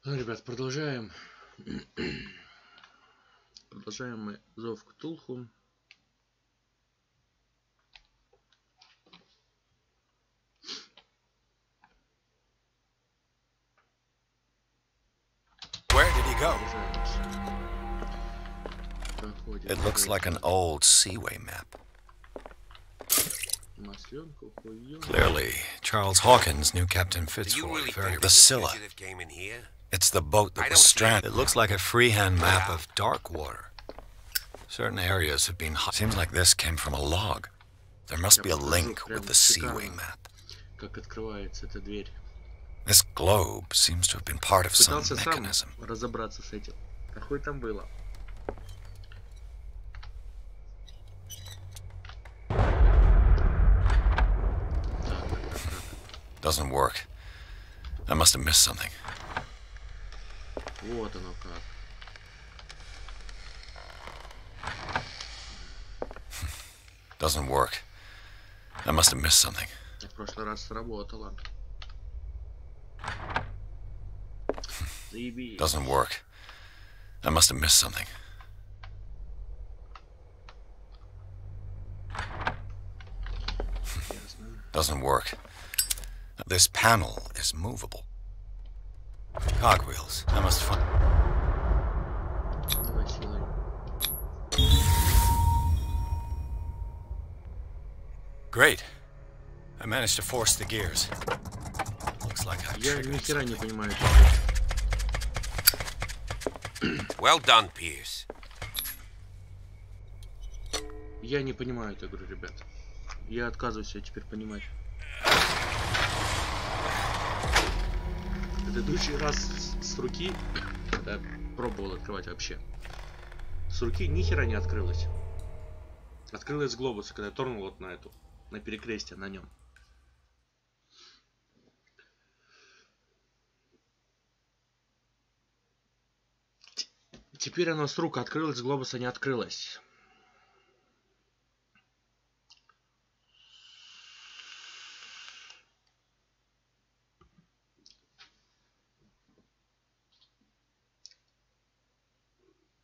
Ну, ребят, продолжаем. Продолжаем мы зов Ктулху. Where did he go? Проходим. It looks like an old seaway map. Масленку, хуёнку. Clearly, Charles Hawkins knew Captain Fitzroy very. The Scylla. It's the boat that was stranded. It looks like a freehand map of dark water. Certain areas have been. Seems like this came from a log. There must be a link with the seaway map. Как открывается эта дверь. This globe seems to have been part of some Пытался mechanism. сам разобраться с этим. А хуй там было? Doesn't work. I must have missed something. Вот оно как. Doesn't work. I must have missed something. В прошлый раз сработало. Заебись. Doesn't work. I must have missed something. Ясно. Doesn't work. This panel is movable. Cogwheels. I must find. Давай силой. Great. I managed to force the gears. Looks like I Я triggered ни хера не something. понимаю. Well done, Pierce. Я не понимаю эту игру, ребят. Я отказываюсь ее теперь понимать. Предыдущий раз с руки, когда я пробовал открывать вообще, с руки ни хера не открылось. Открылось с глобуса, когда я торнул вот на эту, на перекрестие на нем. Теперь оно с рук открылось, с глобуса не открылось.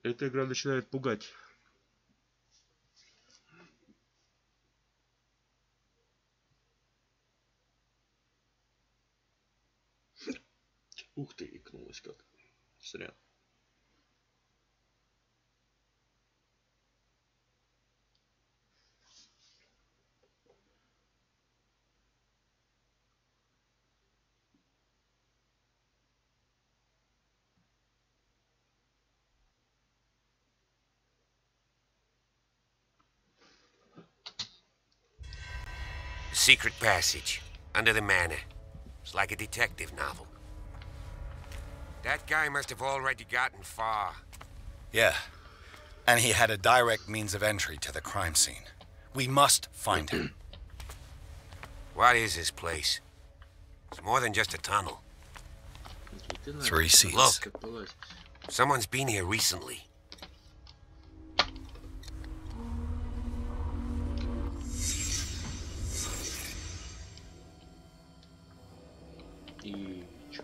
Эта игра начинает пугать. Ух ты, икнулась как. Зря. Secret passage under the manor. It's like a detective novel. That guy must have already gotten far. Yeah. And he had a direct means of entry to the crime scene. We must find him. What is this place? It's more than just a tunnel. 3 seats. Look. Someone's been here recently. И чё?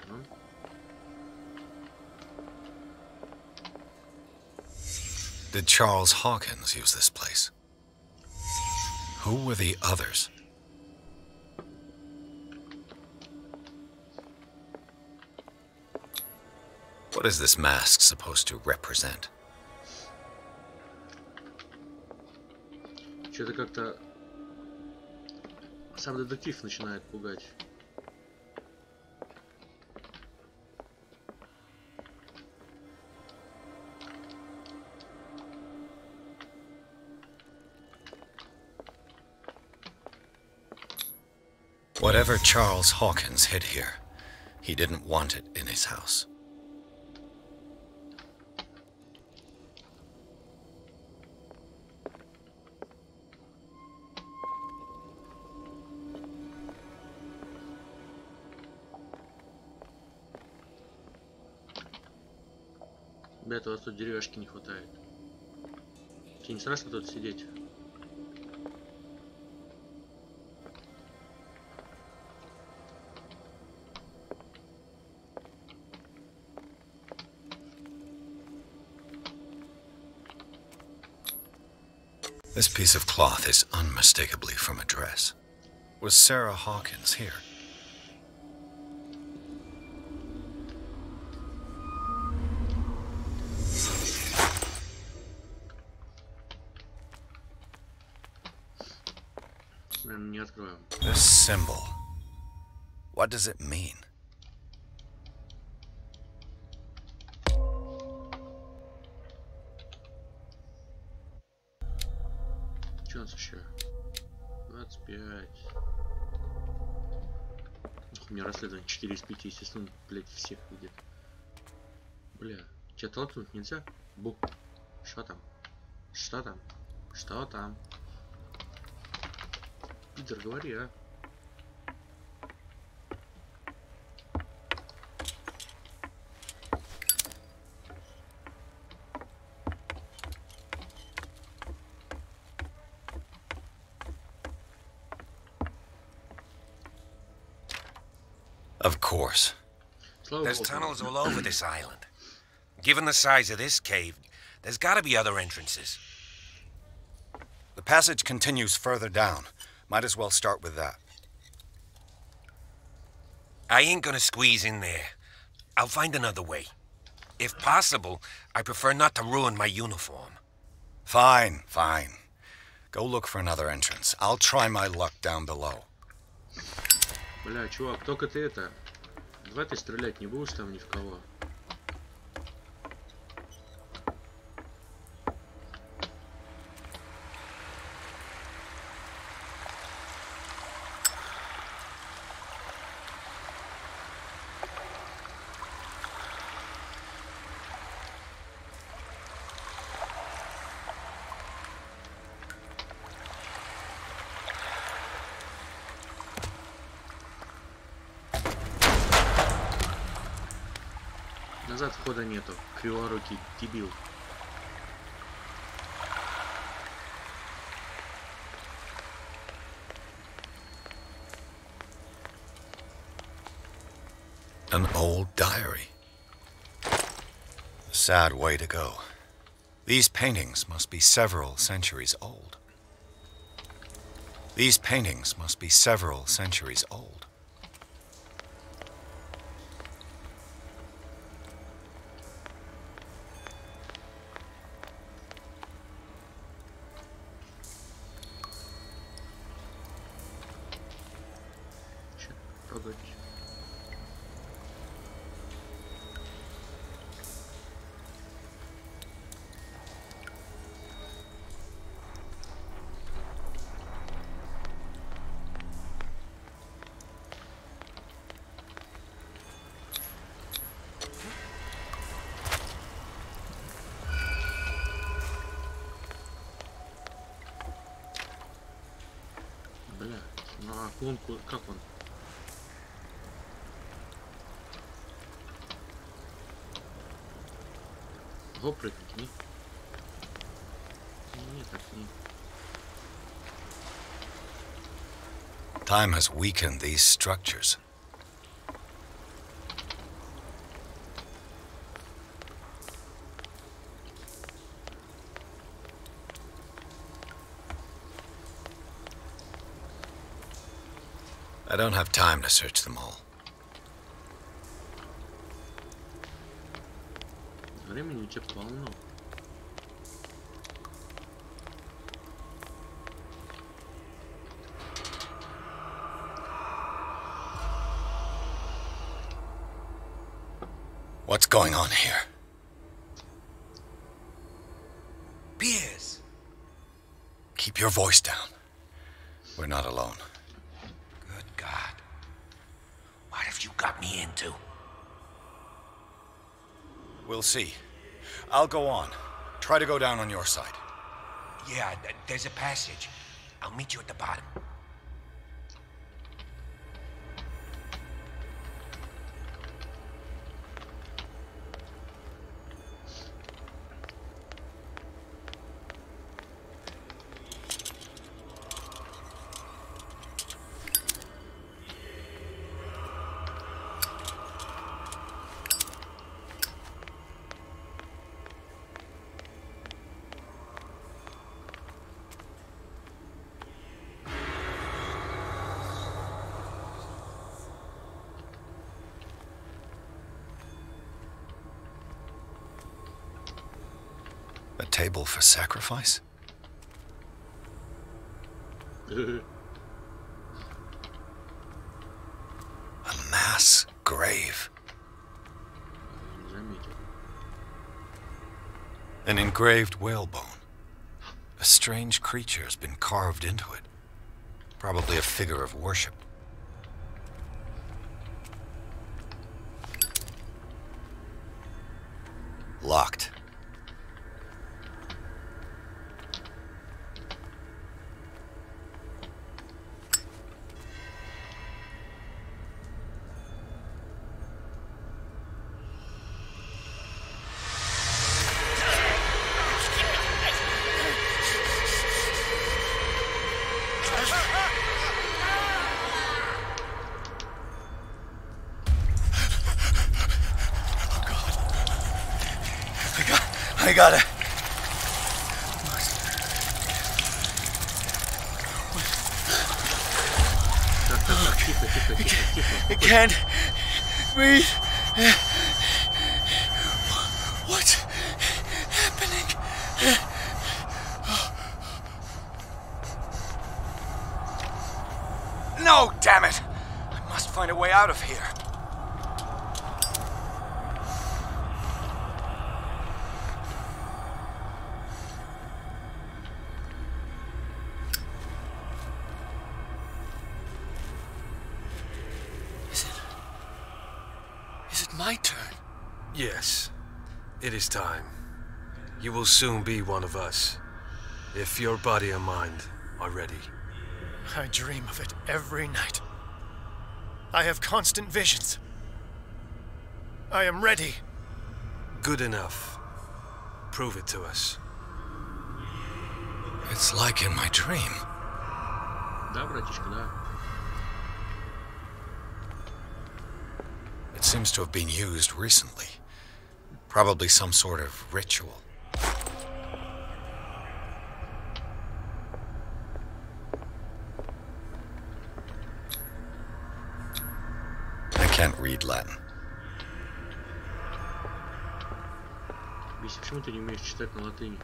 Did Charles Hawkins use this place? Who were the others? What is this mask supposed to represent? Что-то как-то сам детектив начинает пугать. Whatever Charles Hawkins hid here, he didn't want it in his house. Ребята, у вас тут деревяшки не хватает. Тебе не страшно тут сидеть? This piece of cloth is unmistakably from a dress. Was Sarah Hawkins here? Не откроем. This symbol. What does it mean? Что у нас еще? 25. Ох, у меня расследование 4 из 5, естественно, блять, всех видит. Бля, тебя толкнуть нельзя? Бу. Что там? Что там? Что там? Питер, говори, а? Of course. There's tunnels all over this island. Given the size of this cave, there's gotta be other entrances. The passage continues further down. Might as well start with that. I ain't gonna squeeze in there. I'll find another way. If possible, I prefer not to ruin my uniform. Fine, fine. Go look for another entrance. I'll try my luck down below. Бля, чувак, только ты это... Давай ты стрелять не будешь там ни в кого. Назад входа нету. Криворукий дебил. An old diary. A sad way to go. These paintings must be several centuries old. These paintings must be several centuries old. Погоди. Бля, ну а он как он? Го прыгни. Не, так не. Time has weakened these structures. I don't have time to search them all. Времени у тебя полно. What's going on here? Piers! Keep your voice down. We're not alone. Good God. What have you got me into? We'll see. I'll go on. Try to go down on your side. Yeah, there's a passage. I'll meet you at the bottom. table for sacrifice? A mass grave. An engraved whalebone. A strange creature has been carved into it. Probably a figure of worship. Locked. I got it. I can't breathe. What's happening? No, damn it! I must find a way out of here. My turn. Yes, it is time. You will soon be one of us, if your body and mind are ready. I dream of it every night. I have constant visions. I am ready. Good enough. Prove it to us. It's like in my dream. Да, братишка, да. It seems to have been used recently. Probably some sort of ritual. I can't read Latin. Бесит, почему ты не умеешь читать на латыни?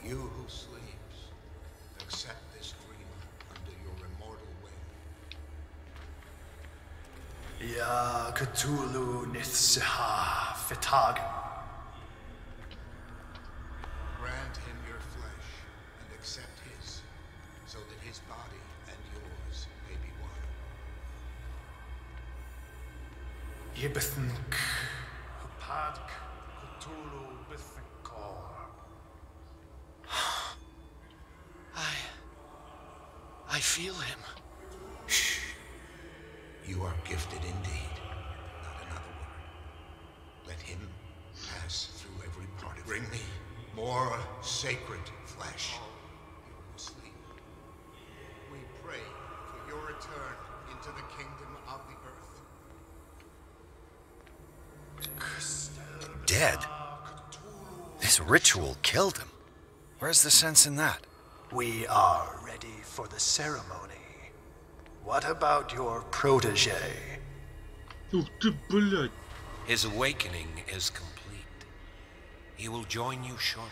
You who sleeps, accept this dream under your immortal wing. Ya Cthulhu Nithsiha Fitag. Grant him your flesh and accept his, so that his body and yours may be one. Yibithink Hupadk Cthulhu Bithinkor. I feel him. Shh. You are gifted indeed. Not another word. Let him pass through every part of you. Bring me more sacred flesh. You who sleep. We pray for your return into the kingdom of the earth. Dead? This ritual killed him. Where's the sense in that? We are ready for the ceremony. What about your protege? Ух ты, блядь. His awakening is complete. He will join you shortly.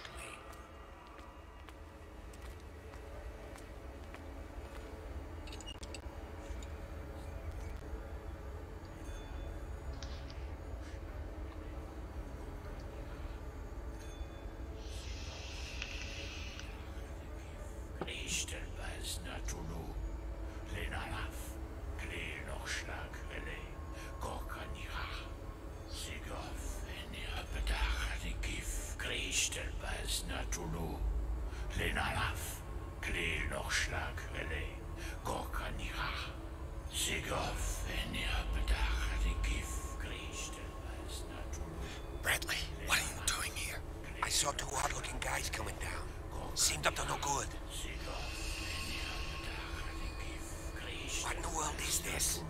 is this?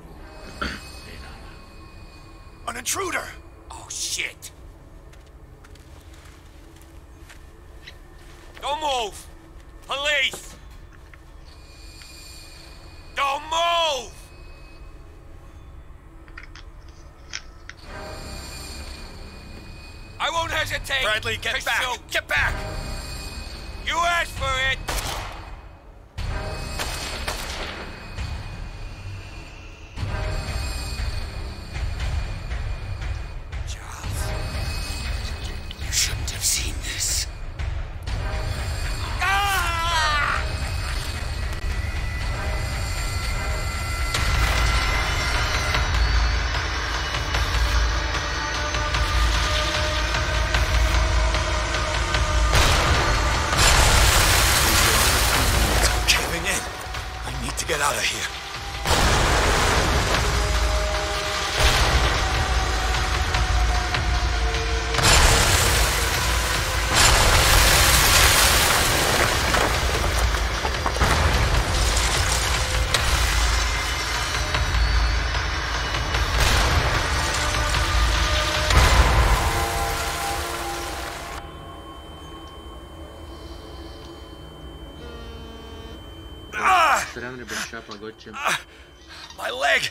An intruder! Oh, shit. Don't move! Police! Don't move! I won't hesitate. Bradley, get to back! shoot. Get back! You asked for it! Charles, you shouldn't have seen this. Ah! Caving in. I need to get out of here. Сорян, ребят, ща, погодьте. My leg!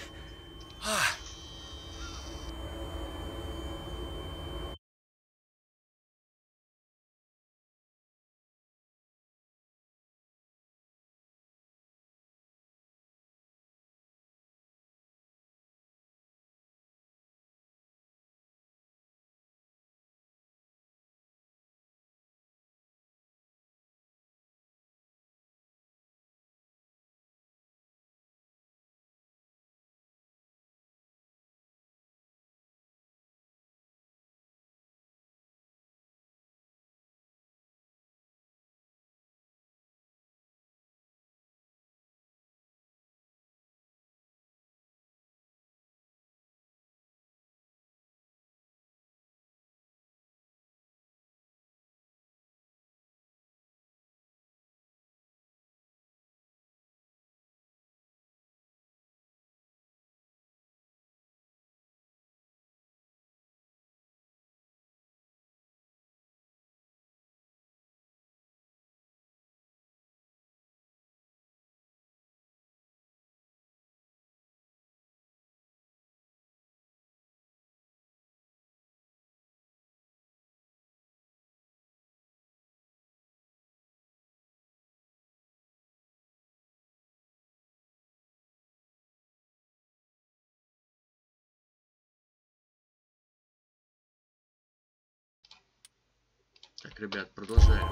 Так, ребят, продолжаем.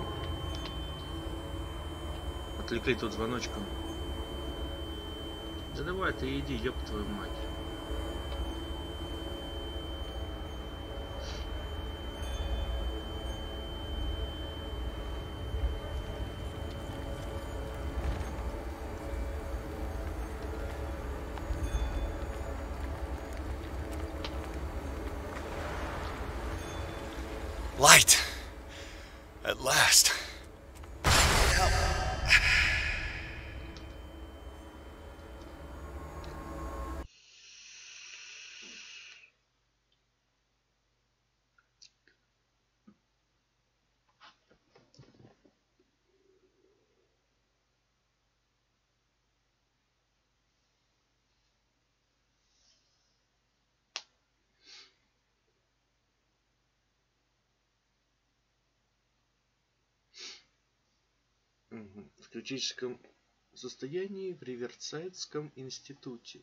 Отвлекли тут звоночком. Да давай ты иди, ёб твою мать. Light! At last. В критическом состоянии в Риверсайдском институте.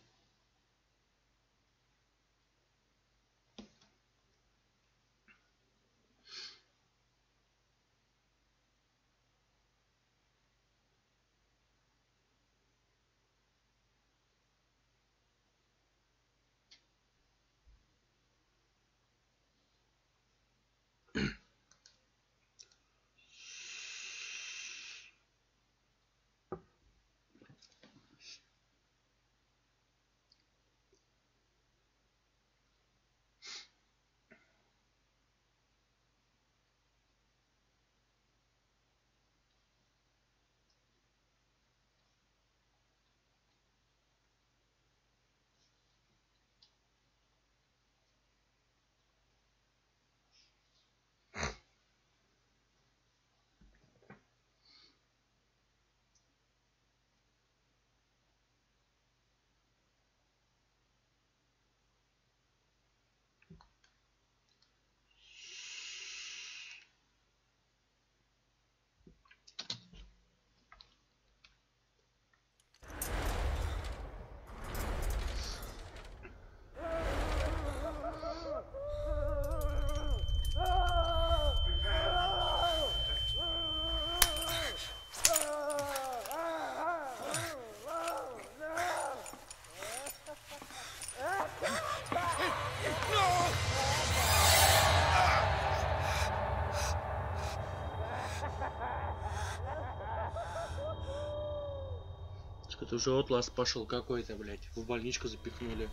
уже отлас пошел какой-то, блядь. В больничку запихнули.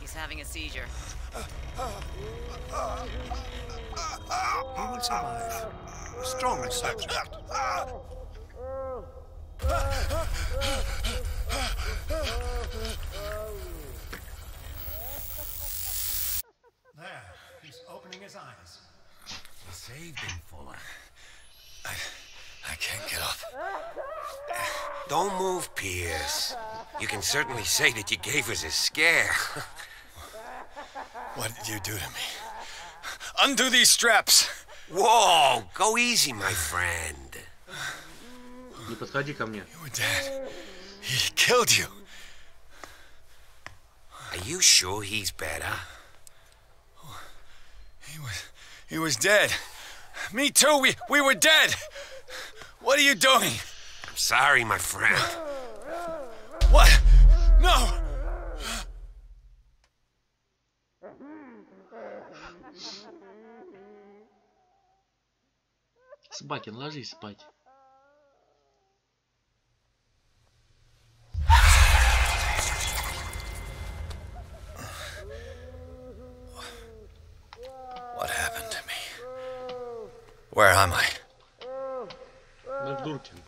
He's having a seizure. He will survive. Strong subject. There, he's opening his eyes. You saved him, Fuller. I can't get up. Don't move, Pierce. You can certainly say that you gave us a scare. What did you do to me? Undo these straps! Whoa, go easy, my friend. Не подходи ко мне. You were dead. He killed you. Are you sure he's better? He was dead. Me too. We were dead. What are you doing? I'm sorry, my friend. What? No. Собакин, ложись спать. What happened to me? Where am I? На Дуркин.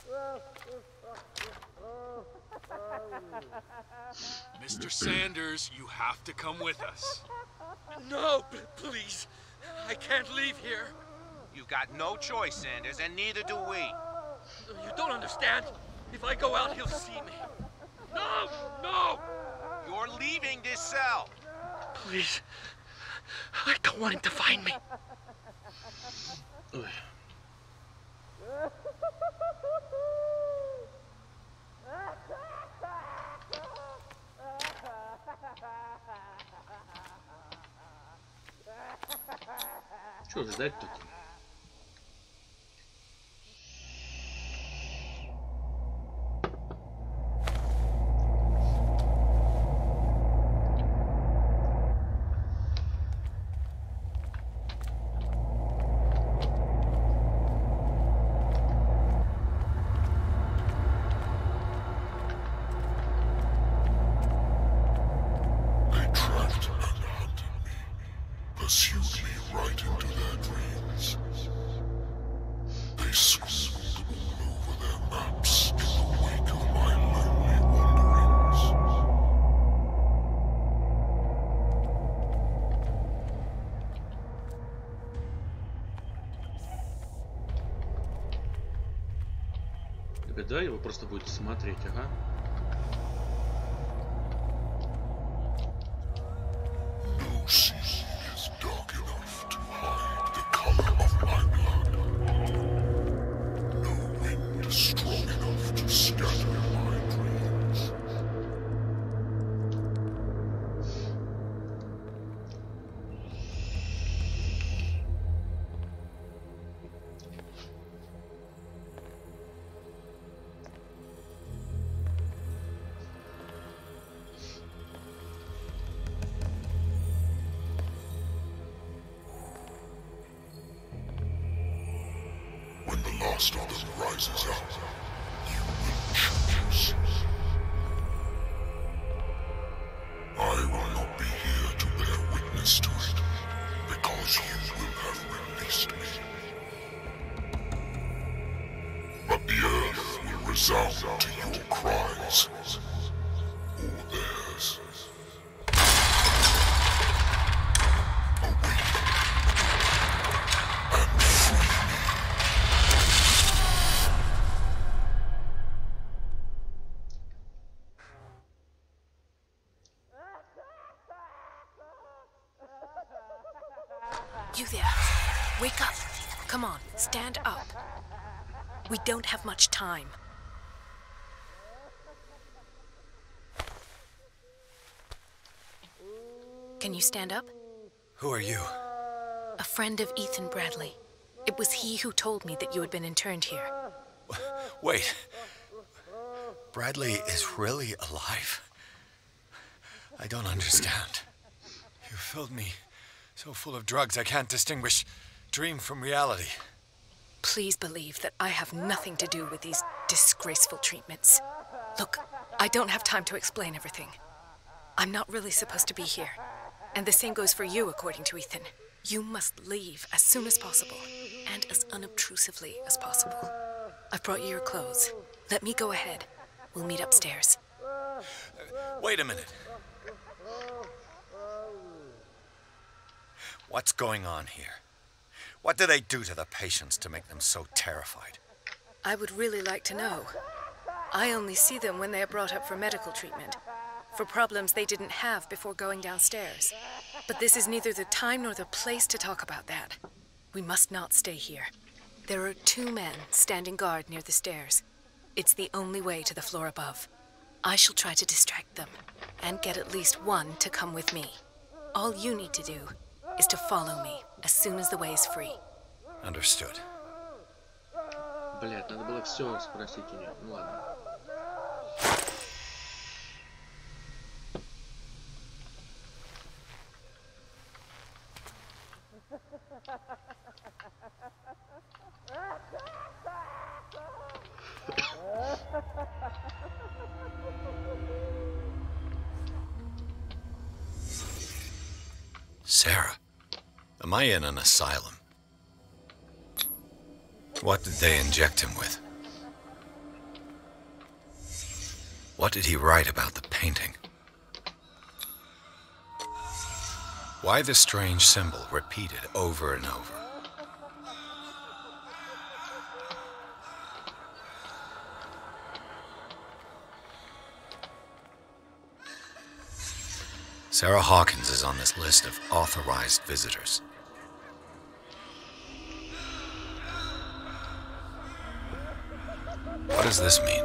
Mr. Sanders, you have to come with us. No, please. I can't leave here. You've got no choice, Sanders, and neither do we. You don't understand. If I go out, he'll see me. No! No! You're leaving this cell. Please. I don't want him to find me. Ой. Что ждать тут? Pursued me right into their dreams. They scrawled all over their maps in the wake of my lonely wanderings. Да, его просто будете смотреть, ага. No sea is dark enough to hide the color of my blood. No wind strong enough to scatter my dreams. When the last of them rises up, you will choose. I will not be here to bear witness to it, because you will have released me. But the earth will resound to your cries, or theirs. Awake and free me. You there. Wake up. Come on, stand up. We don't have much time. Can you stand up? Who are you? A friend of Ethan Bradley. It was he who told me that you had been interned here. Wait. Bradley is really alive? I don't understand. You filled me so full of drugs I can't distinguish dream from reality. Please believe that I have nothing to do with these disgraceful treatments. Look, I don't have time to explain everything. I'm not really supposed to be here. And the same goes for you, according to Ethan. You must leave as soon as possible, and as unobtrusively as possible. I've brought you your clothes. Let me go ahead. We'll meet upstairs. Wait a minute. What's going on here? What do they do to the patients to make them so terrified? I would really like to know. I only see them when they are brought up for medical treatment, for problems they didn't have before going downstairs. But this is neither the time nor the place to talk about that. We must not stay here. There are 2 men standing guard near the stairs. It's the only way to the floor above. I shall try to distract them, and get at least one to come with me. All you need to do is to follow me as soon as the way is free. Understood. Блядь, надо было все спросить у нее. Ну ладно. Sarah, am I in an asylum? What did they inject him with? What did he write about the painting? Why the strange symbol repeated over and over? Sarah Hawkins is on this list of authorized visitors. What does this mean?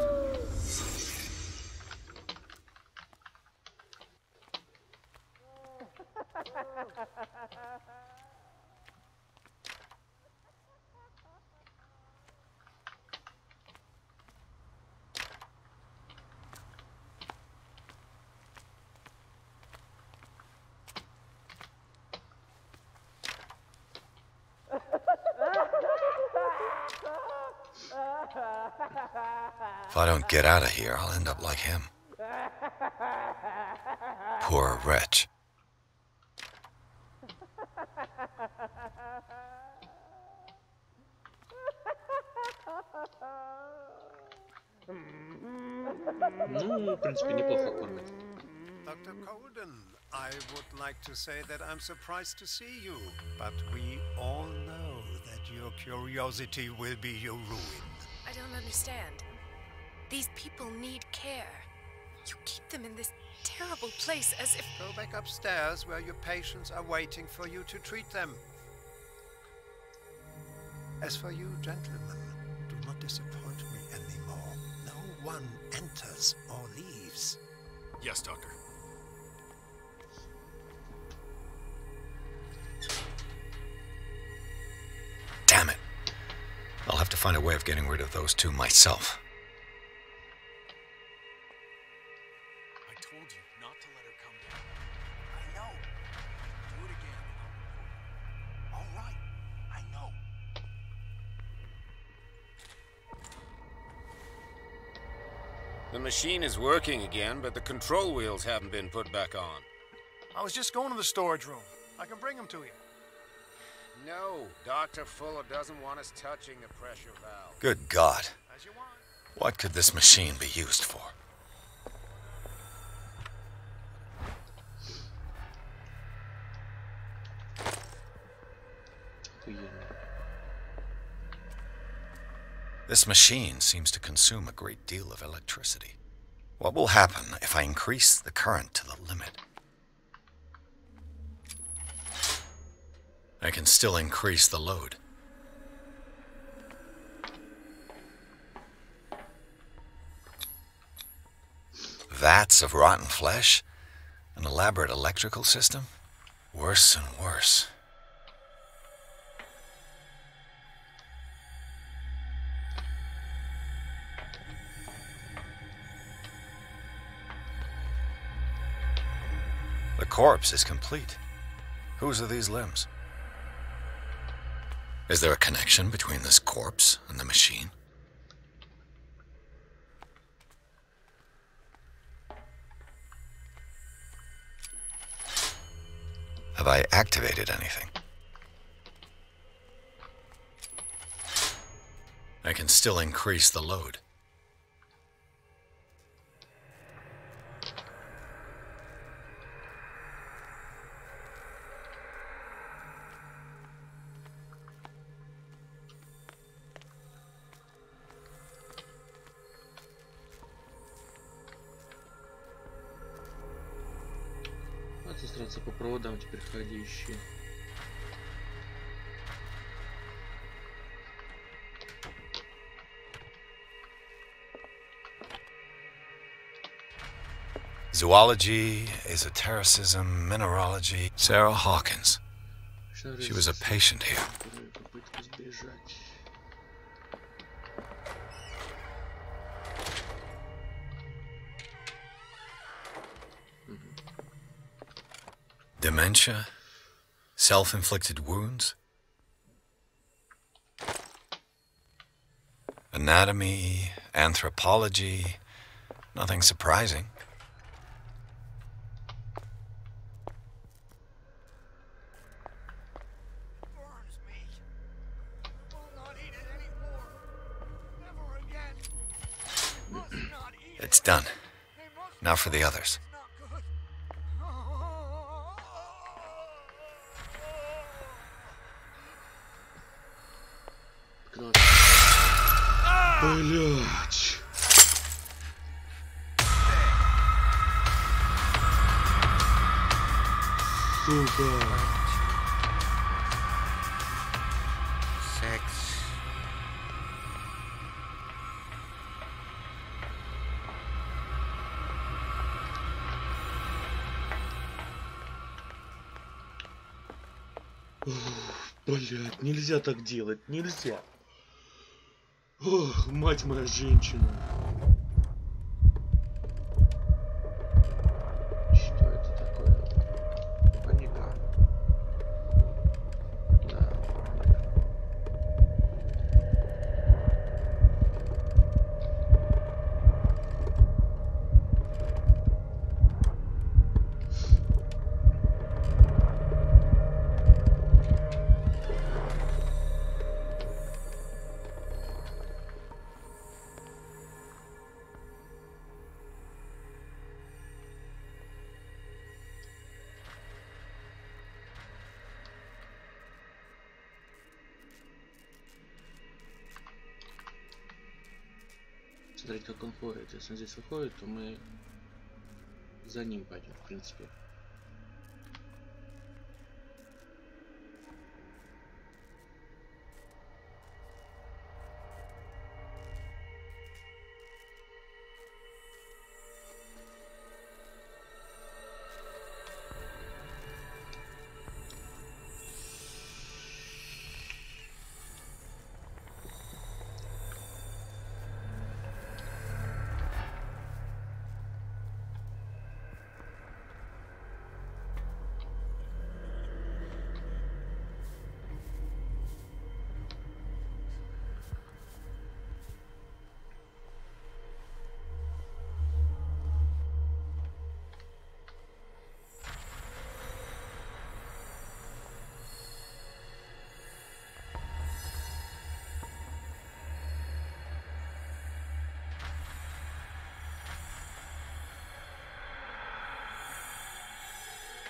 If I don't get out of here, I'll end up like him. Poor wretch. Ну, в принципе, неплохо кормят. Dr. Colden, I would like to say that I'm surprised to see you, but we all know that your curiosity will be your ruin. I don't understand. These people need care. You keep them in this terrible place as if... Go back upstairs where your patients are waiting for you to treat them. As for you, gentlemen, do not disappoint me anymore. No one enters or leaves. Yes, Doctor. Damn it. I'll have to find a way of getting rid of those 2 myself. I told you not to let her come down. I know. Do it again. All right. I know. The machine is working again, but the control wheels haven't been put back on. I was just going to the storage room. I can bring them to you. No, Dr. Fuller doesn't want us touching the pressure valve. Good God. As you want. What could this machine be used for? This machine seems to consume a great deal of electricity. What will happen if I increase the current to the limit? I can still increase the load. Vats of rotten flesh? An elaborate electrical system? Worse and worse. The corpse is complete. Whose are these limbs? Is there a connection between this corpse and the machine? Have I activated anything? I can still increase the load. Отстраиваться по проводам теперь входящие. Zoology, esotericism, mineralogy. Sarah Hawkins. She was a patient here. Dementia? Self-inflicted wounds? Anatomy, anthropology, nothing surprising. Burns me. Will not eat it anymore. Never again. Must not eat it. It's done. Now for the others. Блять. Сука. Sex. Блять, нельзя так делать, нельзя. Ох, мать моя женщина. Что это такое? Паника. Да. Смотреть, как он ходит. Если он здесь выходит, то мы за ним пойдем, в принципе.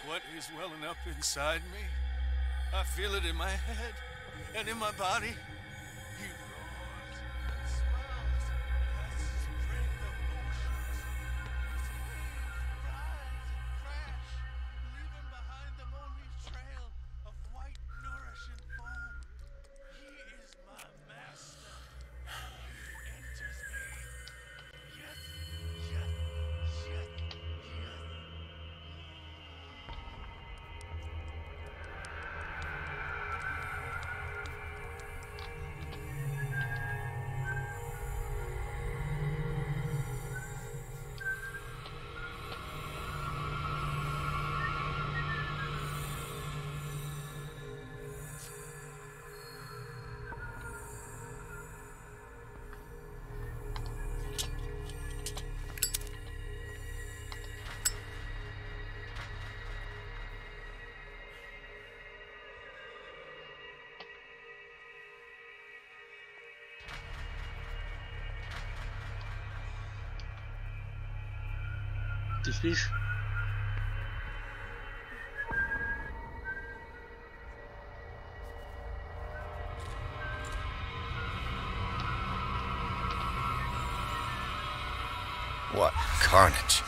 What is welling up inside me? I feel it in my head and in my body. He roars and swells as spring emotions. Rise and crash, leaving behind them only trail of white nourishing foam. He is my master. He enters me. Yes, yes, yes, yes. Ты спишь? What carnage.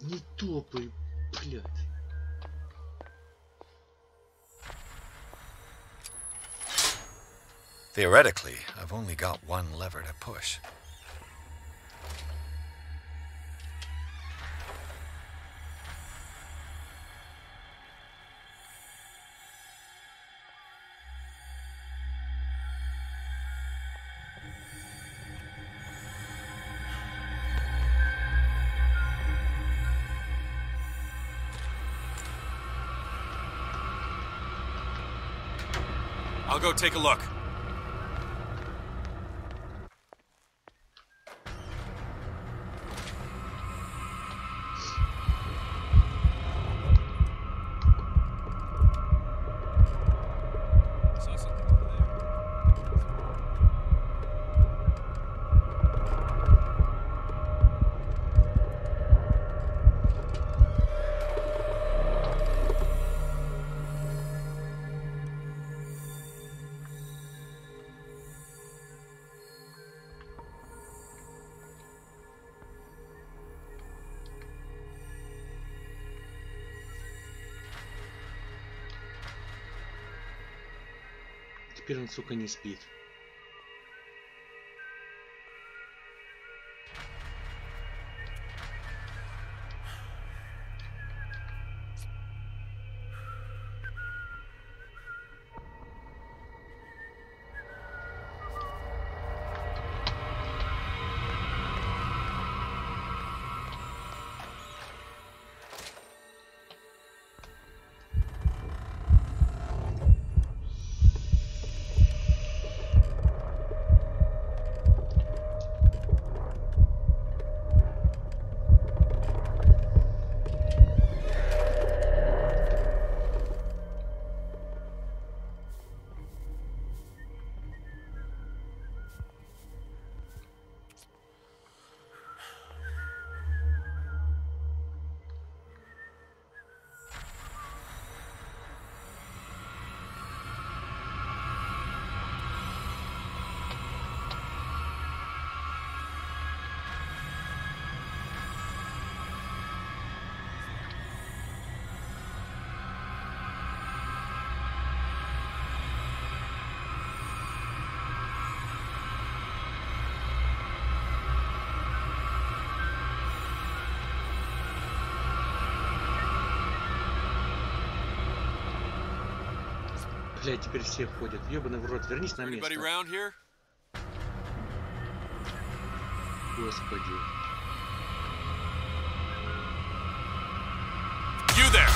Не топай, блядь. Theoretically, I've only got one lever to push. I'll go take a look. Теперь он, сука, не спит. Блядь, теперь все ходят. Ёбаный в рот, вернись на место. Господи. You there!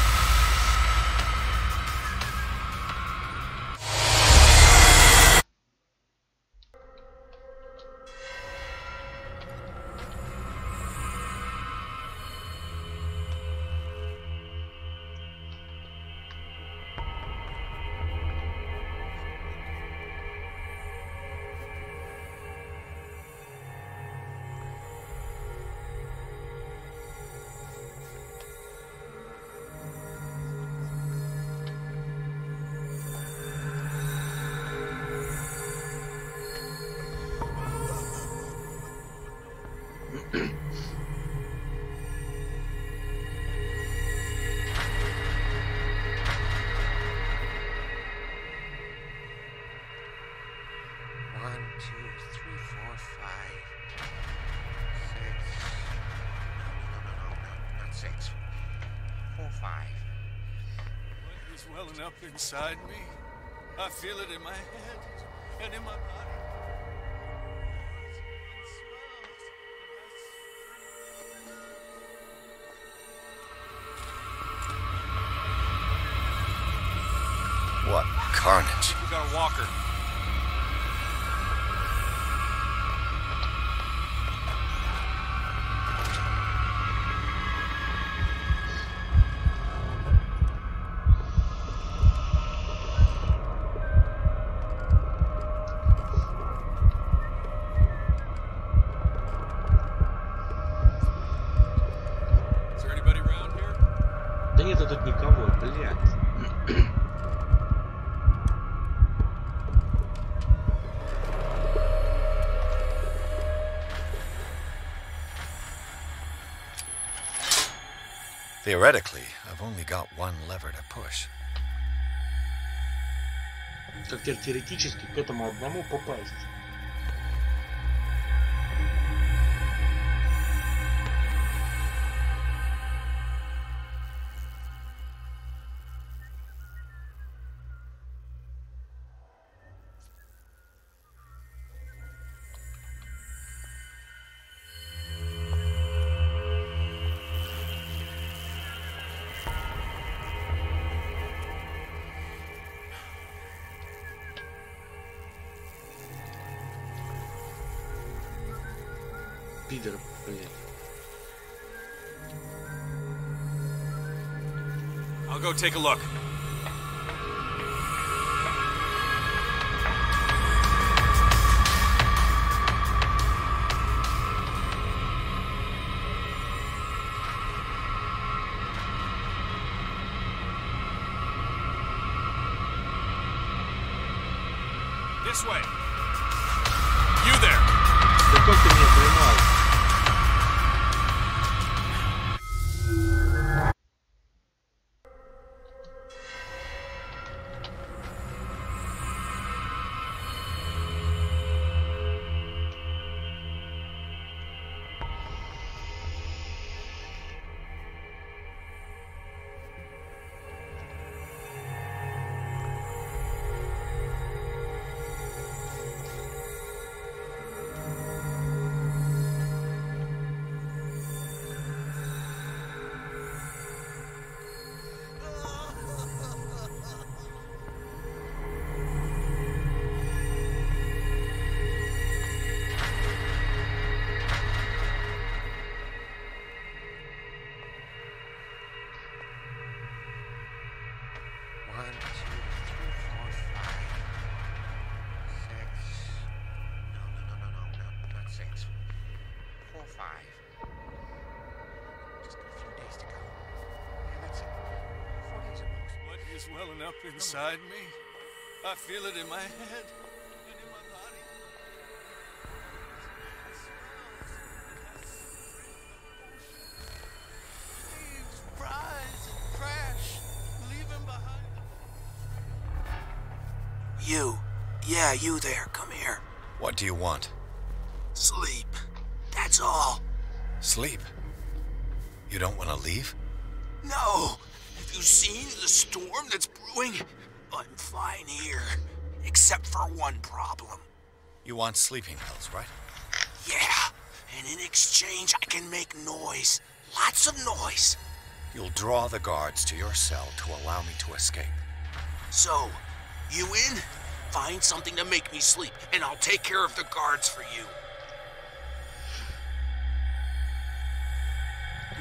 Welling up inside me. I feel it in my head and in my body. What Watch, we got a walker. Is there anybody around here? Да нету тут никого, блядь. Theoretically, I've only got one lever to push. Как теперь теоретически к этому одному попасть? Пидор, блядь. I'll go take a look. This way. You there. Да как ты меня поймал? Welling up inside me. I feel it in my head and in my body. Waves rise and crash, leaving behind. You. Yeah, you there. Come here. What do you want? Sleep. That's all. Sleep? You don't want to leave? No. Have you seen the storm that's brewing? I'm fine here. Except for one problem. You want sleeping pills, right? Yeah. And in exchange, I can make noise. Lots of noise. You'll draw the guards to your cell to allow me to escape. So, you in? Find something to make me sleep, and I'll take care of the guards for you.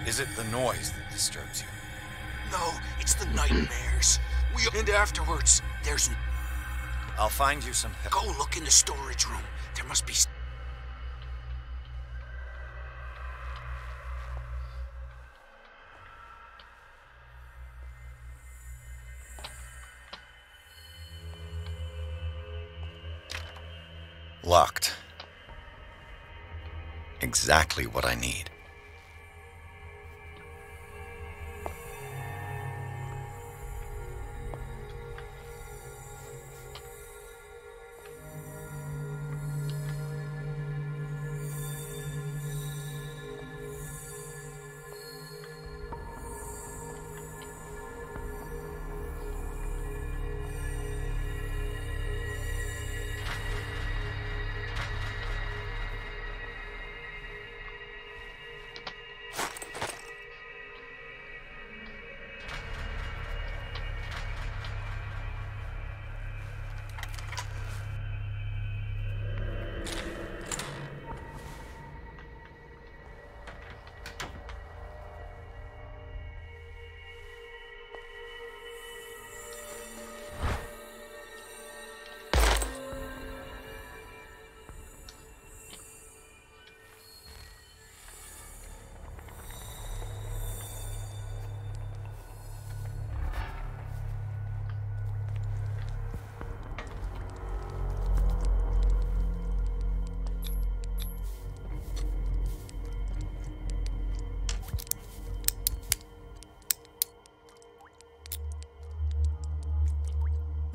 Is it the noise that disturbs you? No, it's the nightmares. And afterwards, there's... I'll find you some... Go look in the storage room. There must be... Locked. Exactly what I need.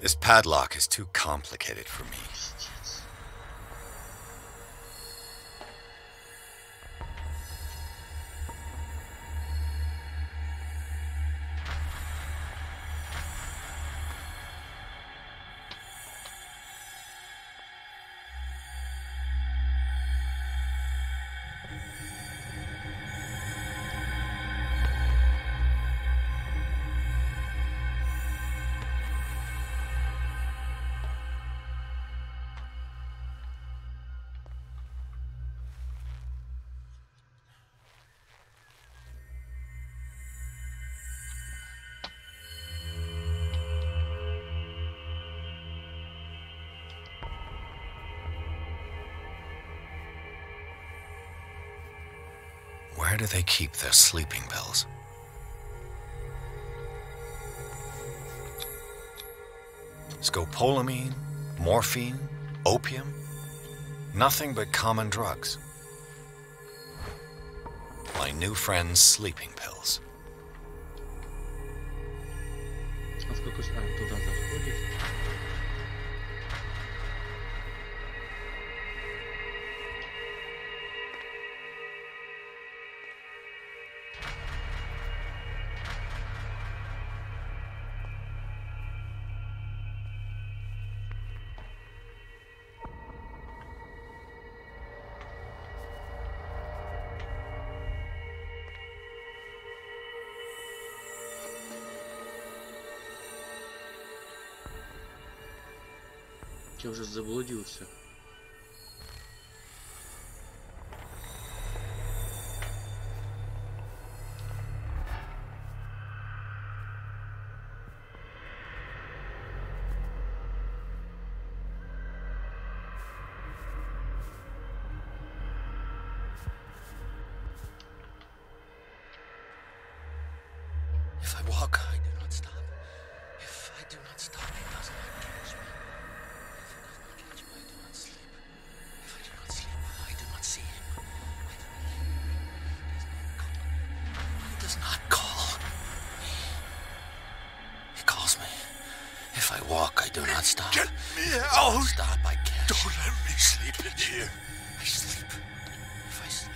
This padlock is too complicated for me. Where do they keep their sleeping pills? Scopolamine, morphine, opium? Nothing but common drugs. My new friend's sleeping pills. А в какой стороне туда заходит? Я уже заблудился. If I walk, I do not stop. If I do not stop, it does not catch me. If it does not catch me, I do not sleep. If I do not sleep, I do not see him. I do not hear him. He does not call me. He calls me. If I walk, I do not stop. Get me out! Stop, I can't. Don't let me sleep in here. I sleep. If I sleep,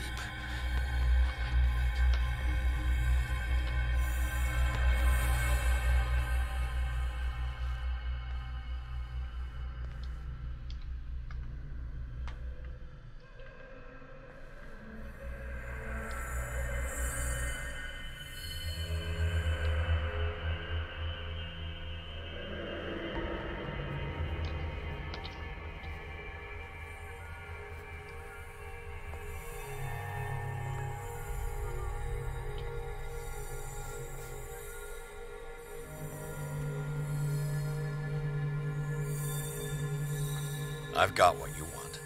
I've got what you want.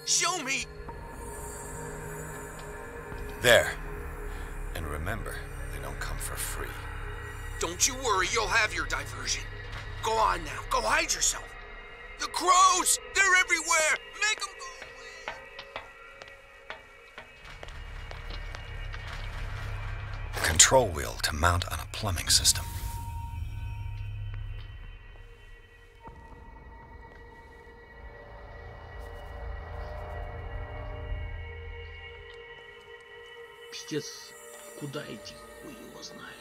show me! There. And remember, they don't come for free. Don't you worry, you'll have your diversion. Go on now, go hide yourself. The crows! They're everywhere! Make them go away! A control wheel to mount on a plumbing system. Пиздец, куда идти? Хуй его знает.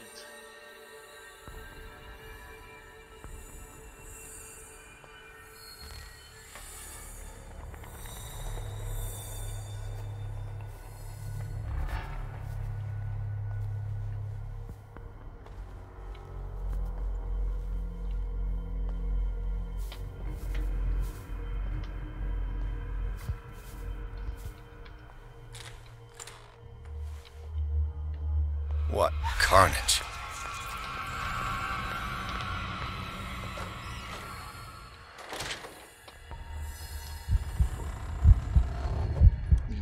What carnage.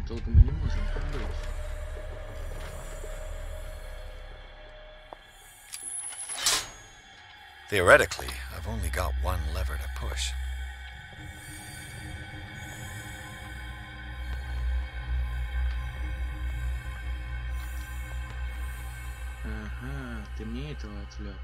Долго мы не можем побыть. Theoretically, I've only got one lever to push. Ага, ты мне этого отвлек.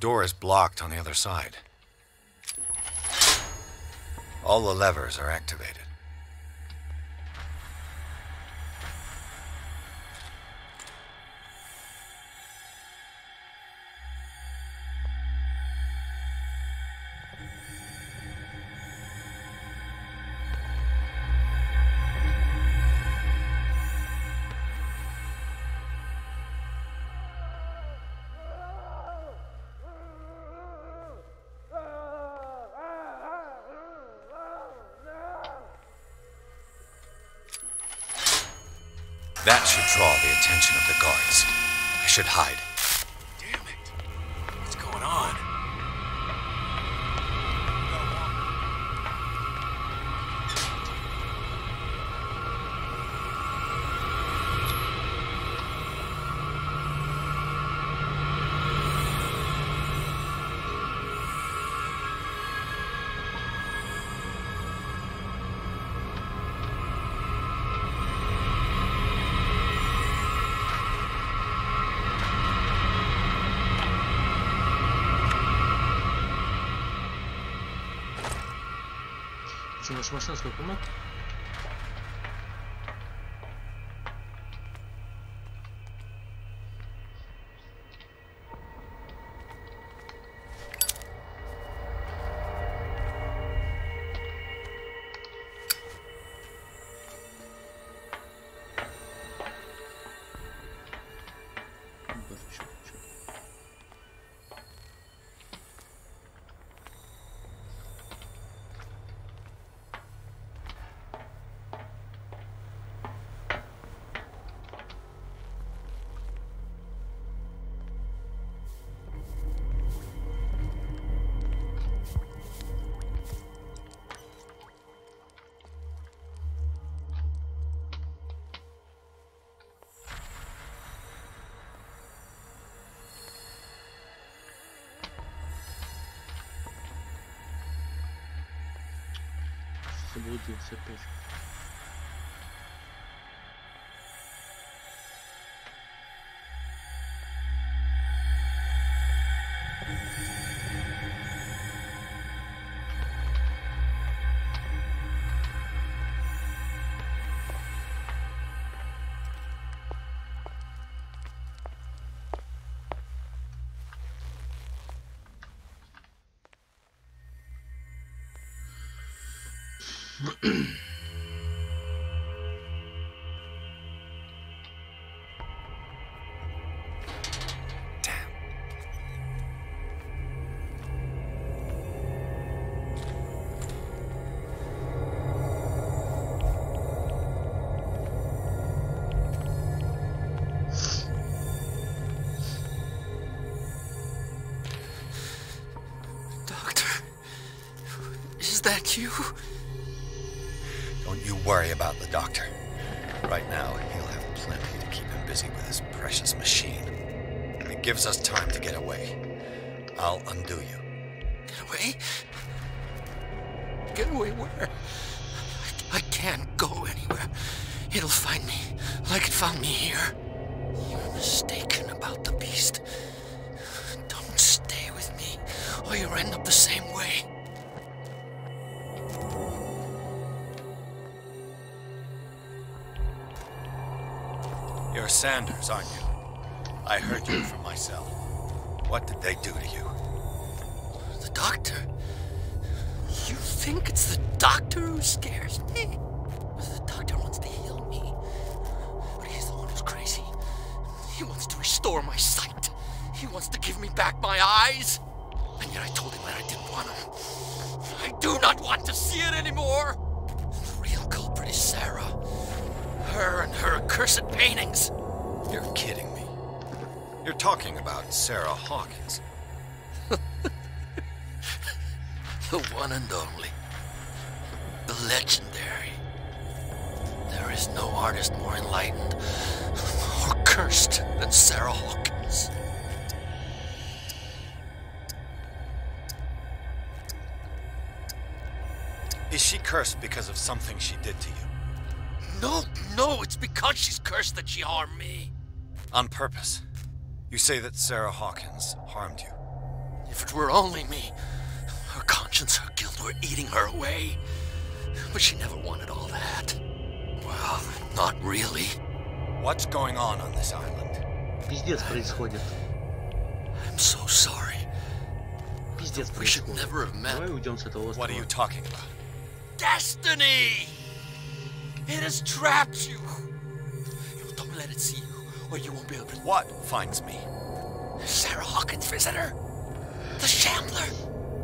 door is blocked on the other side. All the levers are activated. That should draw the attention of the guards. I should hide. Damn it. What's going on? Что, наша машина сколько помог? Заблудился опять. Is that you? Don't you worry about the doctor. Right now, he'll have plenty to keep him busy with his precious machine. It gives us time to get away. I'll undo you. Get away? Get away where? I can't go anywhere. It'll find me, like it found me here. You're mistaken about the beast. Don't stay with me, or you'll end up the same way. You're Sanders, aren't you? I heard you from my cell. What did they do to you? The doctor? You think it's the doctor who scares me? The doctor wants to heal me. But he's the one who's crazy. He wants to restore my sight. He wants to give me back my eyes. And yet I told him that I didn't want him. I do not want to see it anymore. The real culprit is Sarah. Her and her accursed paintings. You're kidding me. You're talking about Sarah Hawkins. The one and only. The legendary. There is no artist more enlightened or cursed than Sarah Hawkins. Is she cursed because of something she did to you? No, it's because she's cursed that she harmed me. On purpose. You say that Sarah Hawkins harmed you. If it were only me, her conscience, her guilt were eating her away. But she never wanted all that. Well, not really. What's going on this island? Пиздец происходит. I'm so sorry. Пиздец We should происходит. never have met. Давай уйдем с этого What are you острова. talking about? Destiny! It has trapped you. Don't let it see you, or you won't be able to... What finds me? Sarah Hawkins' visitor. The Shambler.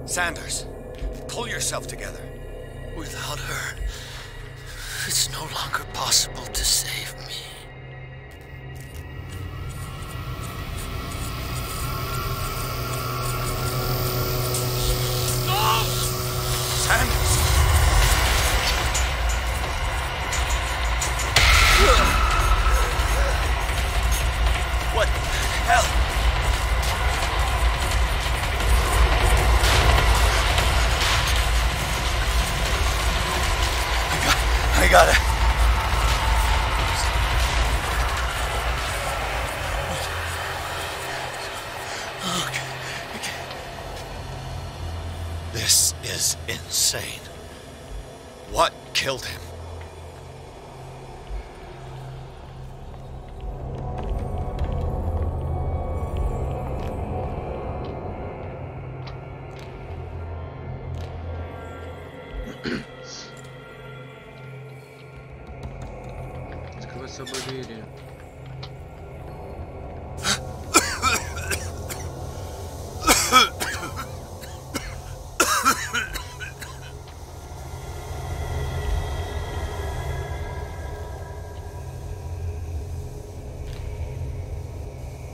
Sanders, pull yourself together. Without her, it's no longer possible to save me. No! Sanders! What the hell? I got it. This is insane. What killed him? Открывай с собой двери.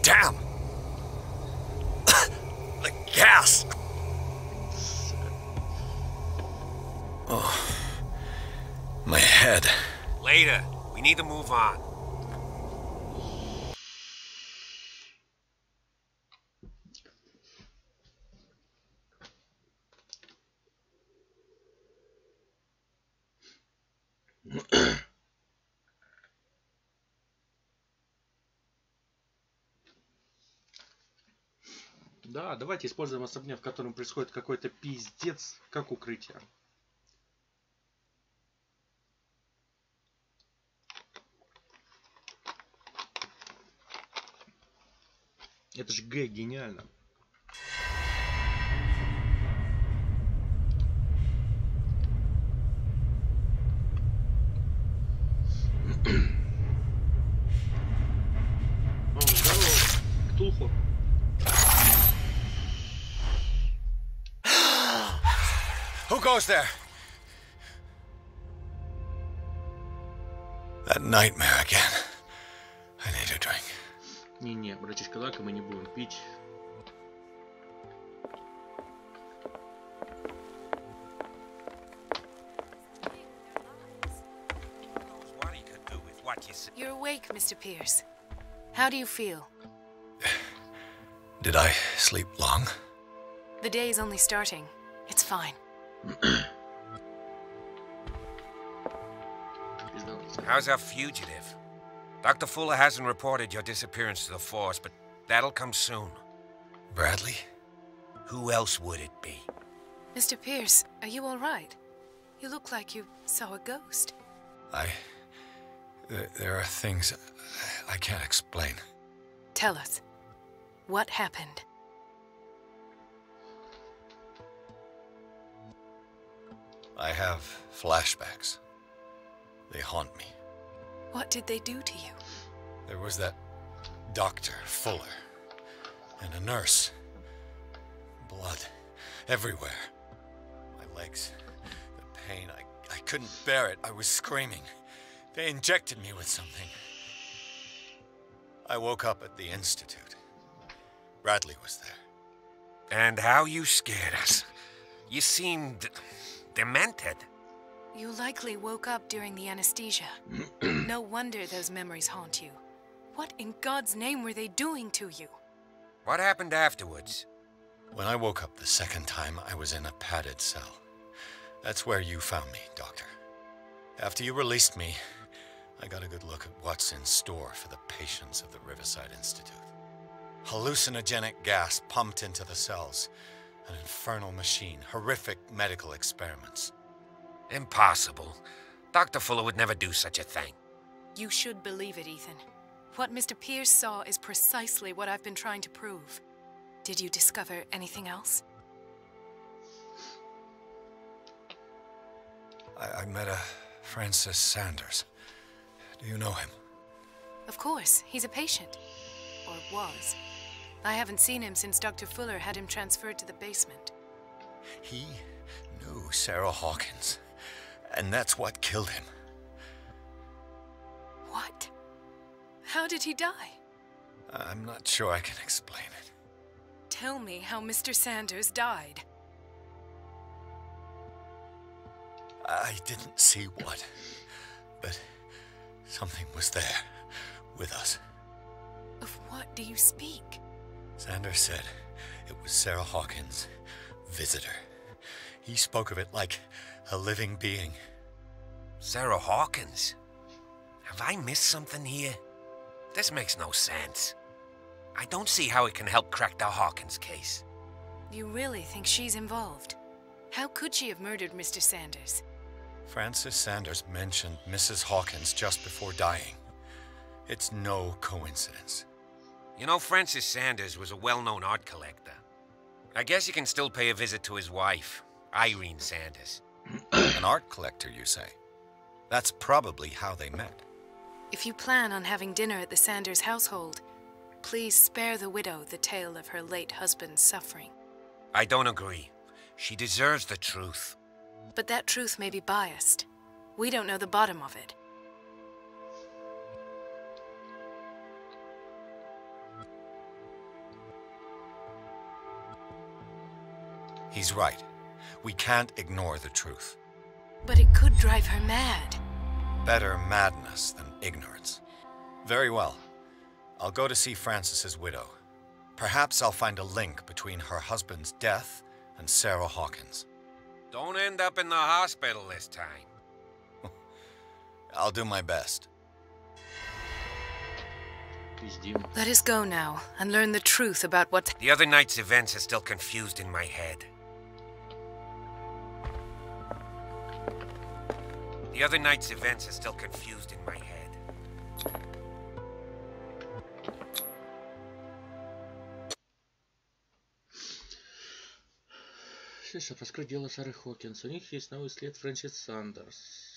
Damn! The gas! Oh, my head. Later. We need to move on. Да, давайте используем особняк, в котором происходит какой-то пиздец, как укрытие. Это же гениально. О, здорово, Ктулху. Who goes there? That nightmare again. I need a drink. Не-не, братишка, давай-ка мы не будем пить. What he could do with what you said. You're awake, Mr. Pierce. How do you feel? Did I sleep long? The day is only starting. It's fine. How's our fugitive? Dr. Fuller hasn't reported your disappearance to the force, but that'll come soon. Bradley? Who else would it be? Mr. Pierce, are you all right? You look like you saw a ghost. There are things I can't explain. Tell us. What happened? I have flashbacks. They haunt me. What did they do to you? There was that Dr. Fuller and a nurse. Blood everywhere. My legs, the pain, I couldn't bear it. I was screaming. They injected me with something. I woke up at the Institute. Bradley was there. And how you scared us. You seemed demented. You likely woke up during the anesthesia. No wonder those memories haunt you. What in God's name were they doing to you? What happened afterwards? When I woke up the second time, I was in a padded cell. That's where you found me, Doctor. After you released me, I got a good look at what's in store for the patients of the Riverside Institute. Hallucinogenic gas pumped into the cells. An infernal machine. Horrific medical experiments. Impossible. Dr. Fuller would never do such a thing. You should believe it, Ethan. What Mr. Pierce saw is precisely what I've been trying to prove. Did you discover anything else? I met a Francis Sanders. Do you know him? Of course. He's a patient. Or was. I haven't seen him since Dr. Fuller had him transferred to the basement. He knew Sarah Hawkins, and that's what killed him. What? How did he die? I'm not sure I can explain it. Tell me how Mr. Sanders died. I didn't see what, but something was there, with us. Of what do you speak? Sanders said it was Sarah Hawkins' visitor. He spoke of it like a living being. Sarah Hawkins? Have I missed something here? This makes no sense. I don't see how it can help crack the Hawkins case. You really think she's involved? How could she have murdered Mr. Sanders? Francis Sanders mentioned Mrs. Hawkins just before dying. It's no coincidence. You know, Francis Sanders was a well-known art collector. I guess you can still pay a visit to his wife, Irene Sanders. An art collector, you say? That's probably how they met. If you plan on having dinner at the Sanders household, please spare the widow the tale of her late husband's suffering. I don't agree. She deserves the truth. But that truth may be biased. We don't know the bottom of it. He's right. We can't ignore the truth. But it could drive her mad. Better madness than ignorance. Very well. I'll go to see Francis's widow. Perhaps I'll find a link between her husband's death and Sarah Hawkins. Don't end up in the hospital this time. I'll do my best. Let us go now and learn the truth about what's... The other night's events are still confused in my head. The other night's events are still confused in my head. Чтобы раскрыть дело Сары Хокинс. У них есть новый след Фрэнсис Сандерс.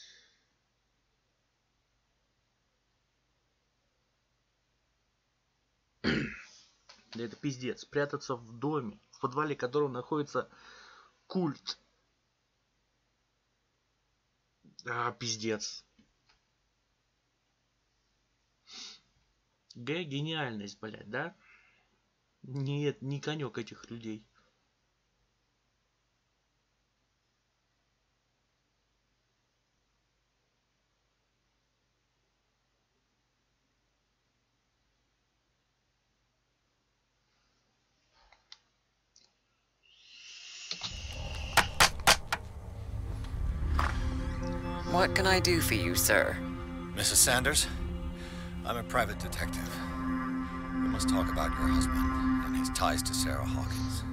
Да это пиздец. Прятаться в доме, в подвале которого находится культ. Пиздец. Гениальность, блядь, да? Нет, не конек этих людей. What can I do for you, sir? Mrs. Sanders? I'm a private detective. We must talk about your husband and his ties to Sarah Hawkins.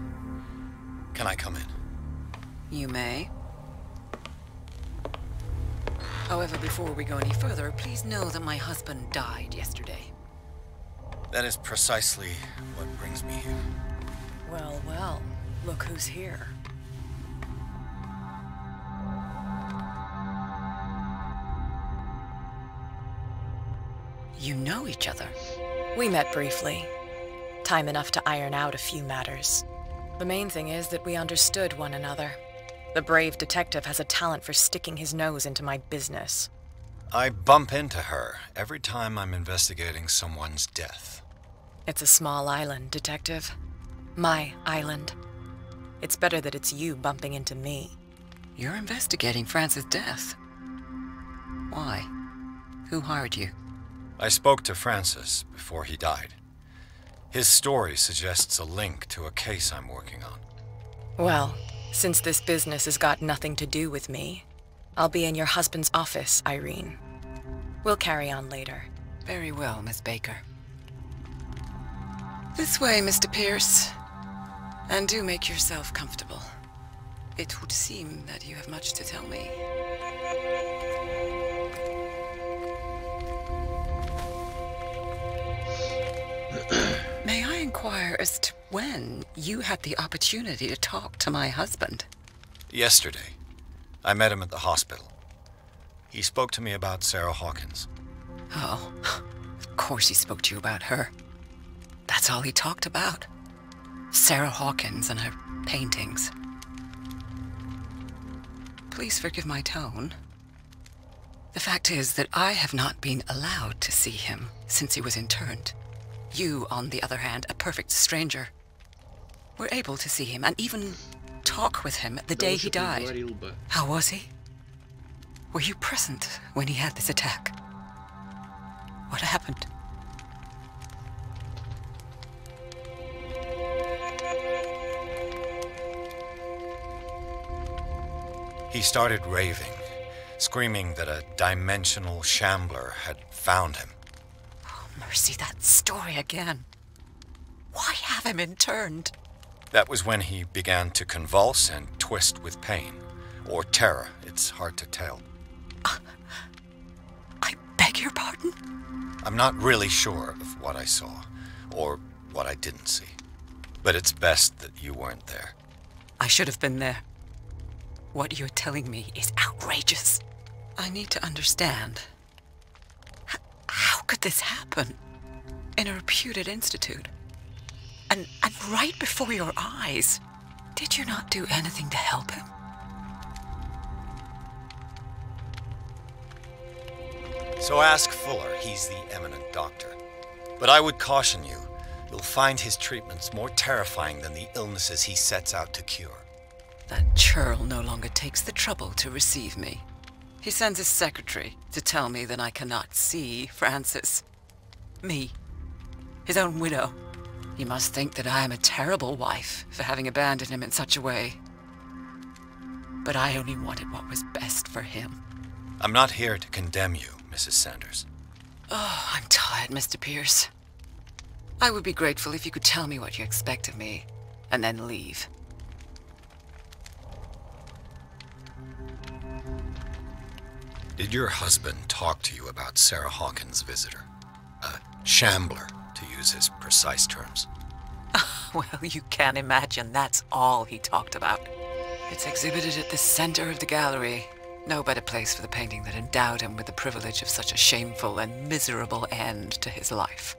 Can I come in? You may. However, before we go any further, please know that my husband died yesterday. That is precisely what brings me here. Well, well, look who's here. You know each other. We met briefly. Time enough to iron out a few matters. The main thing is that we understood one another. The brave detective has a talent for sticking his nose into my business. I bump into her every time I'm investigating someone's death. It's a small island, Detective. My island. It's better that it's you bumping into me. You're investigating Francis' death. Why? Who hired you? I spoke to Francis before he died. His story suggests a link to a case I'm working on. Well, since this business has got nothing to do with me, I'll be in your husband's office, Irene. We'll carry on later. Very well, Miss Baker. This way, Mr. Pierce. And do make yourself comfortable. It would seem that you have much to tell me. May I inquire as to when you had the opportunity to talk to my husband? Yesterday. I met him at the hospital. He spoke to me about Sarah Hawkins. Oh, of course he spoke to you about her. That's all he talked about. Sarah Hawkins and her paintings. Please forgive my tone. The fact is that I have not been allowed to see him since he was interned. You, on the other hand, a perfect stranger, were able to see him and even talk with him the day he died. How was he? Were you present when he had this attack? What happened? He started raving, screaming that a dimensional shambler had found him. Oh, mercy, that story again. Why have him interned? That was when he began to convulse and twist with pain. Or terror, it's hard to tell. I beg your pardon? I'm not really sure of what I saw, or what I didn't see. But it's best that you weren't there. I should have been there. What you're telling me is outrageous. I need to understand. How could this happen? In a reputed institute? And right before your eyes? Did you not do anything to help him? So ask Fuller, he's the eminent doctor. But I would caution you, you'll find his treatments more terrifying than the illnesses he sets out to cure. That churl no longer takes the trouble to receive me. He sends his secretary to tell me that I cannot see Francis. Me. His own widow. He must think that I am a terrible wife for having abandoned him in such a way. But I only wanted what was best for him. I'm not here to condemn you, Mrs. Sanders. Oh, I'm tired, Mr. Pierce. I would be grateful if you could tell me what you expect of me, and then leave. Did your husband talk to you about Sarah Hawkins' visitor? A shambler, to use his precise terms. Well, you can imagine that's all he talked about. It's exhibited at the center of the gallery. No better place for the painting that endowed him with the privilege of such a shameful and miserable end to his life.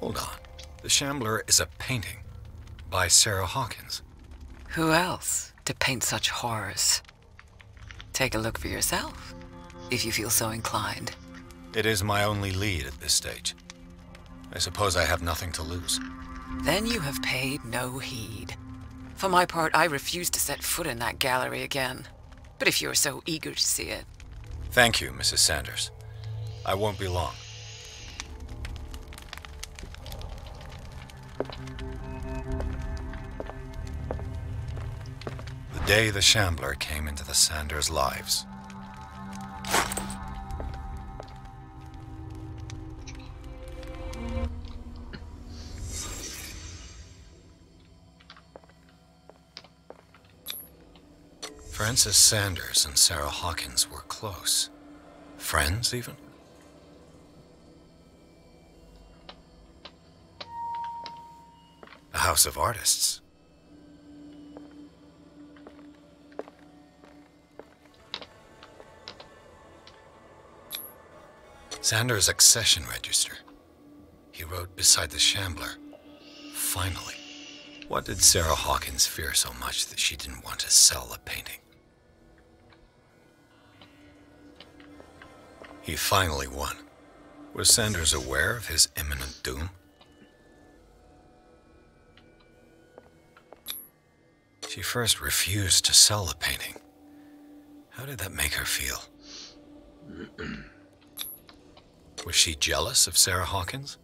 Hold on. The Shambler is a painting by Sarah Hawkins. Who else to paint such horrors? Take a look for yourself, if you feel so inclined. It is my only lead at this stage. I suppose I have nothing to lose. Then you have paid no heed. For my part, I refuse to set foot in that gallery again. But if you're so eager to see it... Thank you, Mrs. Sanders. I won't be long. The day the Shambler came into the Sanders' lives. Francis Sanders and Sarah Hawkins were close. Friends, even? A house of artists. Sanders' accession register. He wrote beside the Shambler, "Finally." What did Sarah Hawkins fear so much that she didn't want to sell the painting? He finally won. Was Sanders aware of his imminent doom? She first refused to sell the painting. How did that make her feel? Was she jealous of Sarah Hawkins?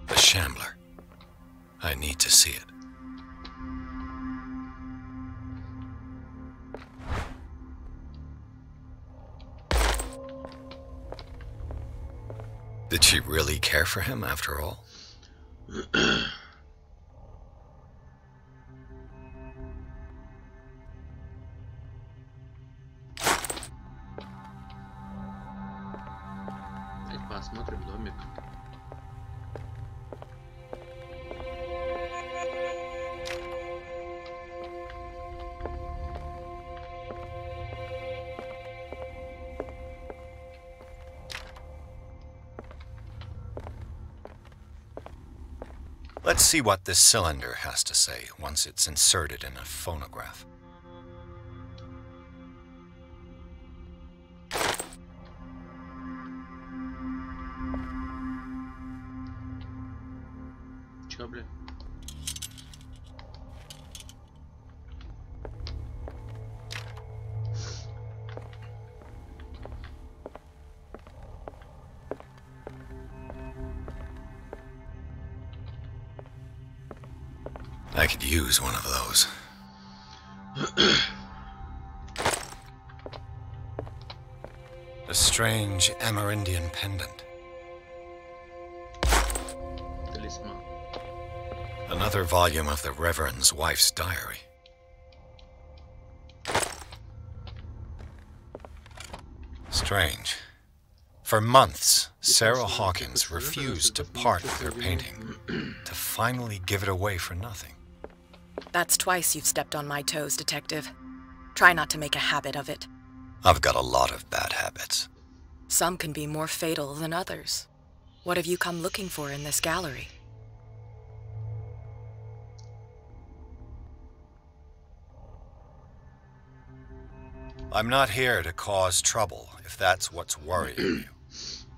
The Shambler. I need to see it. Did she really care for him after all? Посмотрим домик. Let's see what this cylinder has to say once it's inserted in a phonograph. Чё, блин? I could use one of those. A strange Amerindian pendant. Талисман. Another volume of the Reverend's wife's diary. Strange. For months, Sarah Hawkins refused to part with her painting, to finally give it away for nothing. That's twice you've stepped on my toes, Detective. Try not to make a habit of it. I've got a lot of bad habits. Some can be more fatal than others. What have you come looking for in this gallery? I'm not here to cause trouble, if that's what's worrying you.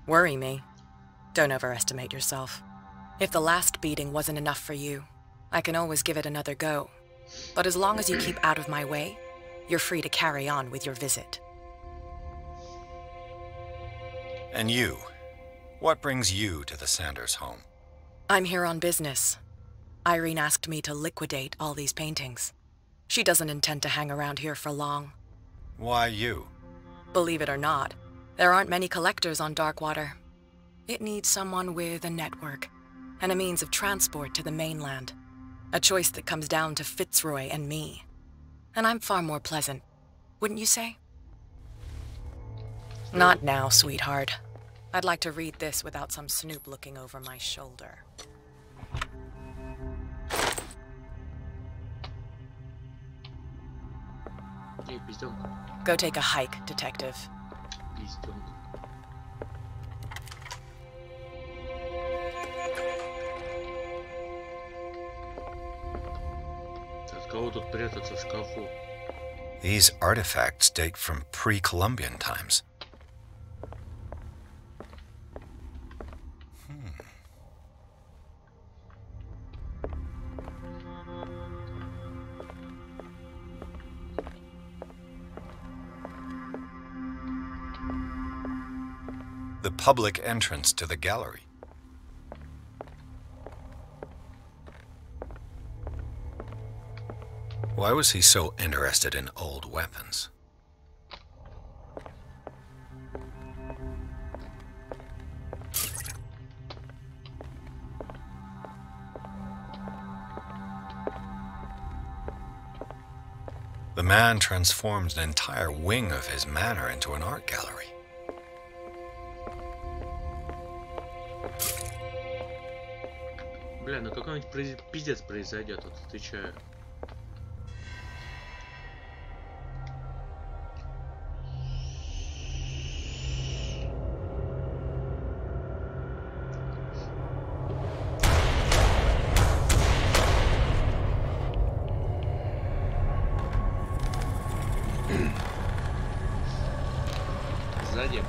Worry me? Don't overestimate yourself. If the last beating wasn't enough for you, I can always give it another go. But as long as you keep out of my way, you're free to carry on with your visit. And you? What brings you to the Sanders home? I'm here on business. Irene asked me to liquidate all these paintings. She doesn't intend to hang around here for long. Why you? Believe it or not, there aren't many collectors on Darkwater. It needs someone with a network and a means of transport to the mainland. A choice that comes down to Fitzroy and me. And I'm far more pleasant, wouldn't you say? Not now, sweetheart. I'd like to read this without some snoop looking over my shoulder. Эй, пиздёнка. Go take a hike, Detective. Пиздёнка. От кого тут прятаться в шкафу? These artifacts date from pre-Columbian times. The public entrance to the gallery. Why was he so interested in old weapons? The man transformed an entire wing of his manor into an art gallery. Бля, ну какой-нибудь пиздец произойдет, вот отвечаю. Сзади.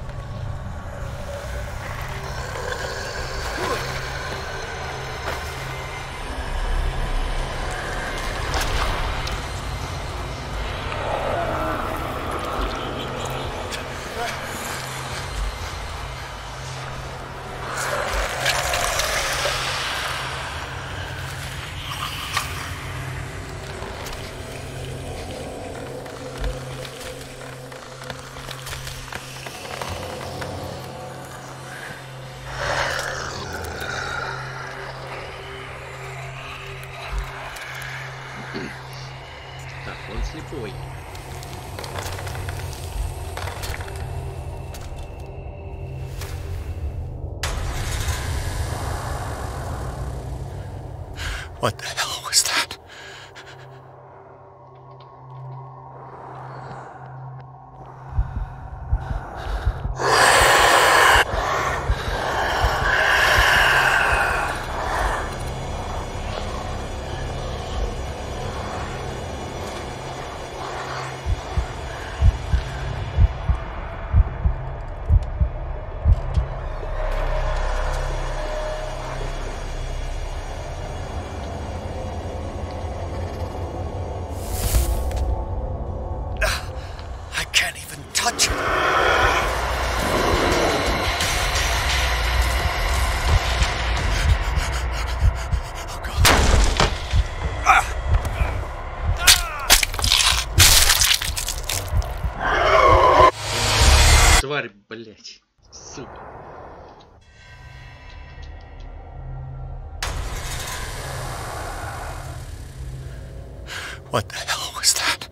What the hell was that? Touch it. Oh, God. Тварь, блять. Сука. What the hell was that?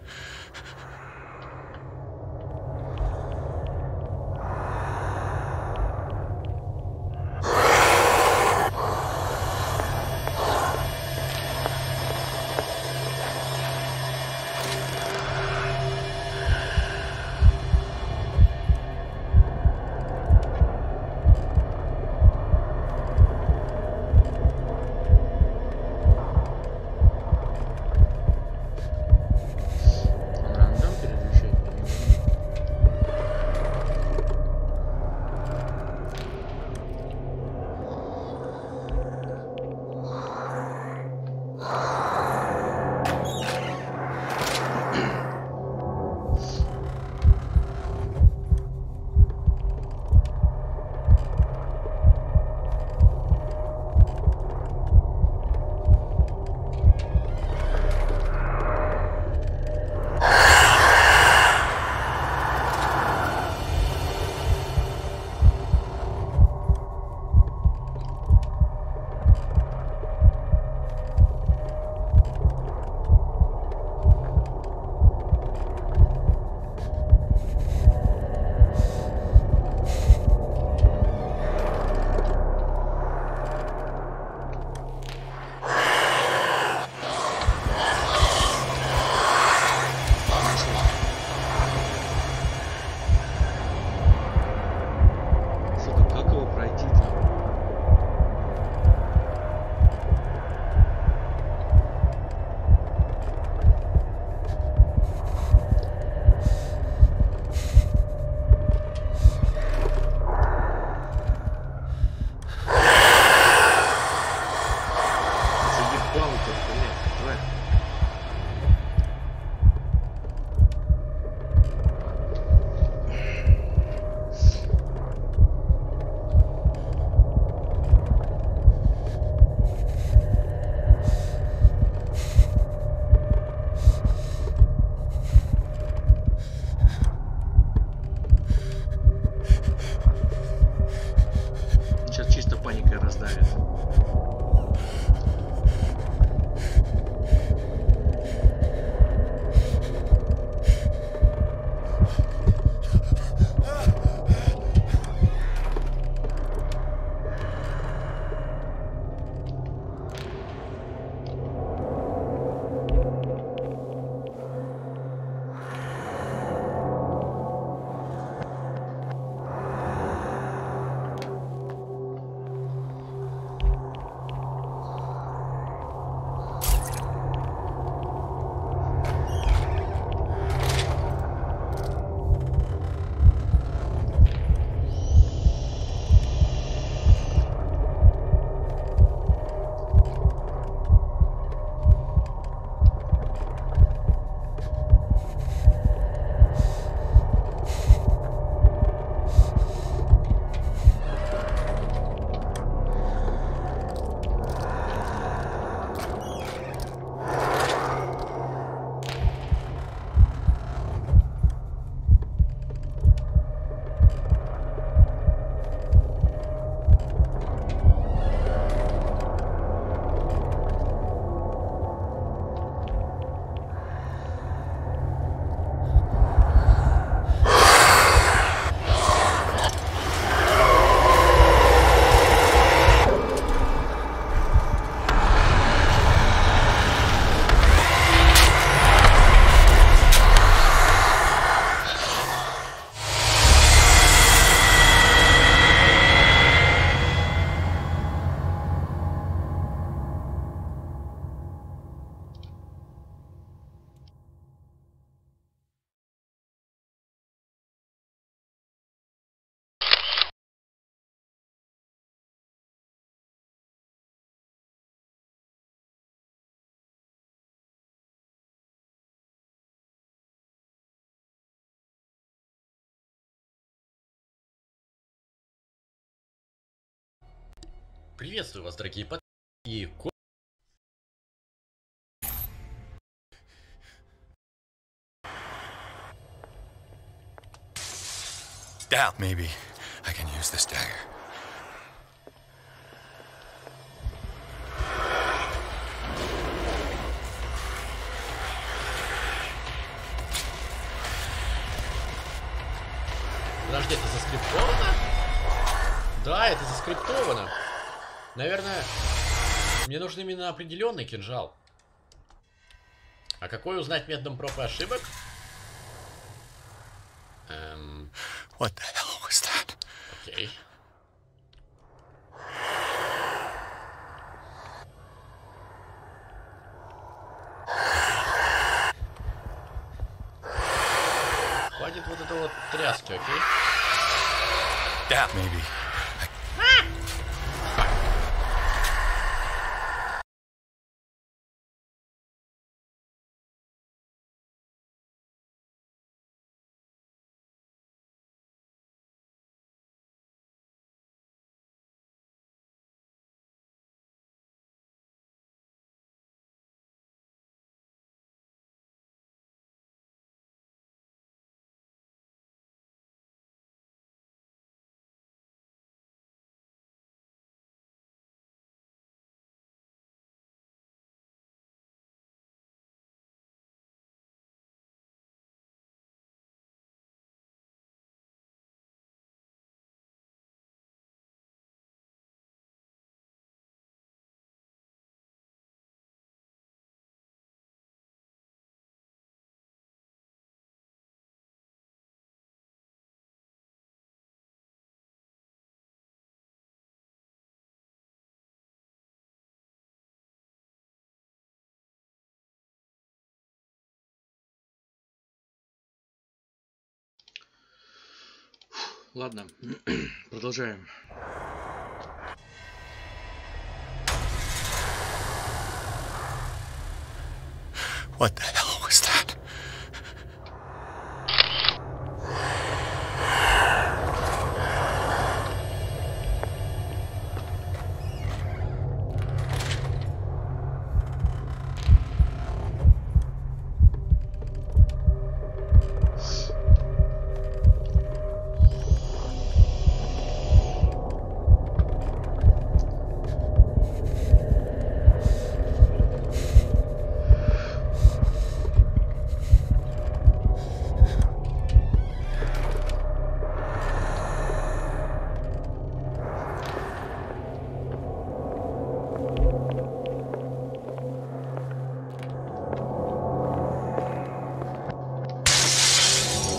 Приветствую вас, дорогие подписчики. Down. Maybe I can use this dagger. Подожди, это заскриптовано? Да, это заскриптовано. Наверное, мне нужен именно определенный кинжал. А какой узнать методом проб и ошибок? What the hell was that? Окей. Хватит вот это вот тряски, окей? Yeah, maybe. Ладно, продолжаем. What the hell was that?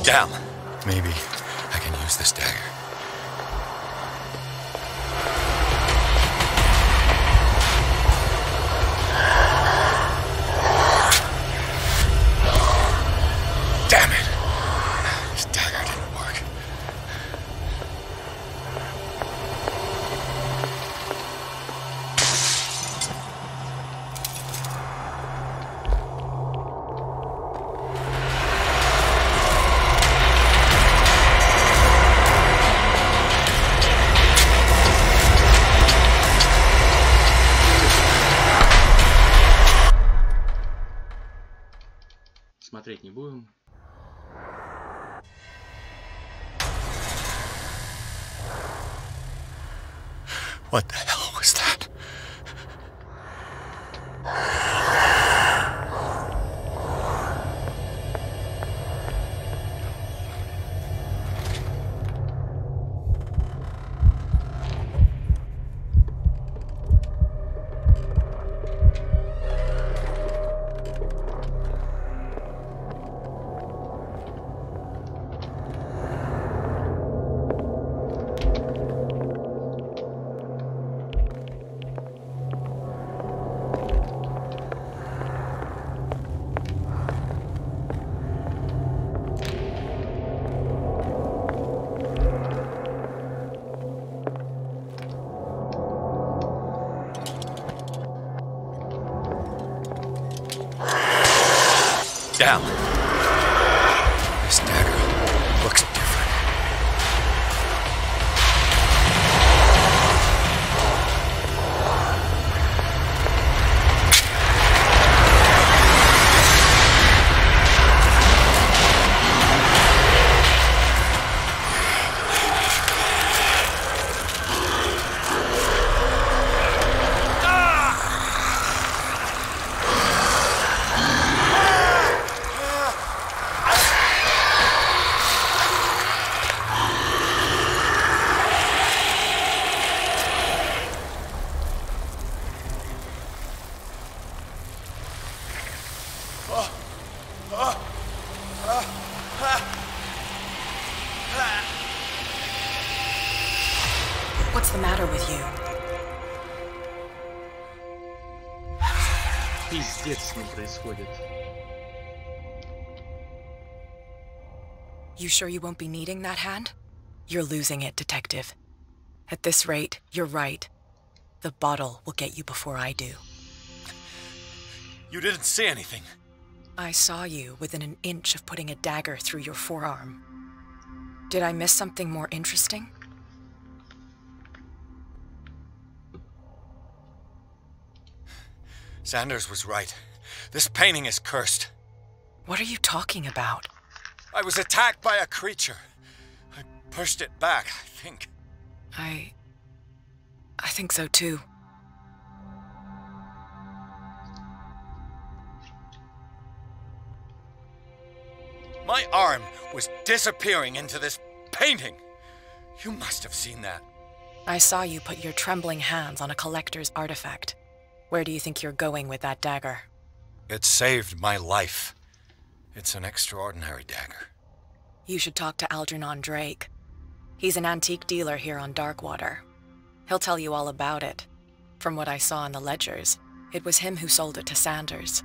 Damn. Maybe I can use this dagger. Damn it. This dagger didn't work. Смотреть не будем. What the hell was that? Damn. This dagger looks different. What's the matter with you? Пиздец с ним происходит. You sure you won't be needing that hand? You're losing it, Detective. At this rate, you're right. The bottle will get you before I do. You didn't see anything. I saw you within an inch of putting a dagger through your forearm. Did I miss something more interesting? Sanders was right. This painting is cursed. What are you talking about? I was attacked by a creature. I pushed it back, I think. I think so too. My arm was disappearing into this painting. You must have seen that. I saw you put your trembling hands on a collector's artifact. Where do you think you're going with that dagger? It saved my life. It's an extraordinary dagger. You should talk to Algernon Drake. He's an antique dealer here on Darkwater. He'll tell you all about it. From what I saw in the ledgers, it was him who sold it to Sanders.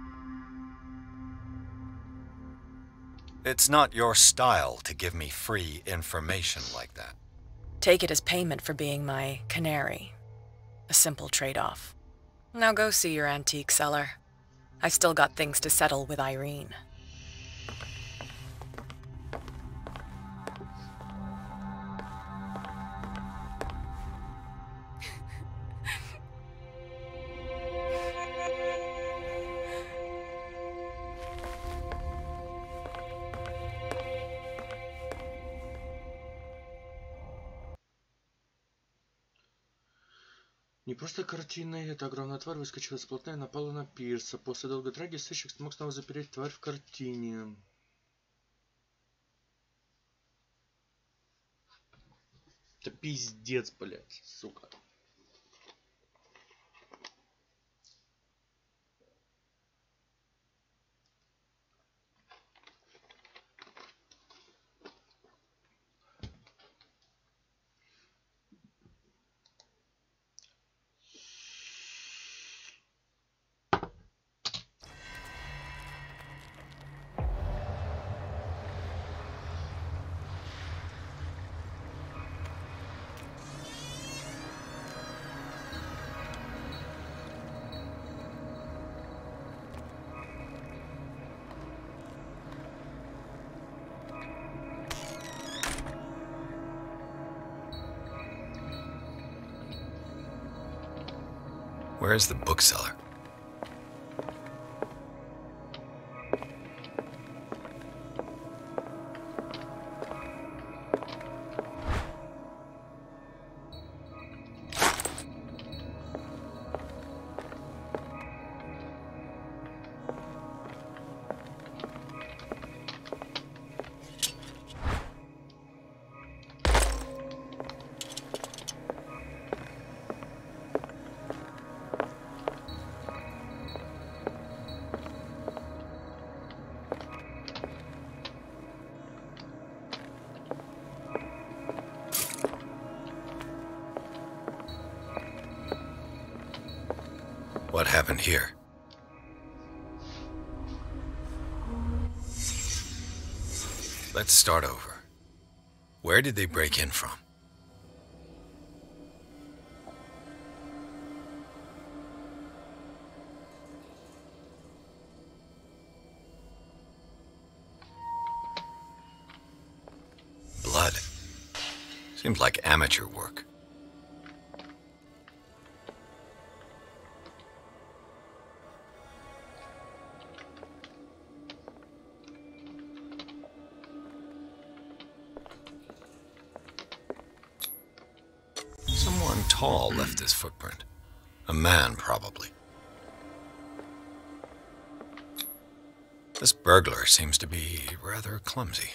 It's not your style to give me free information like that. Take it as payment for being my canary. A simple trade-off. Now go see your antique seller. I still got things to settle with Irene. Не просто картина, эта огромная тварь выскочила из полотна и напала на Пирса. После долгой драки сыщик смог снова запереть тварь в картине. Это пиздец, блядь, сука. Where is the bookseller? What happened here? Let's start over. Where did they break in from? Blood. Seems like amateur work. Someone tall left this footprint. A man, probably. This burglar seems to be rather clumsy.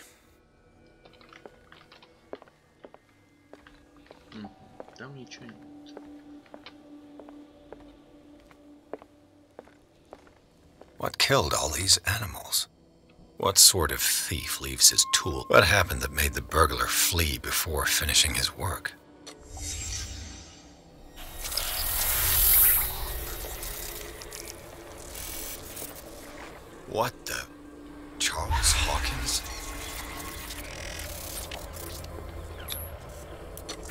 Там ничего нет. What killed all these animals? What sort of thief leaves his tool? What happened that made the burglar flee before finishing his work? What the... Charles Hawkins?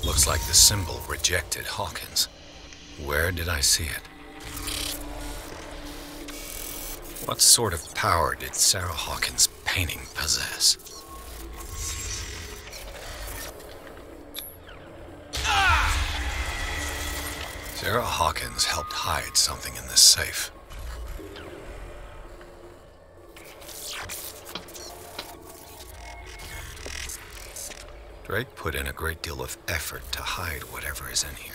Looks like the symbol rejected Hawkins. Where did I see it? What sort of power did Sarah Hawkins' painting possess? Sarah Hawkins helped hide something in this safe. Drake put in a great deal of effort to hide whatever is in here.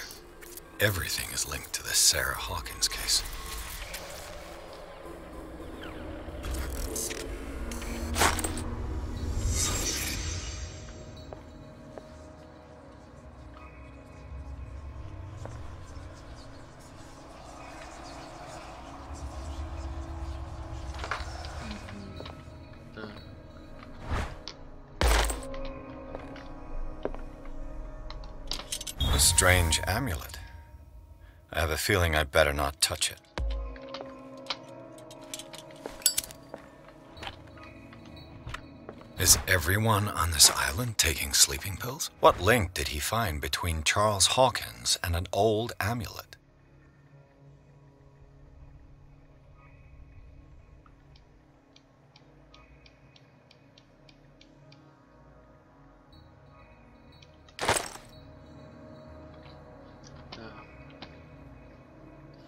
Everything is linked to the Sarah Hawkins case. A strange amulet. I have a feeling I'd better not touch it. Is everyone on this island taking sleeping pills? What link did he find between Charles Hawkins and an old amulet?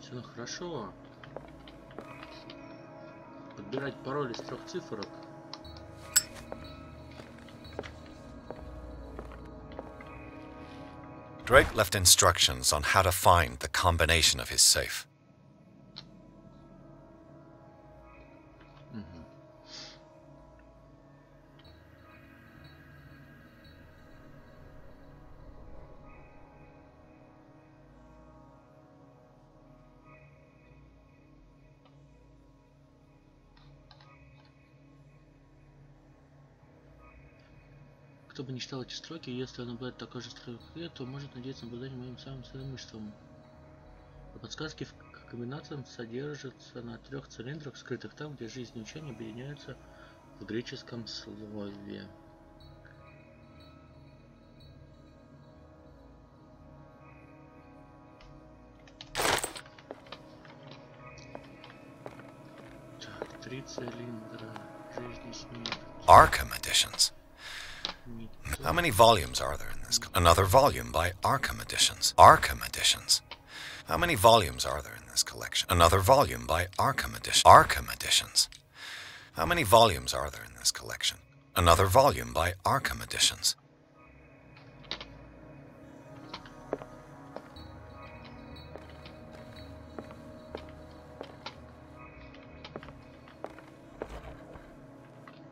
Все хорошо. Подбирать пароль из 3 цифрок. Drake left instructions on how to find the combination of his safe. Кто бы не читал эти строки, если он обладает такой же строке, то может надеяться на обладание моим самым сильным имуществом. Подсказки к комбинациям содержатся на 3 цилиндрах, скрытых там, где жизнь и учение объединяются в греческом слове. Так, 3 цилиндра, жизнь и смерть. Arkham editions. How many volumes are there in this? Another volume by Arkham Editions. Arkham Editions. How many volumes are there in this collection? Another volume by Arkham Editions. Arkham Editions. How many volumes are there in this collection? Another volume by Arkham Editions.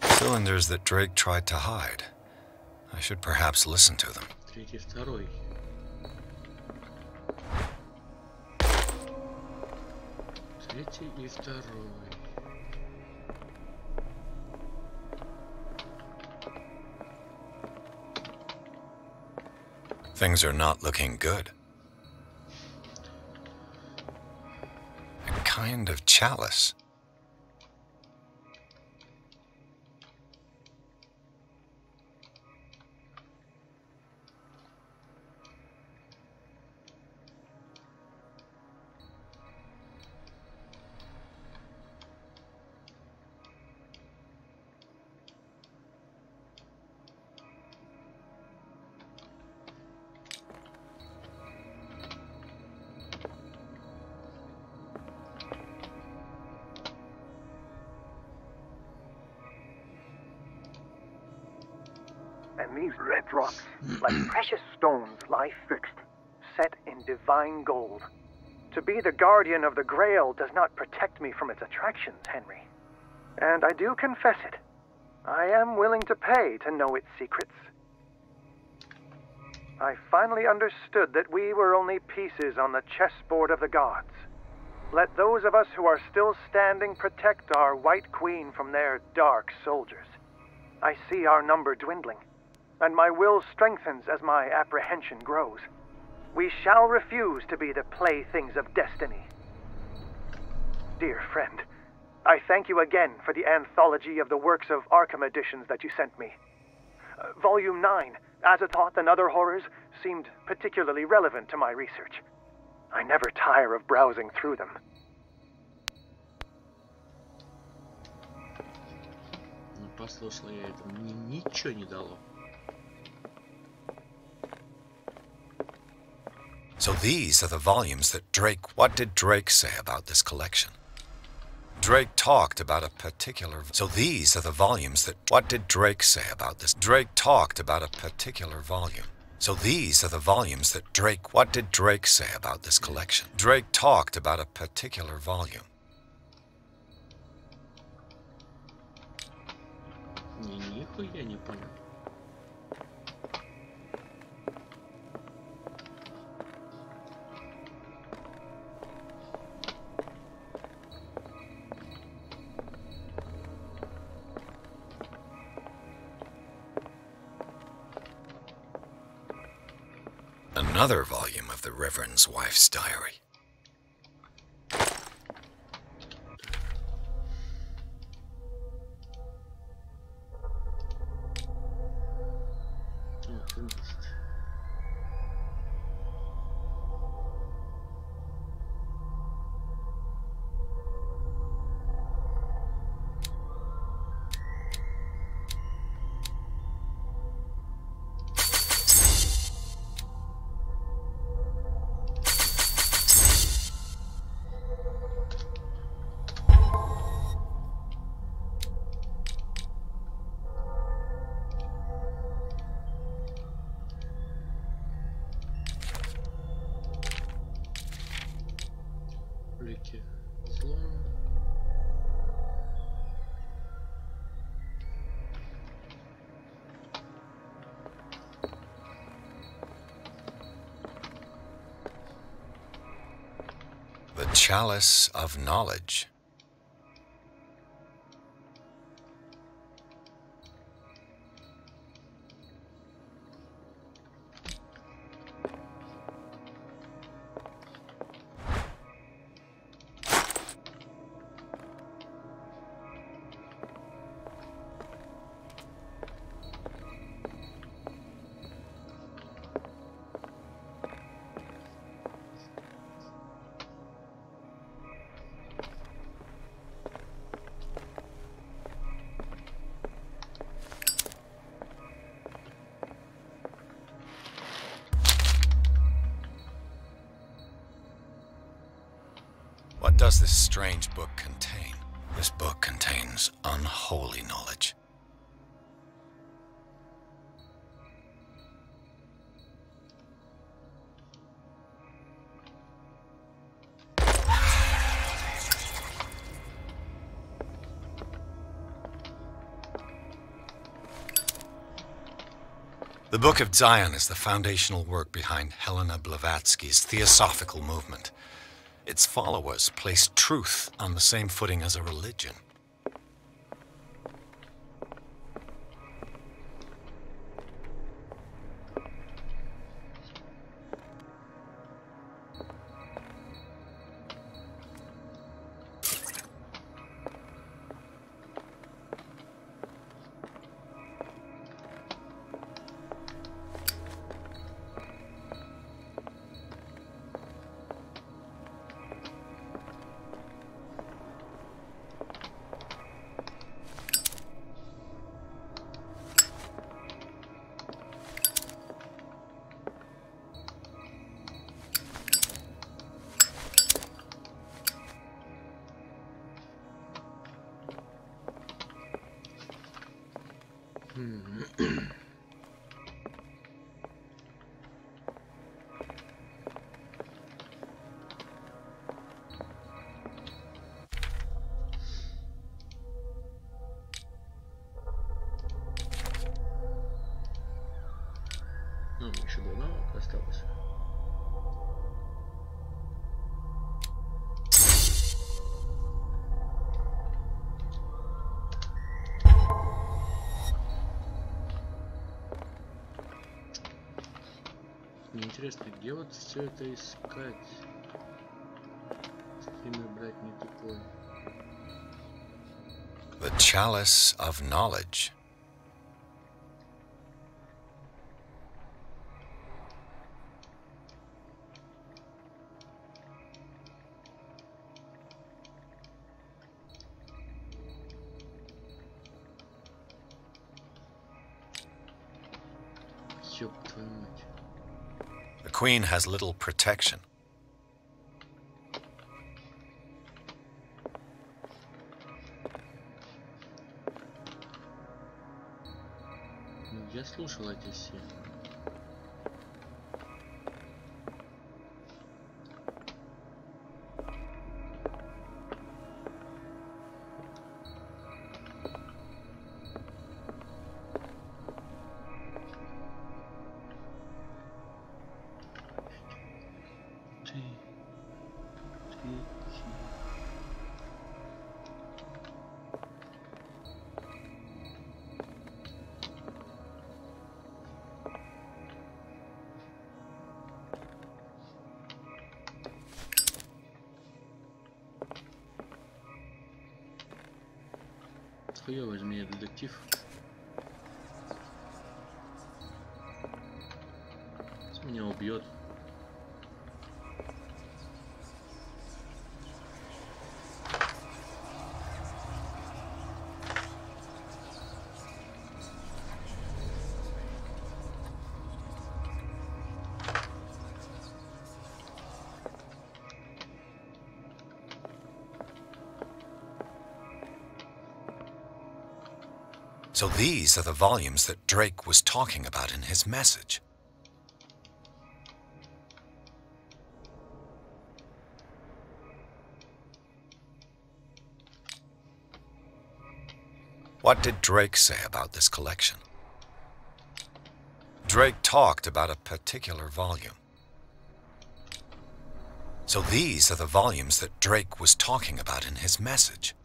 Cylinders that Drake tried to hide. I should perhaps listen to them. Третий, второй. Третий и второй. Things are not looking good. A kind of chalice. And these red rocks, like precious stones, lie fixed, set in divine gold. To be the guardian of the Grail does not protect me from its attractions, Henry. And I do confess it. I am willing to pay to know its secrets. I finally understood that we were only pieces on the chessboard of the gods. Let those of us who are still standing protect our White Queen from their dark soldiers. I see our number dwindling, and my will strengthens as my apprehension grows. We shall refuse to be the playthings of destiny. Dear friend, I thank you again for the anthology of the works of Arkham editions that you sent me. Volume 9, Azathoth and Other Horrors, seemed particularly relevant to my research. I never tire of browsing through them. Ну, послушал я это, мне ничего не дало. So these are the volumes that Drake... What did Drake say about this collection? Drake talked about a particular... So these are the volumes that... What did Drake say about this? Drake talked about a particular volume. So these are the volumes that Drake... What did Drake say about this collection? Drake talked about a particular volume. Нихуя не понял. Another volume of the Reverend's wife's diary. The Chalice of Knowledge. What does this strange book contain? This book contains unholy knowledge. The Book of Zion is the foundational work behind Helena Blavatsky's Theosophical movement. Its followers place truth on the same footing as a religion. Ну, еще давно осталось. Мне интересно, где вот все это искать? Стример, блядь, не тупой. The chalice of knowledge. The Queen has little protection. Я слушал эти все. Хуёвый из меня детектив. Меня убьет. So these are the volumes that Drake was talking about in his message. What did Drake say about this collection? Drake talked about a particular volume. So these are the volumes that Drake was talking about in his message.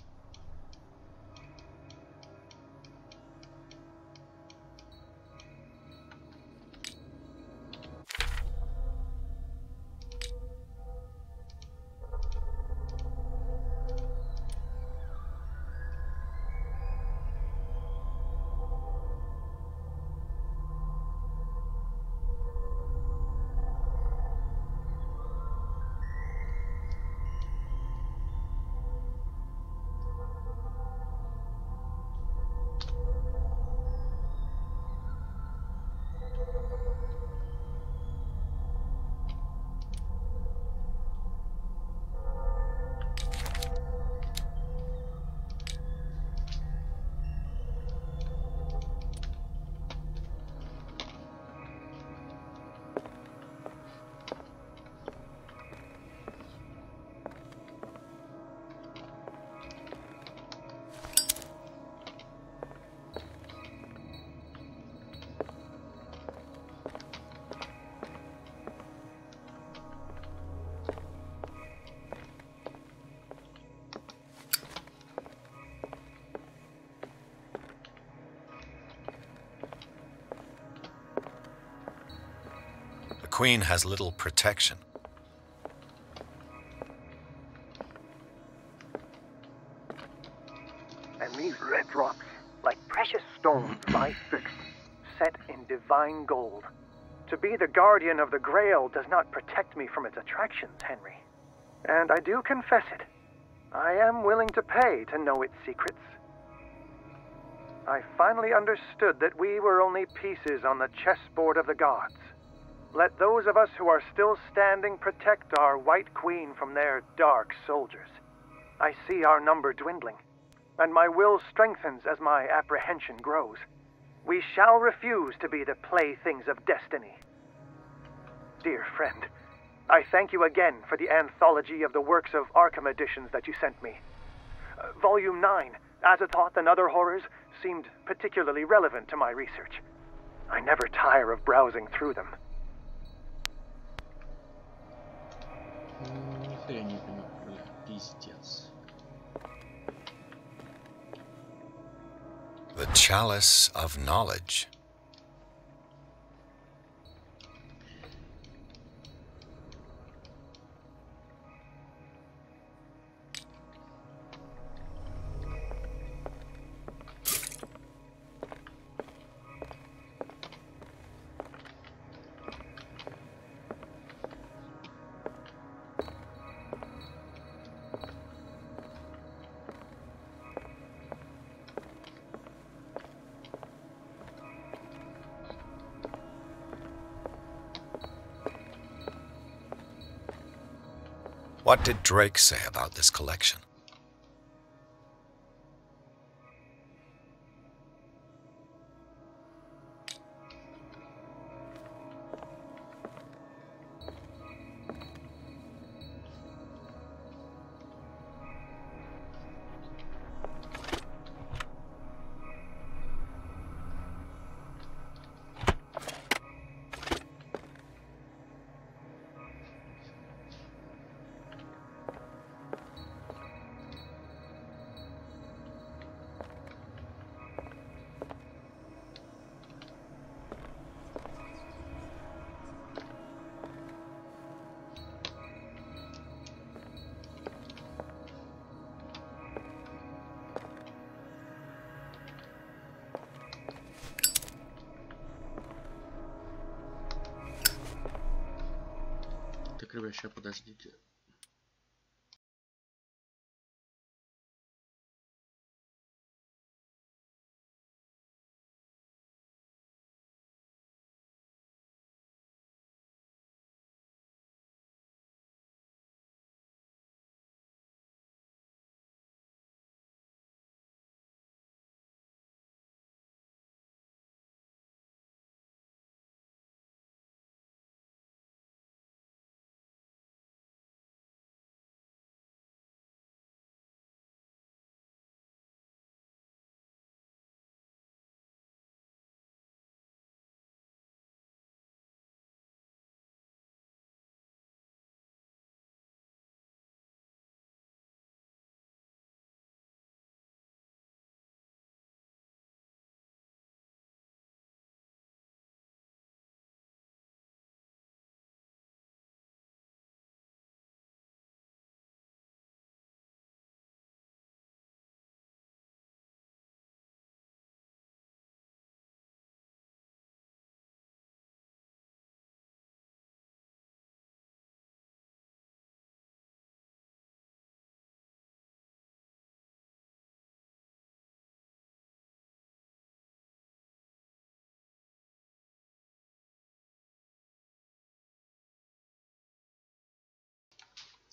The Queen has little protection. And these red rocks, like precious stones, lie fixed, set in divine gold. To be the guardian of the Grail does not protect me from its attractions, Henry. And I do confess it. I am willing to pay to know its secrets. I finally understood that we were only pieces on the chessboard of the gods. Let those of us who are still standing protect our White Queen from their dark soldiers. I see our number dwindling, and my will strengthens as my apprehension grows. We shall refuse to be the playthings of destiny. Dear friend, I thank you again for the anthology of the works of Arkham editions that you sent me. Volume 9, Azathoth and Other Horrors, seemed particularly relevant to my research. I never tire of browsing through them. Нихуя не понимаю, бля, пиздец. The chalice of knowledge. What did Drake say about this collection? Так, ребят, сейчас подождите.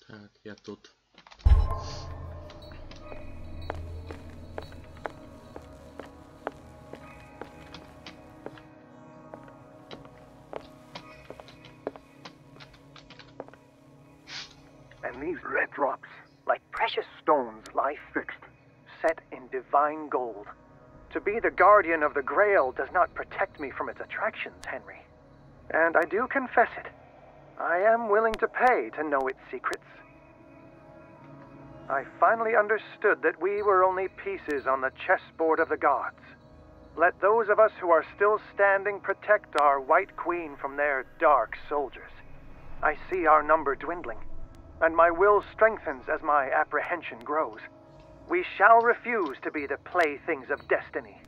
Так, я тут. And these red drops, like precious stones, lie fixed, set in divine gold. To be the guardian of the Grail does not protect me from its attractions, Henry. And I do confess it. I am willing to pay to know its secrets. I finally understood that we were only pieces on the chessboard of the gods. Let those of us who are still standing protect our White Queen from their dark soldiers. I see our number dwindling, and my will strengthens as my apprehension grows. We shall refuse to be the playthings of destiny.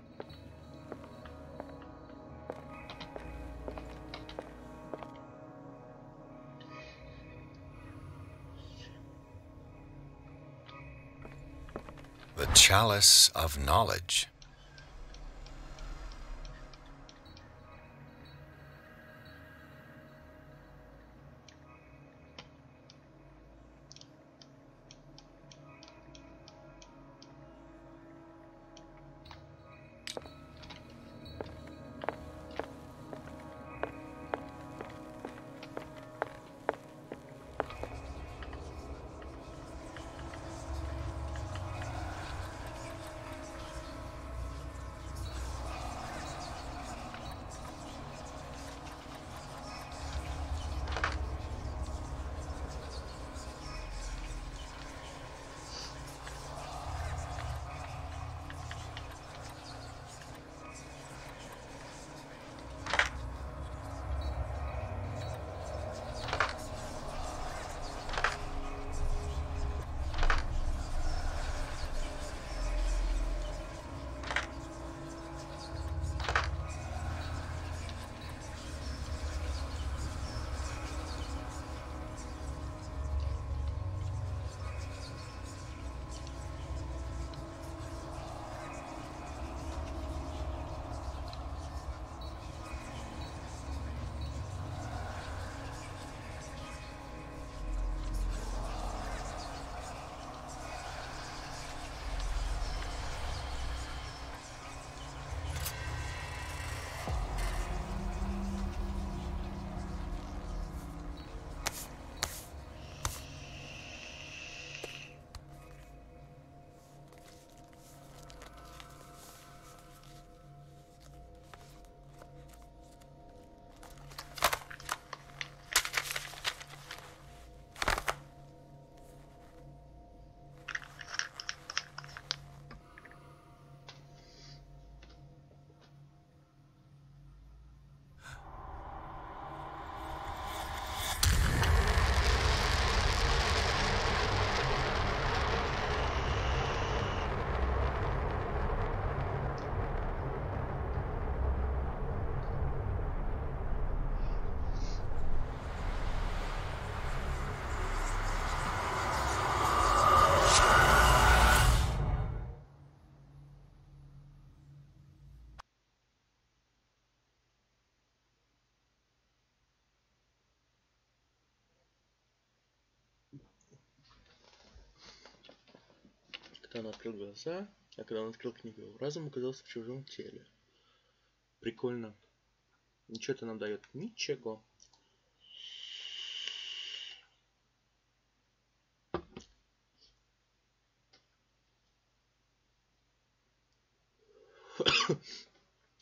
The Chalice of Knowledge. Когда он открыл глаза, а когда он открыл книгу, его разум оказался в чужом теле. Прикольно. Ничего это нам дает? Ничего.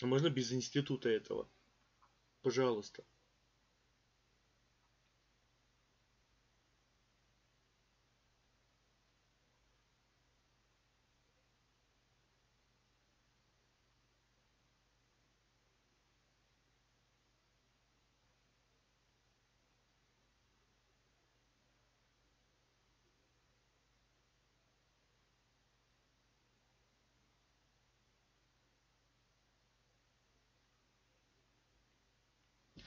А можно без института этого? Пожалуйста.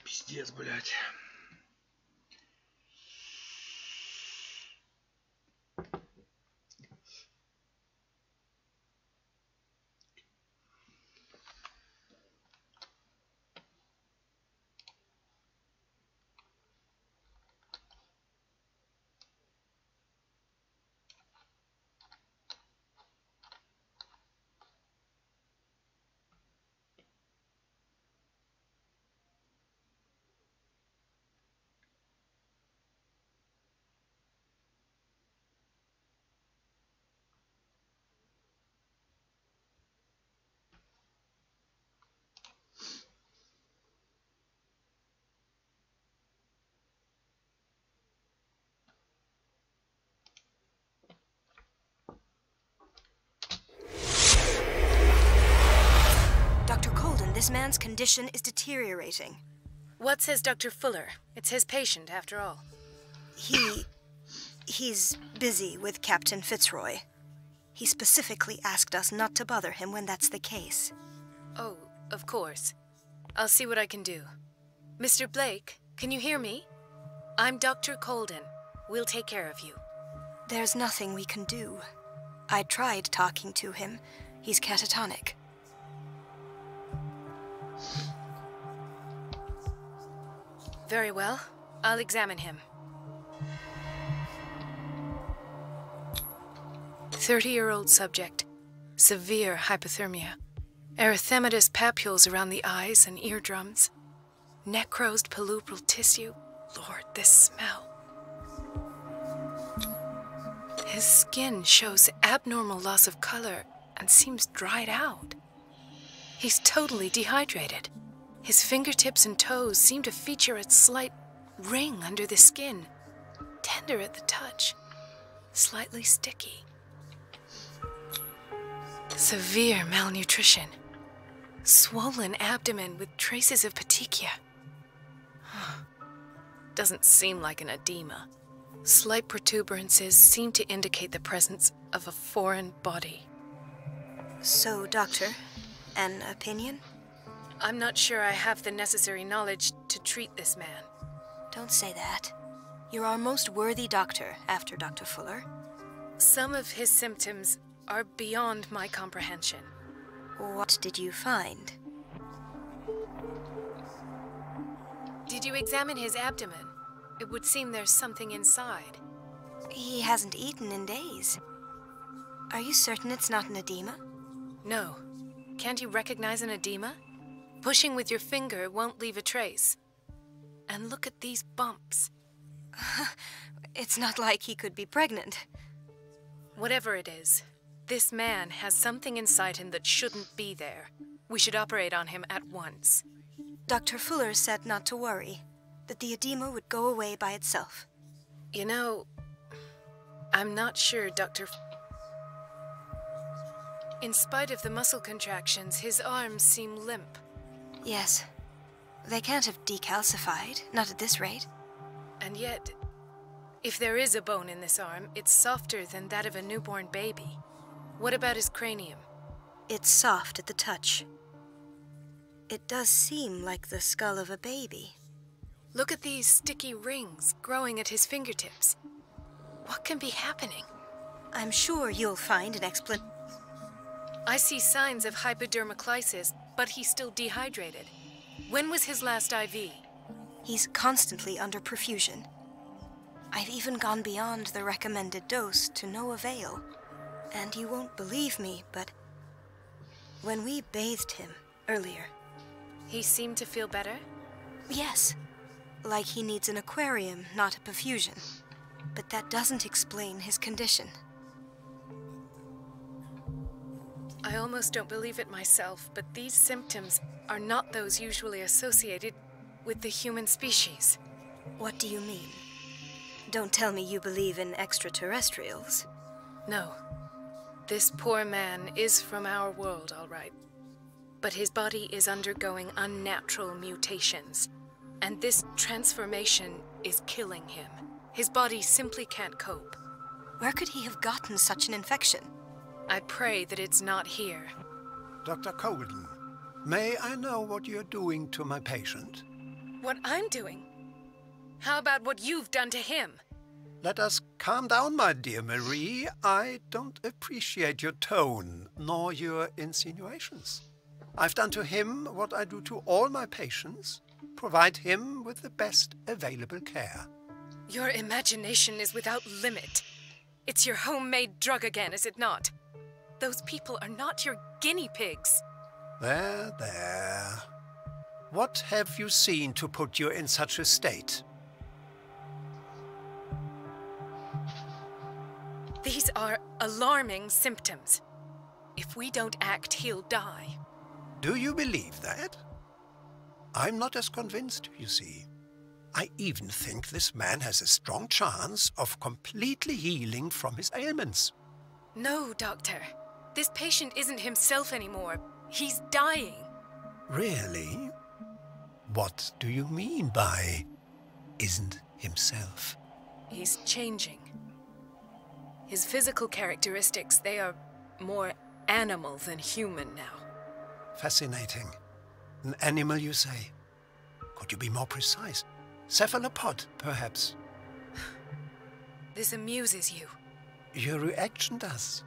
Пиздец, блядь. Dr. Colden, this man's condition is deteriorating. What says Dr. Fuller? It's his patient, after all. He's busy with Captain Fitzroy. He specifically asked us not to bother him when that's the case. Oh, of course. I'll see what I can do. Mr. Blake, can you hear me? I'm Dr. Colden. We'll take care of you. There's nothing we can do. I tried talking to him. He's catatonic. Very well. I'll examine him. 30-year-old subject. Severe hypothermia. Erythematous papules around the eyes and eardrums. Necrosed palpebral tissue. Lord, this smell. His skin shows abnormal loss of color and seems dried out. He's totally dehydrated. His fingertips and toes seem to feature a slight ring under the skin. Tender at the touch. Slightly sticky. Severe malnutrition. Swollen abdomen with traces of petechia. Doesn't seem like an edema. Slight protuberances seem to indicate the presence of a foreign body. So, Doctor, an opinion? I'm not sure I have the necessary knowledge to treat this man. Don't say that. You're our most worthy doctor after Dr. Fuller. Some of his symptoms are beyond my comprehension. What did you find? Did you examine his abdomen? It would seem there's something inside. He hasn't eaten in days. Are you certain it's not an edema? No. Can't you recognize an edema? Pushing with your finger won't leave a trace. And look at these bumps. It's not like he could be pregnant. Whatever it is, this man has something inside him that shouldn't be there. We should operate on him at once. Dr. Fuller said not to worry, that the edema would go away by itself. You know, I'm not sure, In spite of the muscle contractions, his arms seem limp. Yes. They can't have decalcified, not at this rate. And yet, if there is a bone in this arm, it's softer than that of a newborn baby. What about his cranium? It's soft at the touch. It does seem like the skull of a baby. Look at these sticky rings growing at his fingertips. What can be happening? I'm sure you'll find an explanation. I see signs of hypodermoclysis, but he's still dehydrated. When was his last IV? He's constantly under perfusion. I've even gone beyond the recommended dose to no avail. And you won't believe me, but when we bathed him earlier... He seemed to feel better? Yes. Like he needs an aquarium, not a perfusion. But that doesn't explain his condition. I almost don't believe it myself, but these symptoms are not those usually associated with the human species. What do you mean? Don't tell me you believe in extraterrestrials. No. This poor man is from our world, all right. But his body is undergoing unnatural mutations. And this transformation is killing him. His body simply can't cope. Where could he have gotten such an infection? I pray that it's not here. Dr. Colden, may I know what you're doing to my patient? What I'm doing? How about what you've done to him? Let us calm down, my dear Marie. I don't appreciate your tone, nor your insinuations. I've done to him what I do to all my patients. Provide him with the best available care. Your imagination is without limit. It's your homemade drug again, is it not? Those people are not your guinea pigs. There, there. What have you seen to put you in such a state? These are alarming symptoms. If we don't act, he'll die. Do you believe that? I'm not as convinced, you see. I even think this man has a strong chance of completely healing from his ailments. No, Doctor. This patient isn't himself anymore. He's dying. Really? What do you mean by isn't himself? He's changing. His physical characteristics, they are more animal than human now. Fascinating. An animal, you say? Could you be more precise? Cephalopod, perhaps? This amuses you. Your reaction does.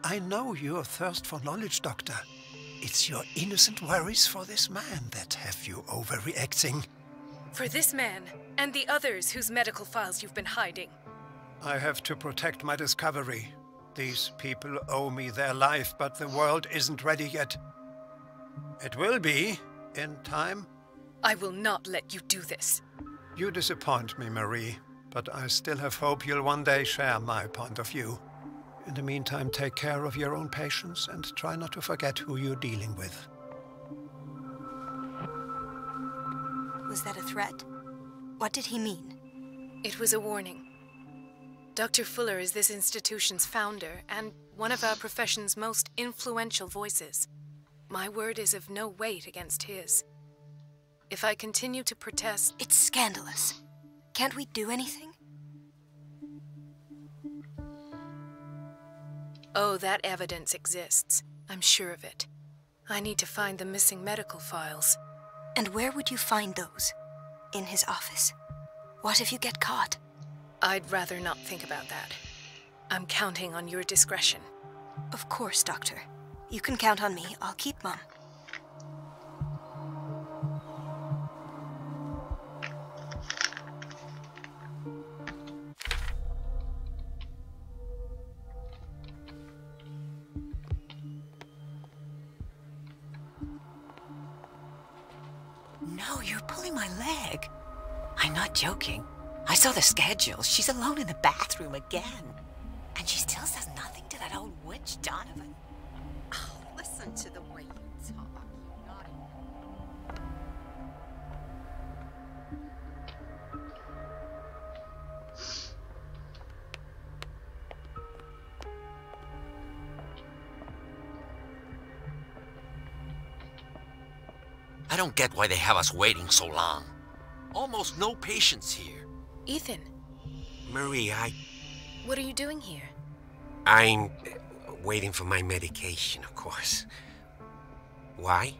I know your thirst for knowledge, Doctor. It's your innocent worries for this man that have you overreacting. For this man, and the others whose medical files you've been hiding. I have to protect my discovery. These people owe me their life, but the world isn't ready yet. It will be, in time. I will not let you do this. You disappoint me, Marie, but I still have hope you'll one day share my point of view. In the meantime, take care of your own patients and try not to forget who you're dealing with. Was that a threat? What did he mean? It was a warning. Dr. Fuller is this institution's founder and one of our profession's most influential voices. My word is of no weight against his. If I continue to protest... It's scandalous. Can't we do anything? Oh, that evidence exists. I'm sure of it. I need to find the missing medical files. And where would you find those? In his office? What if you get caught? I'd rather not think about that. I'm counting on your discretion. Of course, Doctor. You can count on me. I'll keep mum. No, you're pulling my leg. I'm not joking. I saw the schedule. She's alone in the bathroom again. And she still says nothing to that old witch, Donovan. Oh, listen to the way you talk, you naughty. I don't get why they have us waiting so long. Almost no patients here. Ethan. Marie, What are you doing here? I'm waiting for my medication, of course. Why?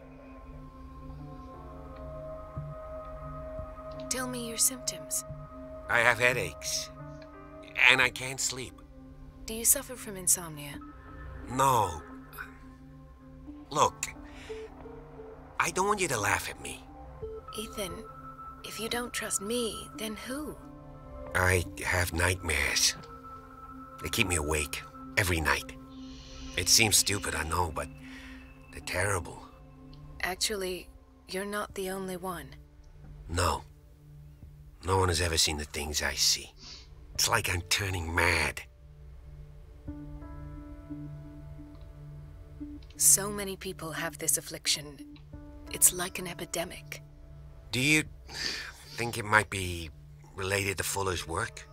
Tell me your symptoms. I have headaches. And I can't sleep. Do you suffer from insomnia? No. Look, I don't want you to laugh at me. Ethan, if you don't trust me, then who? I have nightmares. They keep me awake every night. It seems stupid, I know, but they're terrible. Actually, you're not the only one. No. No one has ever seen the things I see. It's like I'm turning mad. So many people have this affliction. It's like an epidemic. Do you think it might be related to Fuller's work?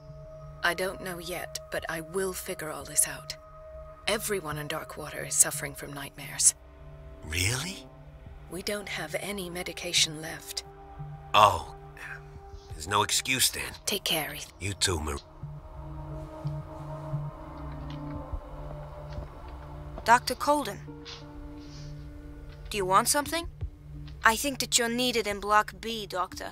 I don't know yet, but I will figure all this out. Everyone in Darkwater is suffering from nightmares. Really? We don't have any medication left. Oh. There's no excuse then. Take care, Ethan. You too, Marie. Dr. Colden. Do you want something? I think that you're needed in Block B, Doctor.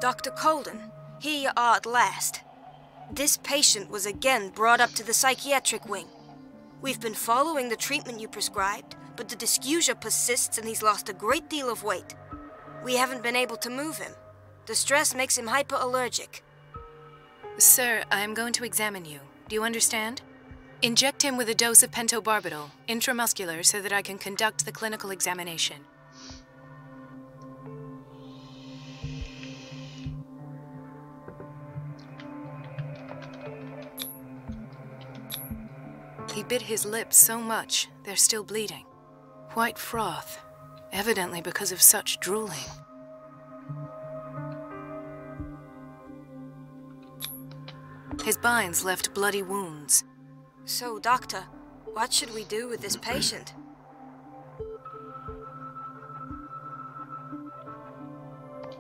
Dr. Colden, here you are at last. This patient was again brought up to the psychiatric wing. We've been following the treatment you prescribed, but the dysgeusia persists and he's lost a great deal of weight. We haven't been able to move him. The stress makes him hyperallergic. Sir, I'm going to examine you. Do you understand? Inject him with a dose of pentobarbital, intramuscular, so that I can conduct the clinical examination. He bit his lips so much, they're still bleeding. White froth, evidently because of such drooling. His binds left bloody wounds. So, Doctor, what should we do with this patient?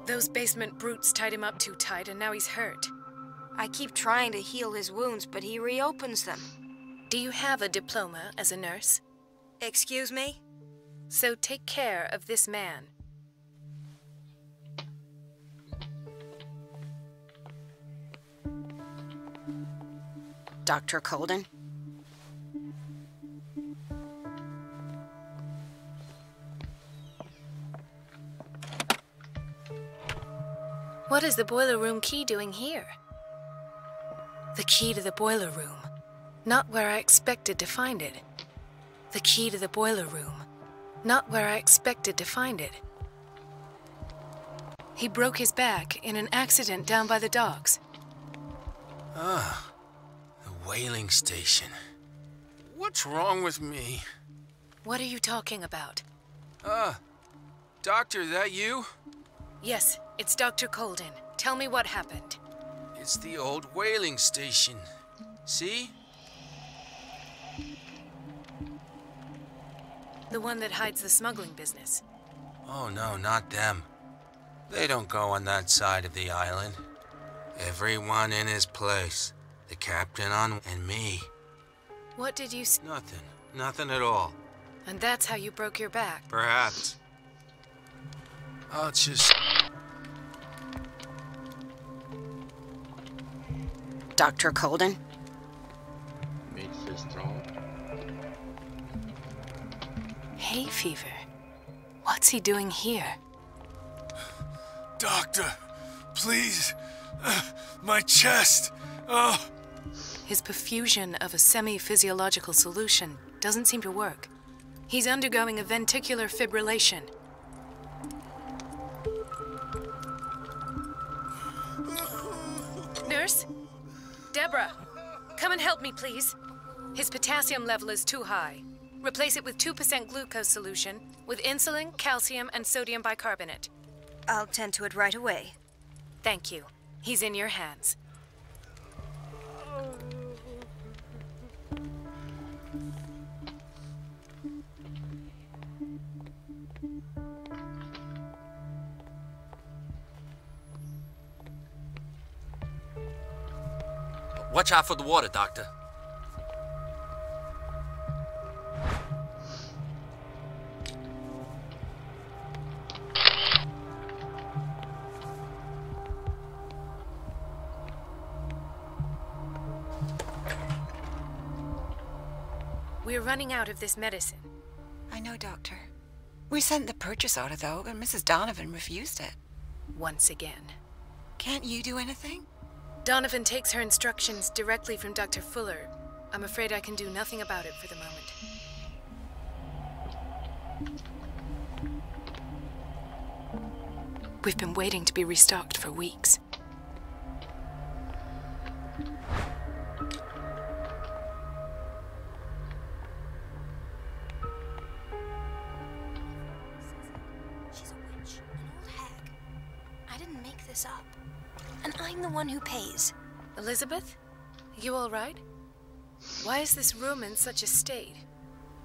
Those basement brutes tied him up too tight, and now he's hurt. I keep trying to heal his wounds, but he reopens them. Do you have a diploma as a nurse? Excuse me? So take care of this man. Dr. Colden? What is the boiler room key doing here? The key to the boiler room. Not where I expected to find it. The key to the boiler room. Not where I expected to find it. He broke his back in an accident down by the docks. Ah, the whaling station. What's wrong with me? What are you talking about? Doctor, that you? Yes, it's Dr. Colden. Tell me what happened. It's the old whaling station. See? The one that hides the smuggling business. Oh no, not them. They don't go on that side of the island. Everyone in his place. The captain on and me. What did you... Nothing. Nothing at all. And that's how you broke your back? Perhaps. I'll just... Dr. Colden? Makes you strong. Hay fever. What's he doing here? Doctor, please. My chest. Oh. His perfusion of a semi-physiological solution doesn't seem to work. He's undergoing a ventricular fibrillation. Nurse? Deborah, come and help me, please. His potassium level is too high. Replace it with 2% glucose solution with insulin, calcium, and sodium bicarbonate. I'll tend to it right away. Thank you. He's in your hands. Watch out for the water, Doctor. We're running out of this medicine. I know, Doctor. We sent the purchase order, though, and Mrs. Donovan refused it. Once again. Can't you do anything? Donovan takes her instructions directly from Dr. Fuller. I'm afraid I can do nothing about it for the moment. We've been waiting to be restocked for weeks. She's a witch, an old hag. I didn't make this up. And I'm the one who pays. Elizabeth? You all right? Why is this room in such a state?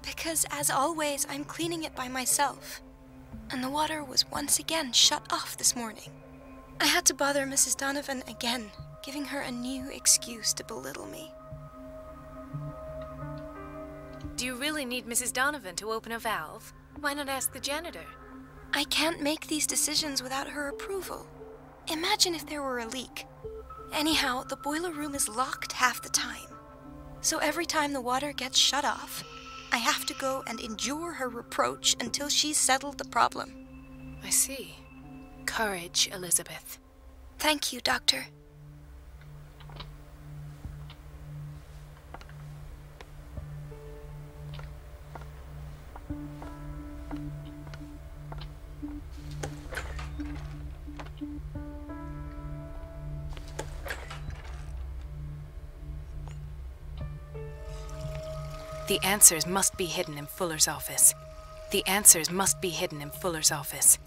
Because, as always, I'm cleaning it by myself. And the water was once again shut off this morning. I had to bother Mrs. Donovan again, giving her a new excuse to belittle me. Do you really need Mrs. Donovan to open a valve? Why not ask the janitor? I can't make these decisions without her approval. Imagine if there were a leak. Anyhow, the boiler room is locked half the time. So every time the water gets shut off, I have to go and endure her reproach until she's settled the problem. I see. Courage, Elizabeth. Thank you, Doctor. The answers must be hidden in Fuller's office. The answers must be hidden in Fuller's office.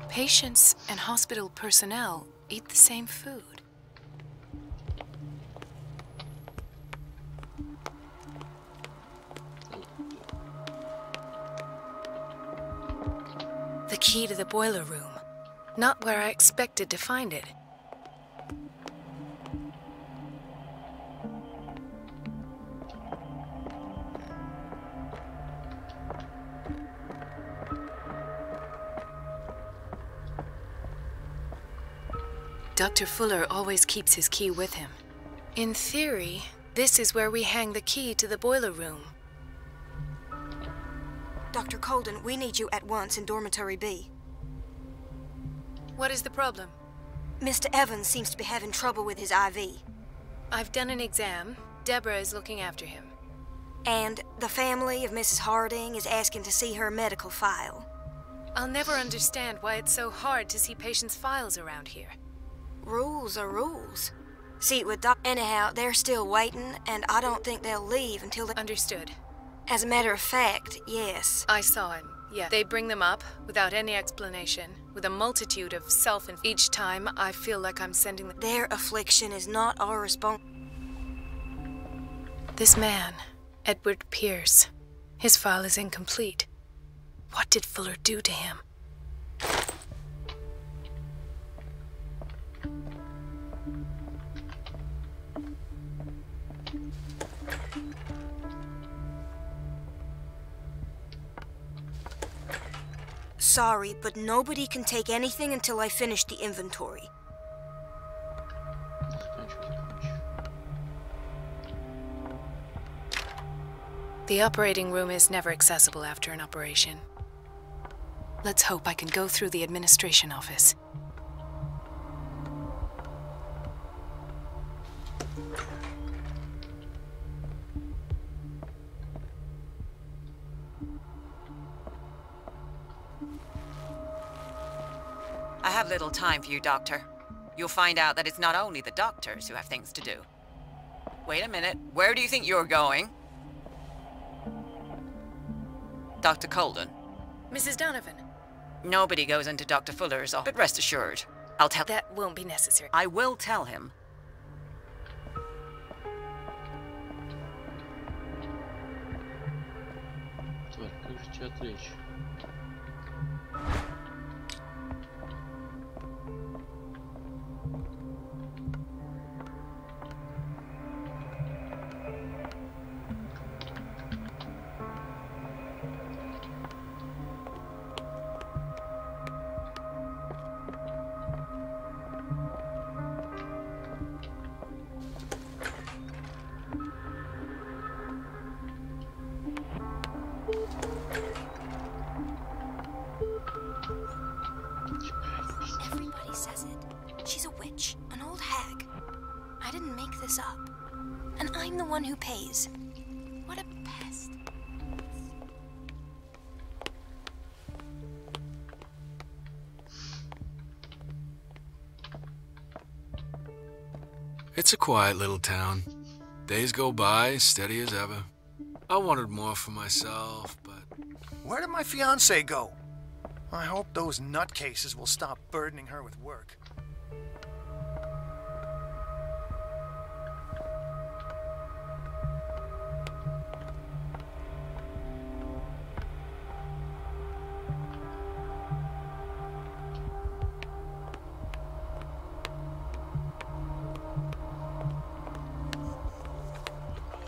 Patients and hospital personnel eat the same food. The key to the boiler room. Not where I expected to find it. Dr. Fuller always keeps his key with him. In theory, this is where we hang the key to the boiler room. Dr. Colden, we need you at once in Dormitory B. What is the problem? Mr. Evans seems to be having trouble with his IV. I've done an exam. Deborah is looking after him. And the family of Mrs. Harding is asking to see her medical file. I'll never understand why it's so hard to see patients' files around here. Rules are rules. See, with Doc... Anyhow, they're still waiting, and I don't think they'll leave until they... Understood. As a matter of fact, yes. I saw him, yeah. They bring them up, without any explanation, with a multitude of each time I feel like I'm sending them... Their affliction is not our response. This man, Edward Pierce, his file is incomplete. What did Fuller do to him? Sorry, but nobody can take anything until I finish the inventory. The operating room is never accessible after an operation. Let's hope I can go through the administration office. I have little time for you, Doctor. You'll find out that it's not only the doctors who have things to do. Wait a minute. Where do you think you're going? Dr. Colden. Mrs. Donovan. Nobody goes into Dr. Fuller's office, but rest assured, I'll tell... That won't be necessary. I will tell him. Так, как же тебя отвлечь? She's a witch, an old hag. I didn't make this up. And I'm the one who pays. What a pest. It's a quiet little town. Days go by, steady as ever. I wanted more for myself, but... Where did my fiancée go? I hope those nutcases will stop burdening her with work.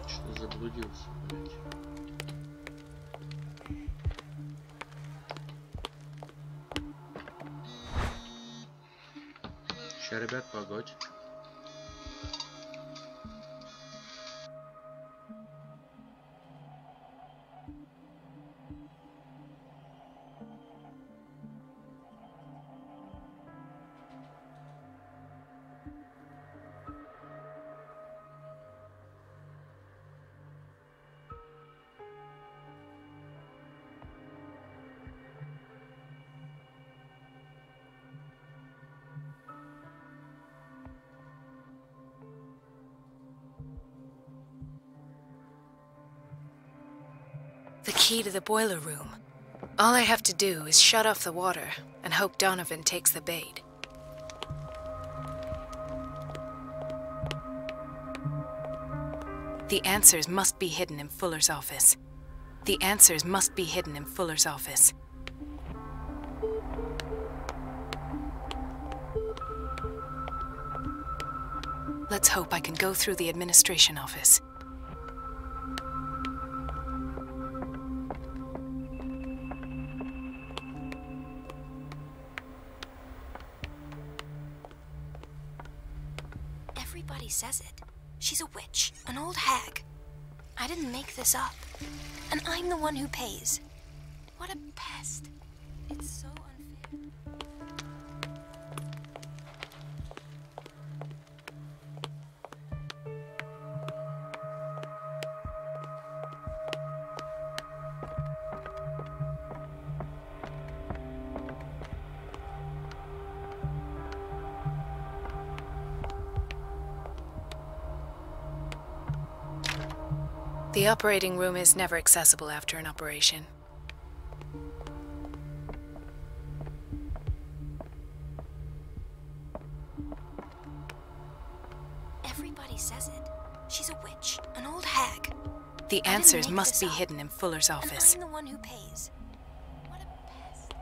Что-то заблудился, блядь. Ща, ребят, погодь. The key to the boiler room. All I have to do is shut off the water and hope Donovan takes the bait. The answers must be hidden in Fuller's office. The answers must be hidden in Fuller's office. Let's hope I can go through the administration office. Everybody says it. She's a witch, an old hag. I didn't make this up. And I'm the one who pays. What a pest. It's so unfair. The operating room is never accessible after an operation. Everybody says it. She's a witch, an old hag. The answers must be hidden in Fuller's office. And I'm the one who pays. What a pest.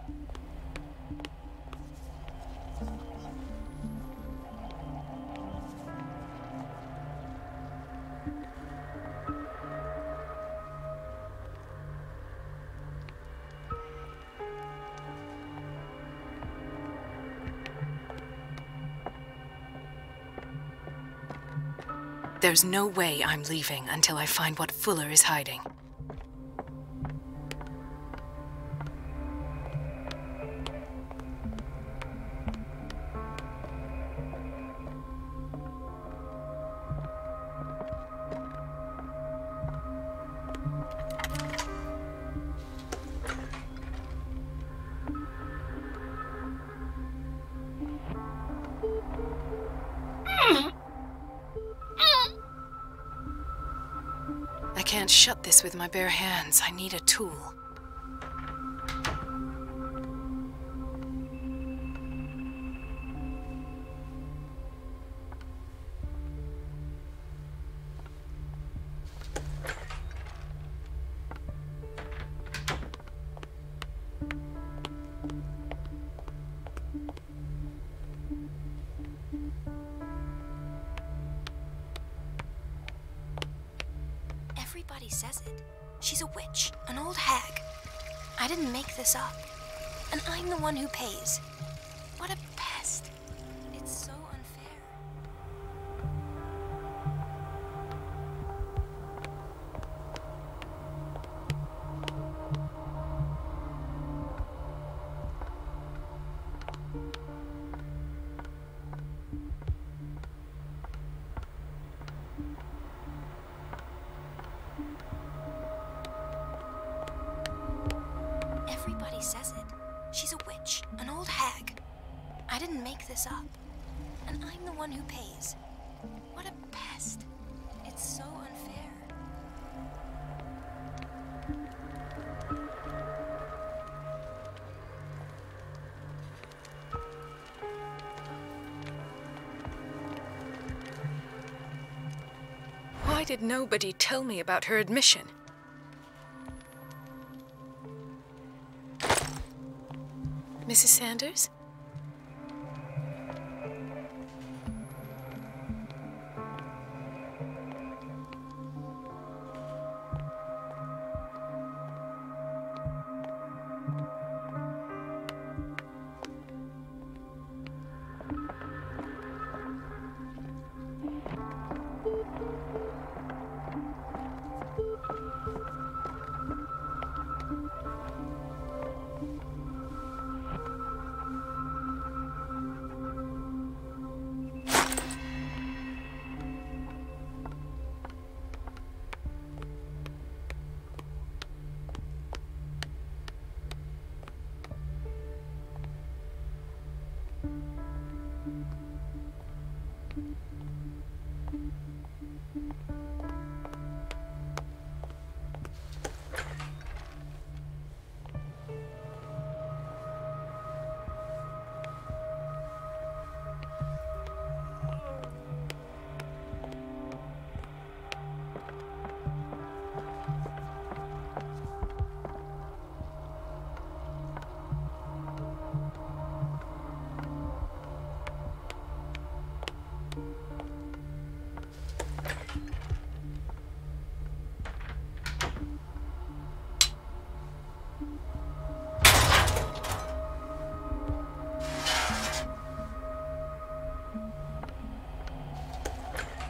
There's no way I'm leaving until I find what Fuller is hiding. I can't shut this with my bare hands. I need a tool. Everybody says it. She's a witch, an old hag. I didn't make this up. And I'm the one who pays. What a pest. It's so unfair. says it. She's a witch, an old hag. I didn't make this up. And I'm the one who pays. What a pest. It's so unfair. Why did nobody tell me about her admission? Mrs. Sanders?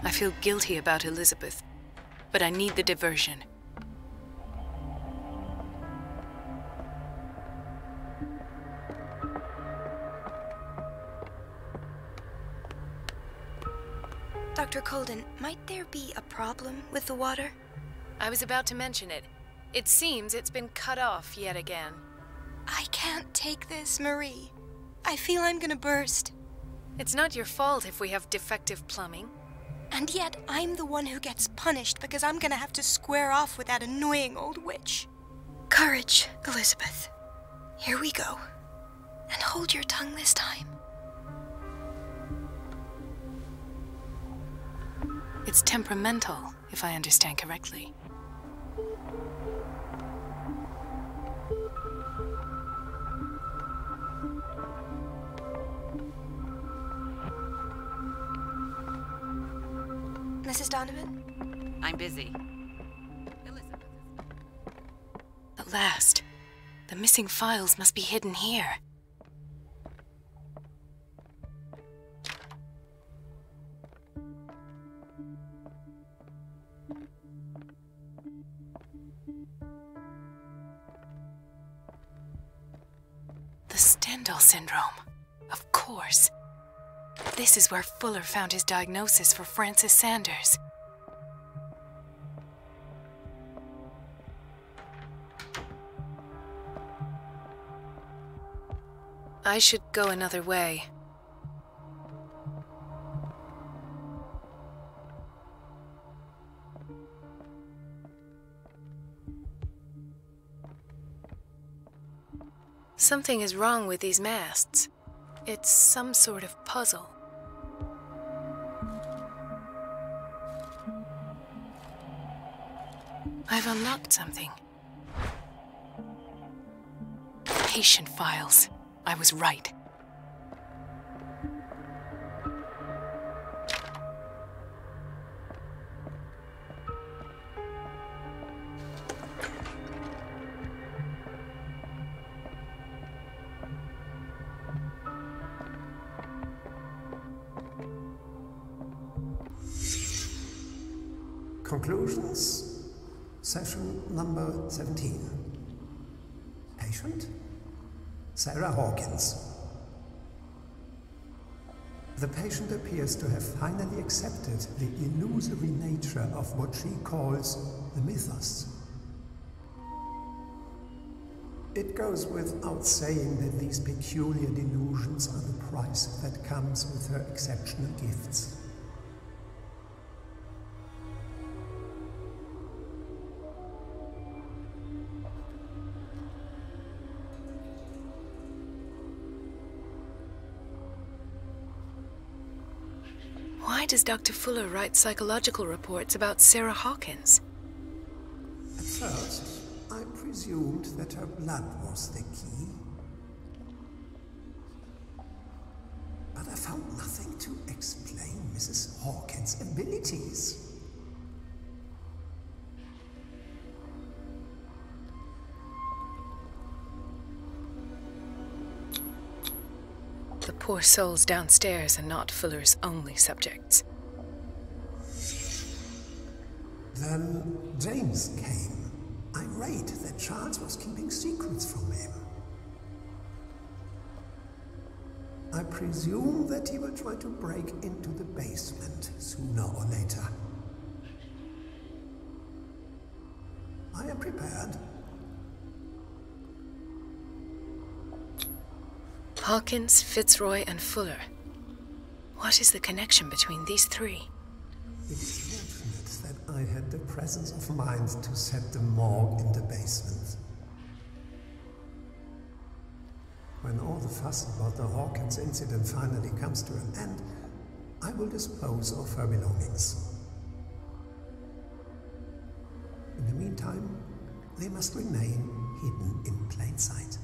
I feel guilty about Elizabeth, but I need the diversion. Dr. Colden, might there be a problem with the water? I was about to mention it. It seems it's been cut off yet again. I can't take this, Marie. I feel I'm gonna burst. It's not your fault if we have defective plumbing. And yet, I'm the one who gets punished because I'm gonna have to square off with that annoying old witch. Courage, Elizabeth. Here we go. And hold your tongue this time. It's temperamental, if I understand correctly. Mrs. Donovan? I'm busy. At last. The missing files must be hidden here. The Stendhal syndrome. Of course. This is where Fuller found his diagnosis for Francis Sanders. I should go another way. Something is wrong with these masts. It's some sort of puzzle. I've unlocked something. Patient files. I was right. Conclusions, session number 17. Patient, Sarah Hawkins. The patient appears to have finally accepted the illusory nature of what she calls the mythos. It goes without saying that these peculiar delusions are the price that comes with her exceptional gifts. Why does Dr. Fuller write psychological reports about Sarah Hawkins? At first, I presumed that her blood was the key. But I found nothing to explain Mrs. Hawkins' abilities. The poor souls downstairs are not Fuller's only subjects. Then James came, irate that Charles was keeping secrets from him. I presume that he will try to break into the basement sooner or later. I am prepared. Hawkins, Fitzroy, and Fuller. What is the connection between these three? It is fortunate that I had the presence of mind to set the morgue in the basement. When all the fuss about the Hawkins incident finally comes to an end, I will dispose of her belongings. In the meantime, they must remain hidden in plain sight.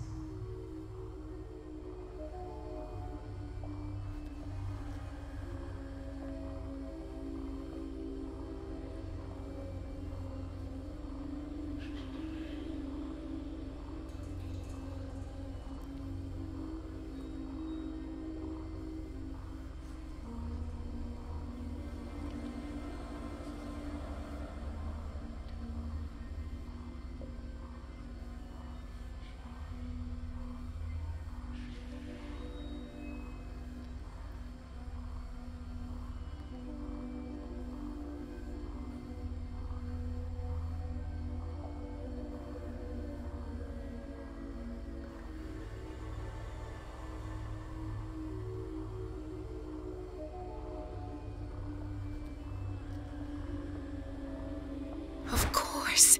Of course.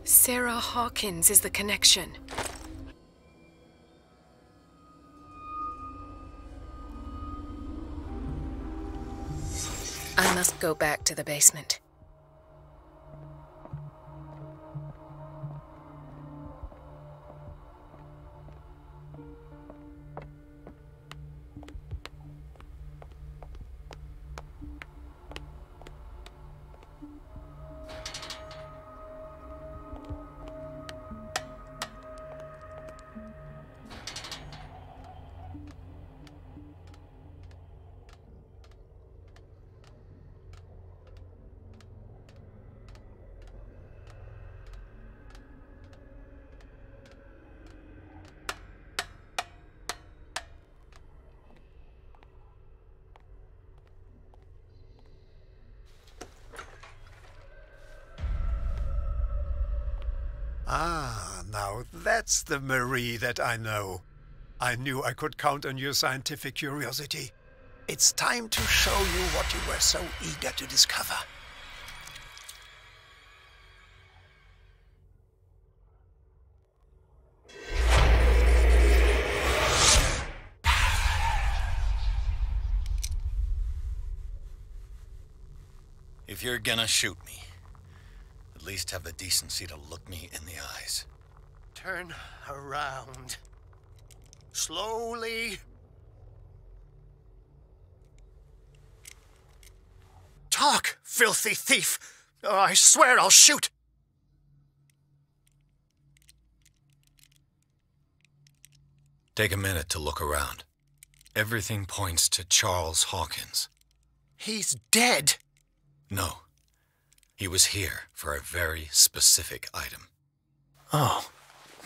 Sarah Hawkins is the connection. I must go back to the basement. Ah, now that's the Marie that I know. I knew I could count on your scientific curiosity. It's time to show you what you were so eager to discover. If you're gonna shoot me, at least have the decency to look me in the eyes. Turn around. Slowly. Talk, filthy thief! Oh, I swear I'll shoot! Take a minute to look around. Everything points to Charles Hawkins. He's dead! No. He was here for a very specific item. Oh,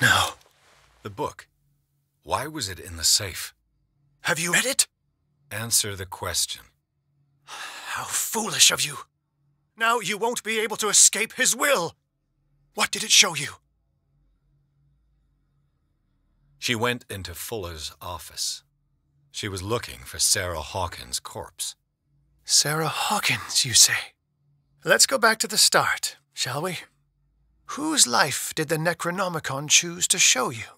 no. The book. Why was it in the safe? Have you read it? Answer the question. How foolish of you. Now you won't be able to escape his will. What did it show you? She went into Fuller's office. She was looking for Sarah Hawkins' corpse. Sarah Hawkins, you say? Let's go back to the start, shall we? Whose life did the Necronomicon choose to show you?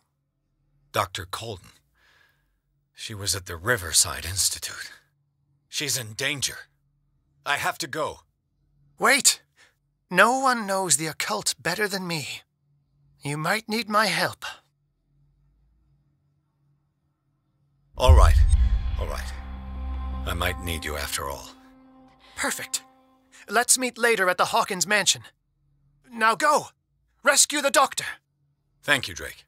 Dr. Colden. She was at the Riverside Institute. She's in danger. I have to go. Wait! No one knows the occult better than me. You might need my help. All right. All right. I might need you after all. Perfect. Let's meet later at the Hawkins mansion. Now go! Rescue the doctor! Thank you, Drake.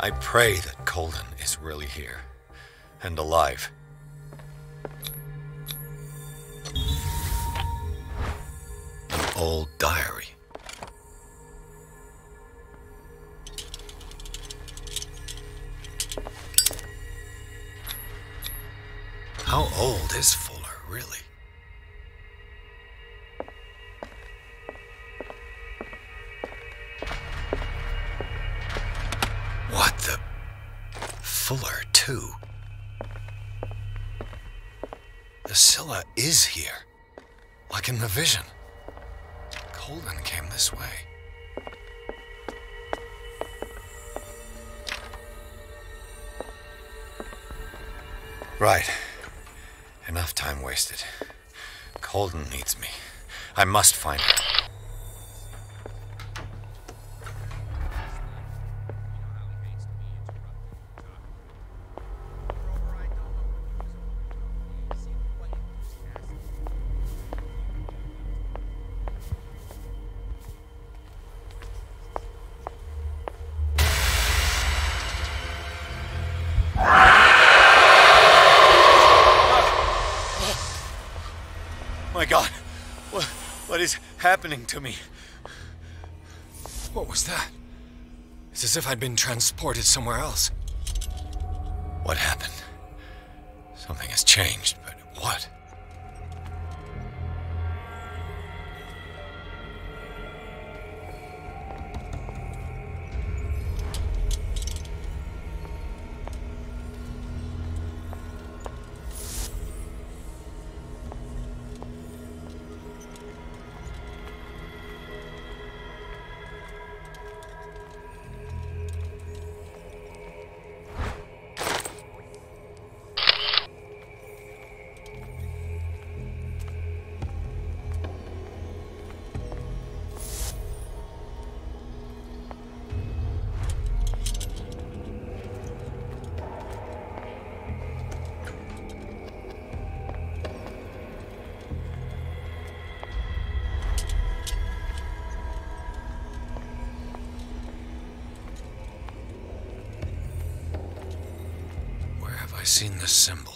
I pray that Colden is really here and alive. An old diary. How old is Fuller, really? What the... Fuller, too? The Scylla is here. Like in the vision. Colden came this way. Right. Enough time wasted. Colden needs me. I must find him. My God, what is happening to me? What was that? It's as if I'd been transported somewhere else. What happened? Something has changed, but what? I seen this symbol?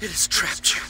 It has trapped you.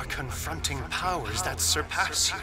Confronting powers that surpass you.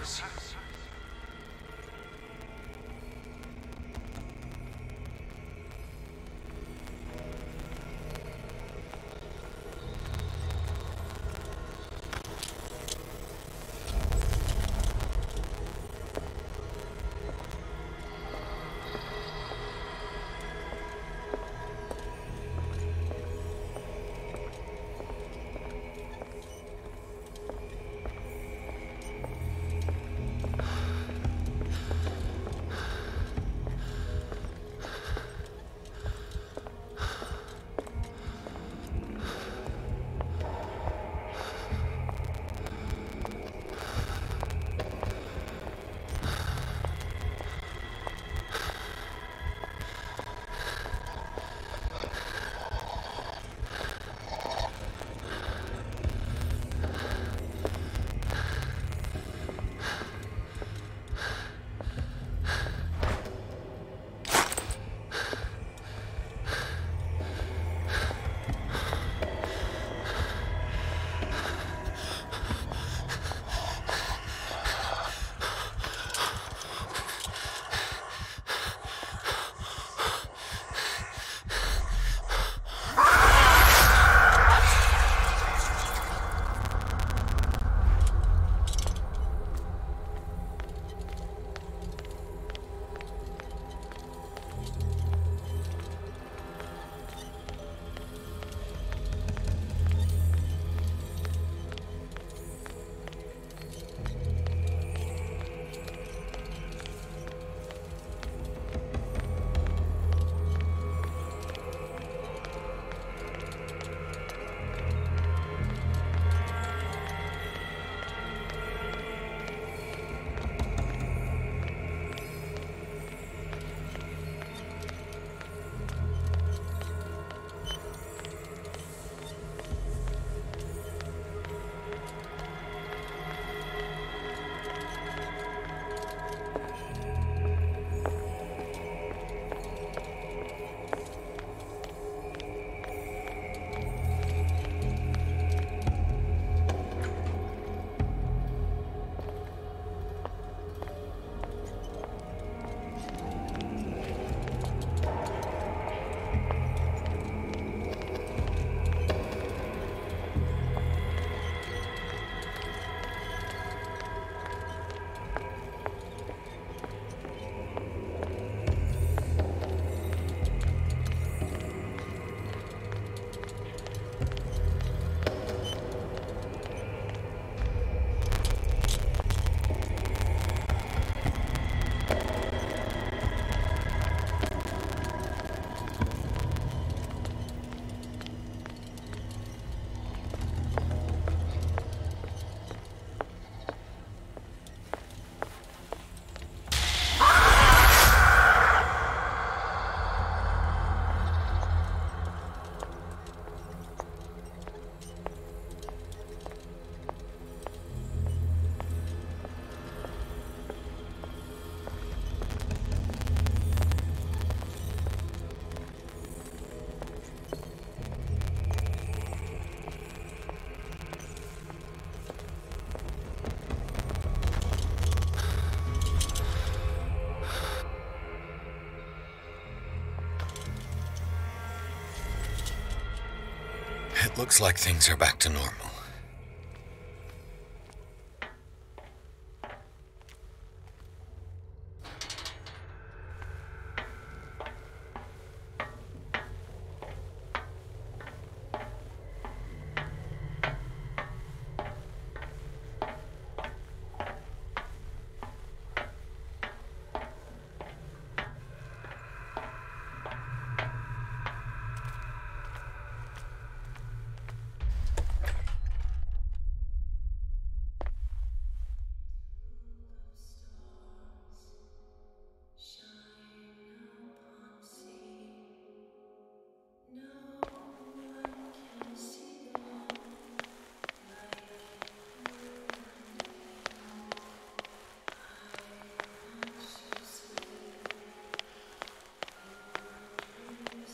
It looks like things are back to normal.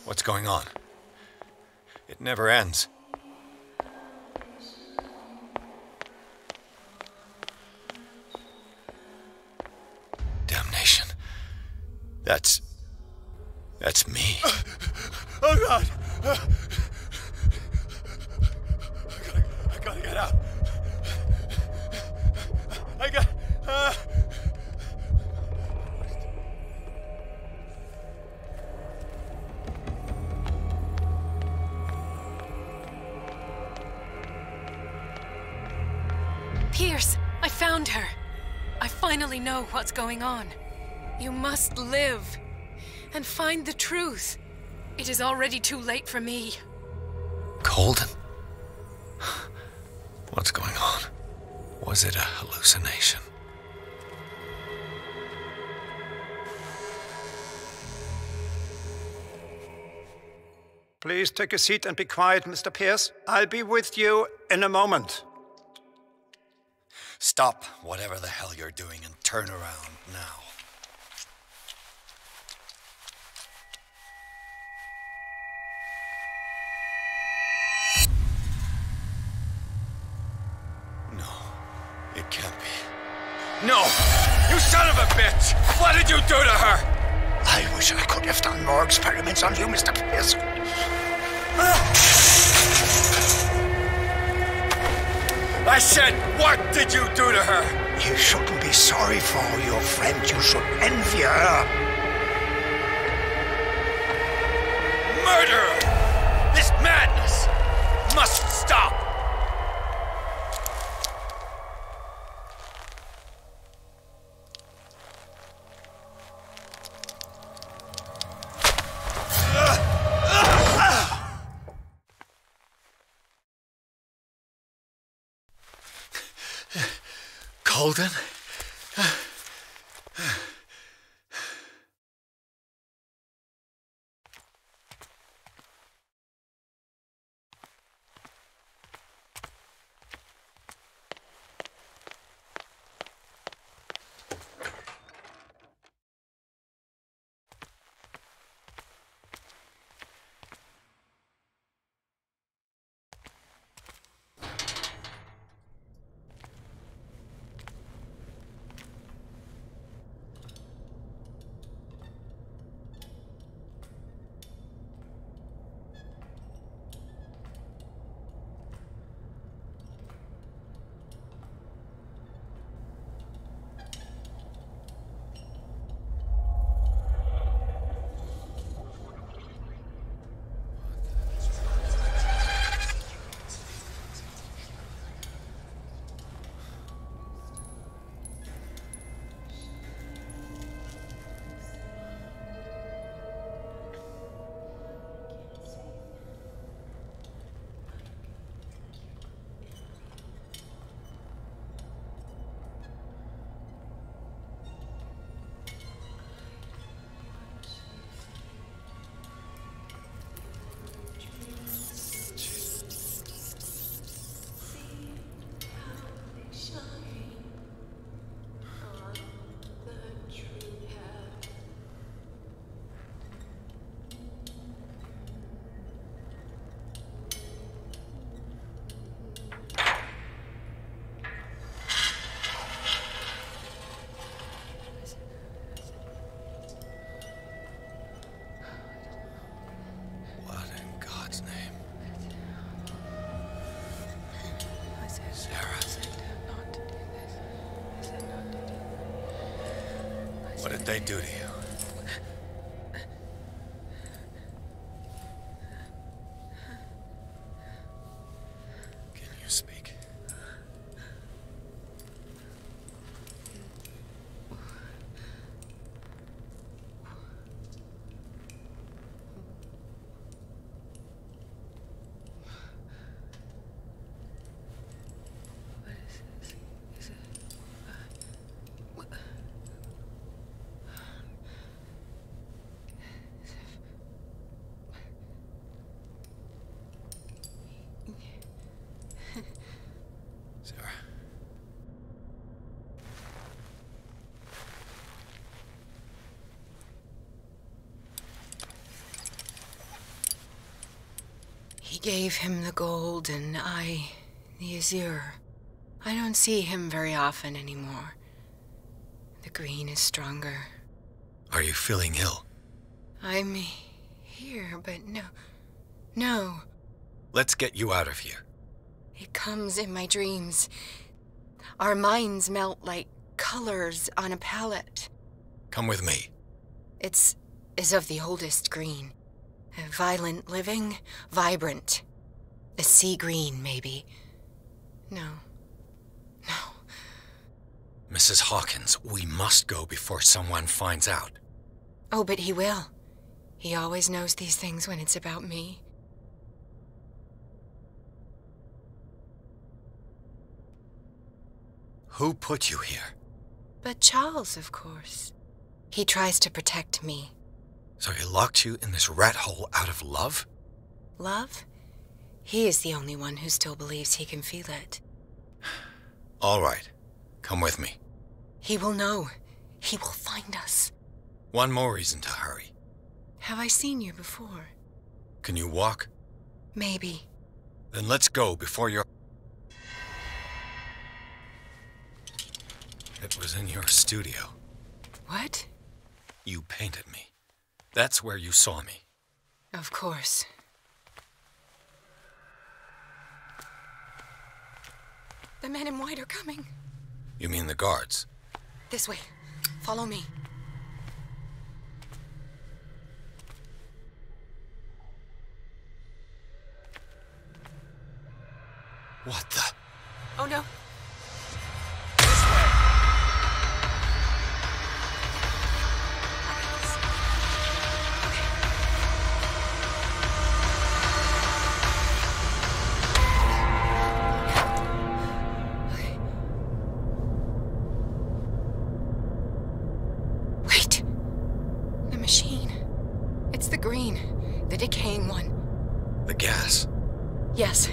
What's going on? It never ends. Damnation. That's me. Oh, God! I gotta get out. Pierce, I found her. I finally know what's going on. You must live and find the truth. It is already too late for me. Colden? What's going on? Was it a hallucination? Please take a seat and be quiet, Mr. Pierce. I'll be with you in a moment. Stop whatever the hell you're doing and turn around now. No, it can't be. No! You son of a bitch! What did you do to her? I wish I could have done more experiments on you, Mr. Pierce. I said, what did you do to her? You shouldn't be sorry for your friend. You should envy her. Murderer! This madness must stop! Colden? they do to you? Can you speak? He gave him the gold and I the azure. I don't see him very often anymore. The green is stronger. Are you feeling ill? I'm here, but no. Let's get you out of here. It comes in my dreams. Our minds melt like colors on a palette. Come with me. It's of the oldest green. Violent living, vibrant. A sea green, maybe. No. Mrs. Hawkins, we must go before someone finds out. Oh, but he will. He always knows these things when it's about me. Who put you here? But Charles, of course. He tries to protect me. So he locked you in this rat hole out of love? Love? He is the only one who still believes he can feel it. All right. Come with me. He will know. He will find us. One more reason to hurry. Have I seen you before? Can you walk? Maybe. Then let's go before you're... It was in your studio. What? You painted me. That's where you saw me. Of course. The men in white are coming. You mean the guards? This way. Follow me. What the? Oh no. Yes.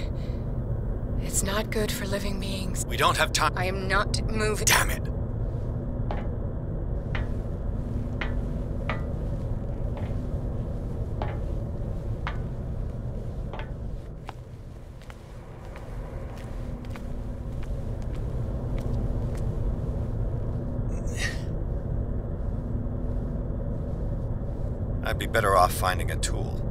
It's not good for living beings. We don't have time. I am not moving. Damn it! I'd be better off finding a tool.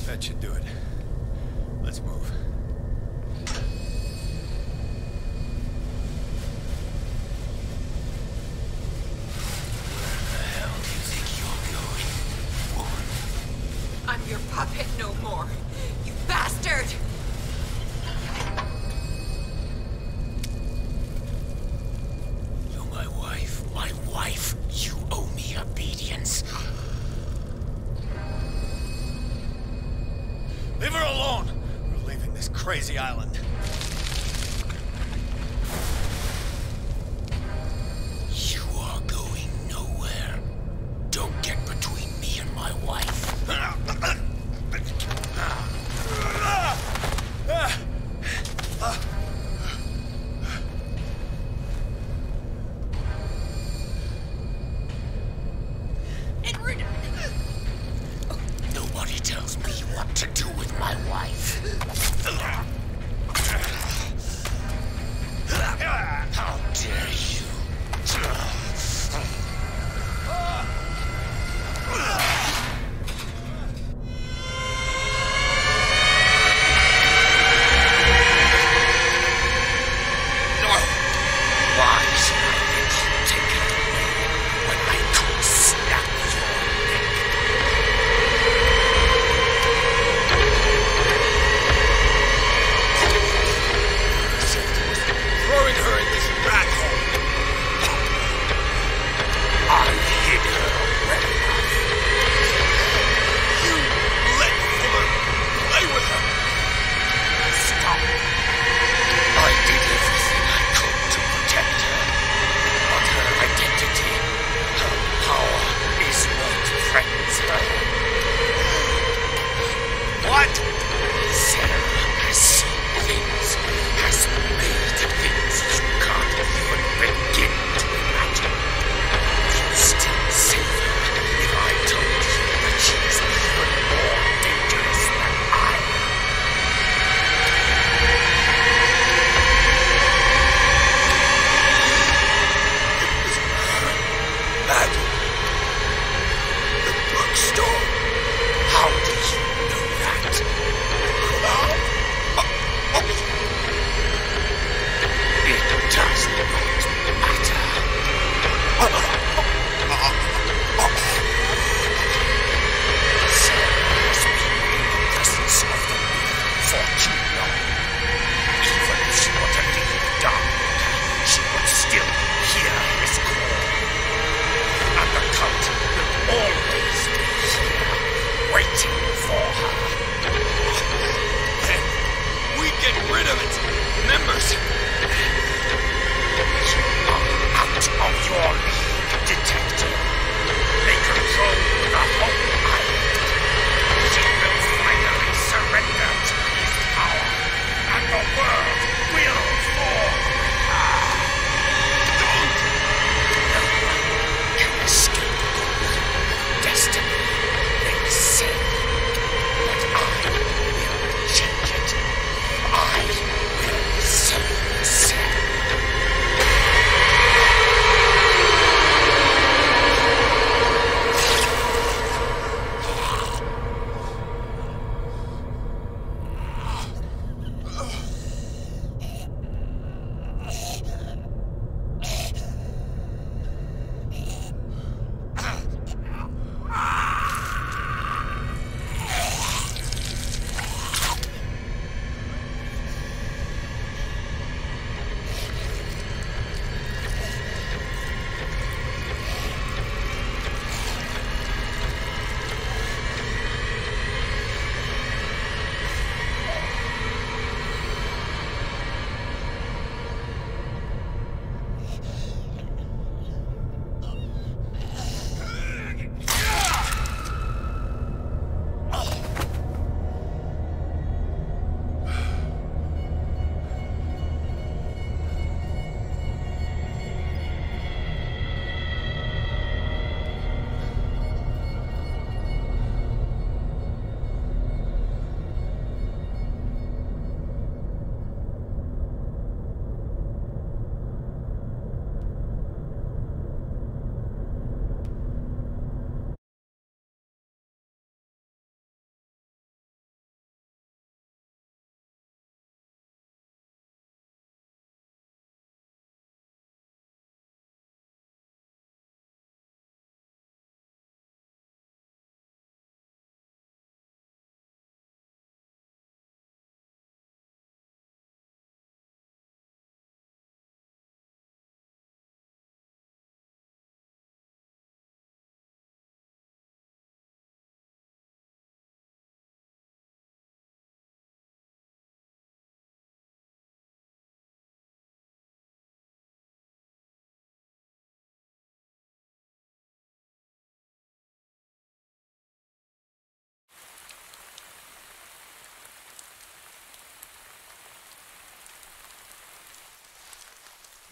That should do it. Let's move. Where the hell do you think you're going, woman? I'm your puppet no more, you bastard! You're my wife. My wife. You owe me obedience. Leave her alone! We're leaving this crazy island. You are going nowhere. Don't get between me and my wife. Nobody tells me what to do with my wife.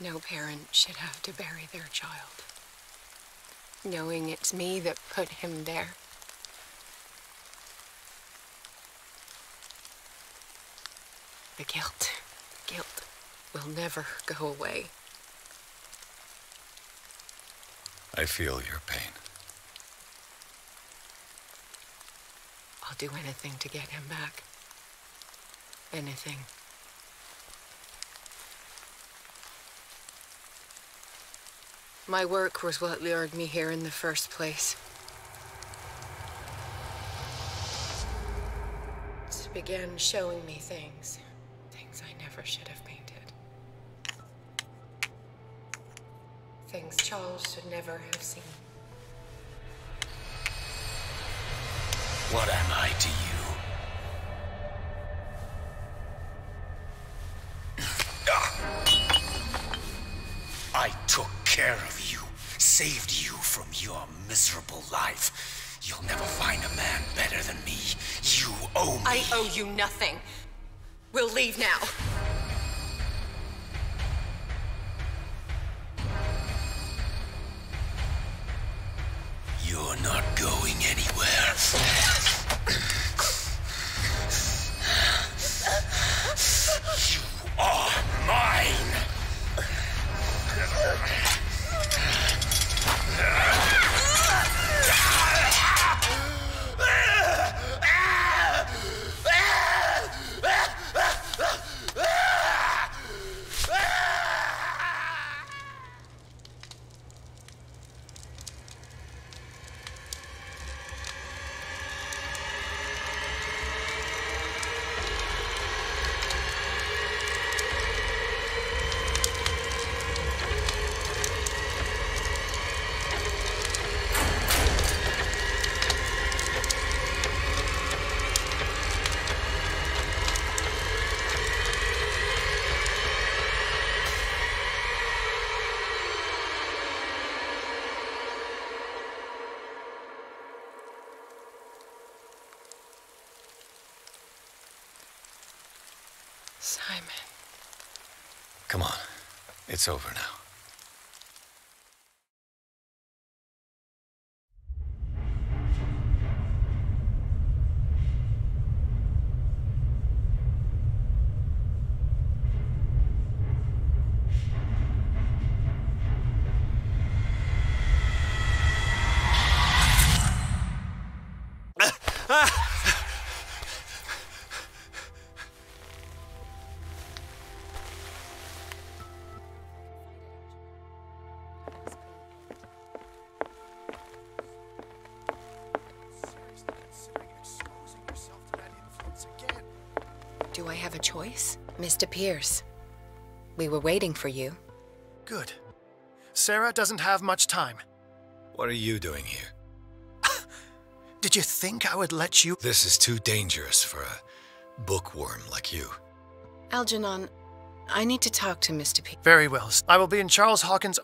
No parent should have to bury their child, knowing it's me that put him there. The guilt will never go away. I feel your pain. I'll do anything to get him back. Anything. My work was what lured me here in the first place. It began showing me things I never should have painted. Things Charles should never have seen. What am I to you? I took care of you, saved you from your miserable life. You'll never find a man better than me. You owe me. I owe you nothing. We'll leave now. You're not going anywhere. You are mine. Simon. Come on. It's over now. Do I have a choice? Mr. Pierce, we were waiting for you. Good. Sarah doesn't have much time. What are you doing here? Did you think I would let you? This is too dangerous for a bookworm like you. Algernon, I need to talk to Mr. Pierce. Very well. I will be in Charles Hawkins'.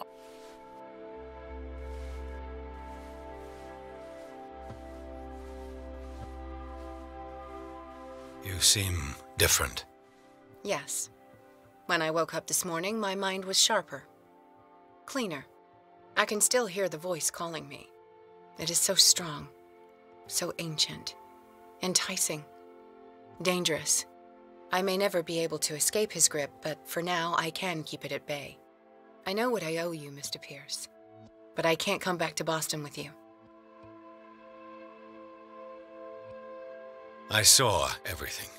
You seem different. Yes. When I woke up this morning, my mind was sharper. Cleaner. I can still hear the voice calling me. It is so strong. So ancient. Enticing. Dangerous. I may never be able to escape his grip, but for now, I can keep it at bay. I know what I owe you, Mr. Pierce. But I can't come back to Boston with you. I saw everything.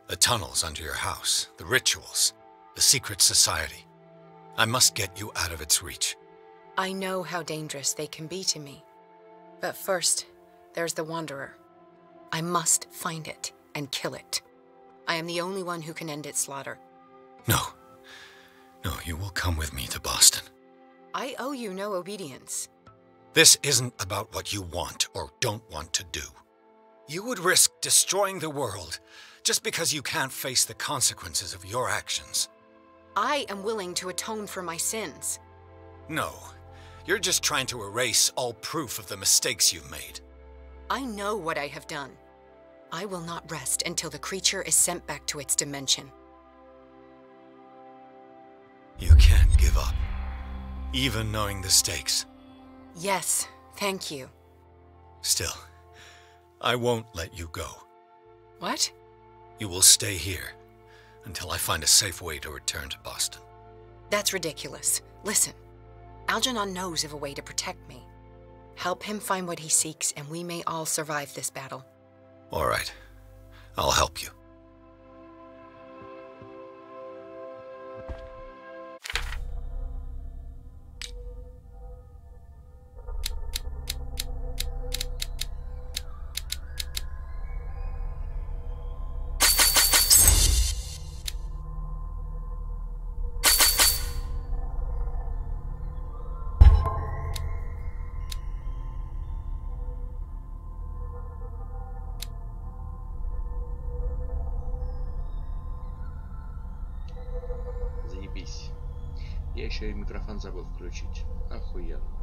The tunnels under your house, the rituals, the secret society. I must get you out of its reach. I know how dangerous they can be to me. But first, there's the Wanderer. I must find it and kill it. I am the only one who can end its slaughter. No. No, you will come with me to Boston. I owe you no obedience. This isn't about what you want or don't want to do. You would risk destroying the world just because you can't face the consequences of your actions. I am willing to atone for my sins. No, you're just trying to erase all proof of the mistakes you've made. I know what I have done. I will not rest until the creature is sent back to its dimension. You can't give even knowing the stakes. Yes, thank you. Still, I won't let you go. What? You will stay here until I find a safe way to return to Boston. That's ridiculous. Listen, Algernon knows of a way to protect me. Help him find what he seeks, and we may all survive this battle. All right. I'll help you. Заебись. Я еще и микрофон забыл включить. Охуенно.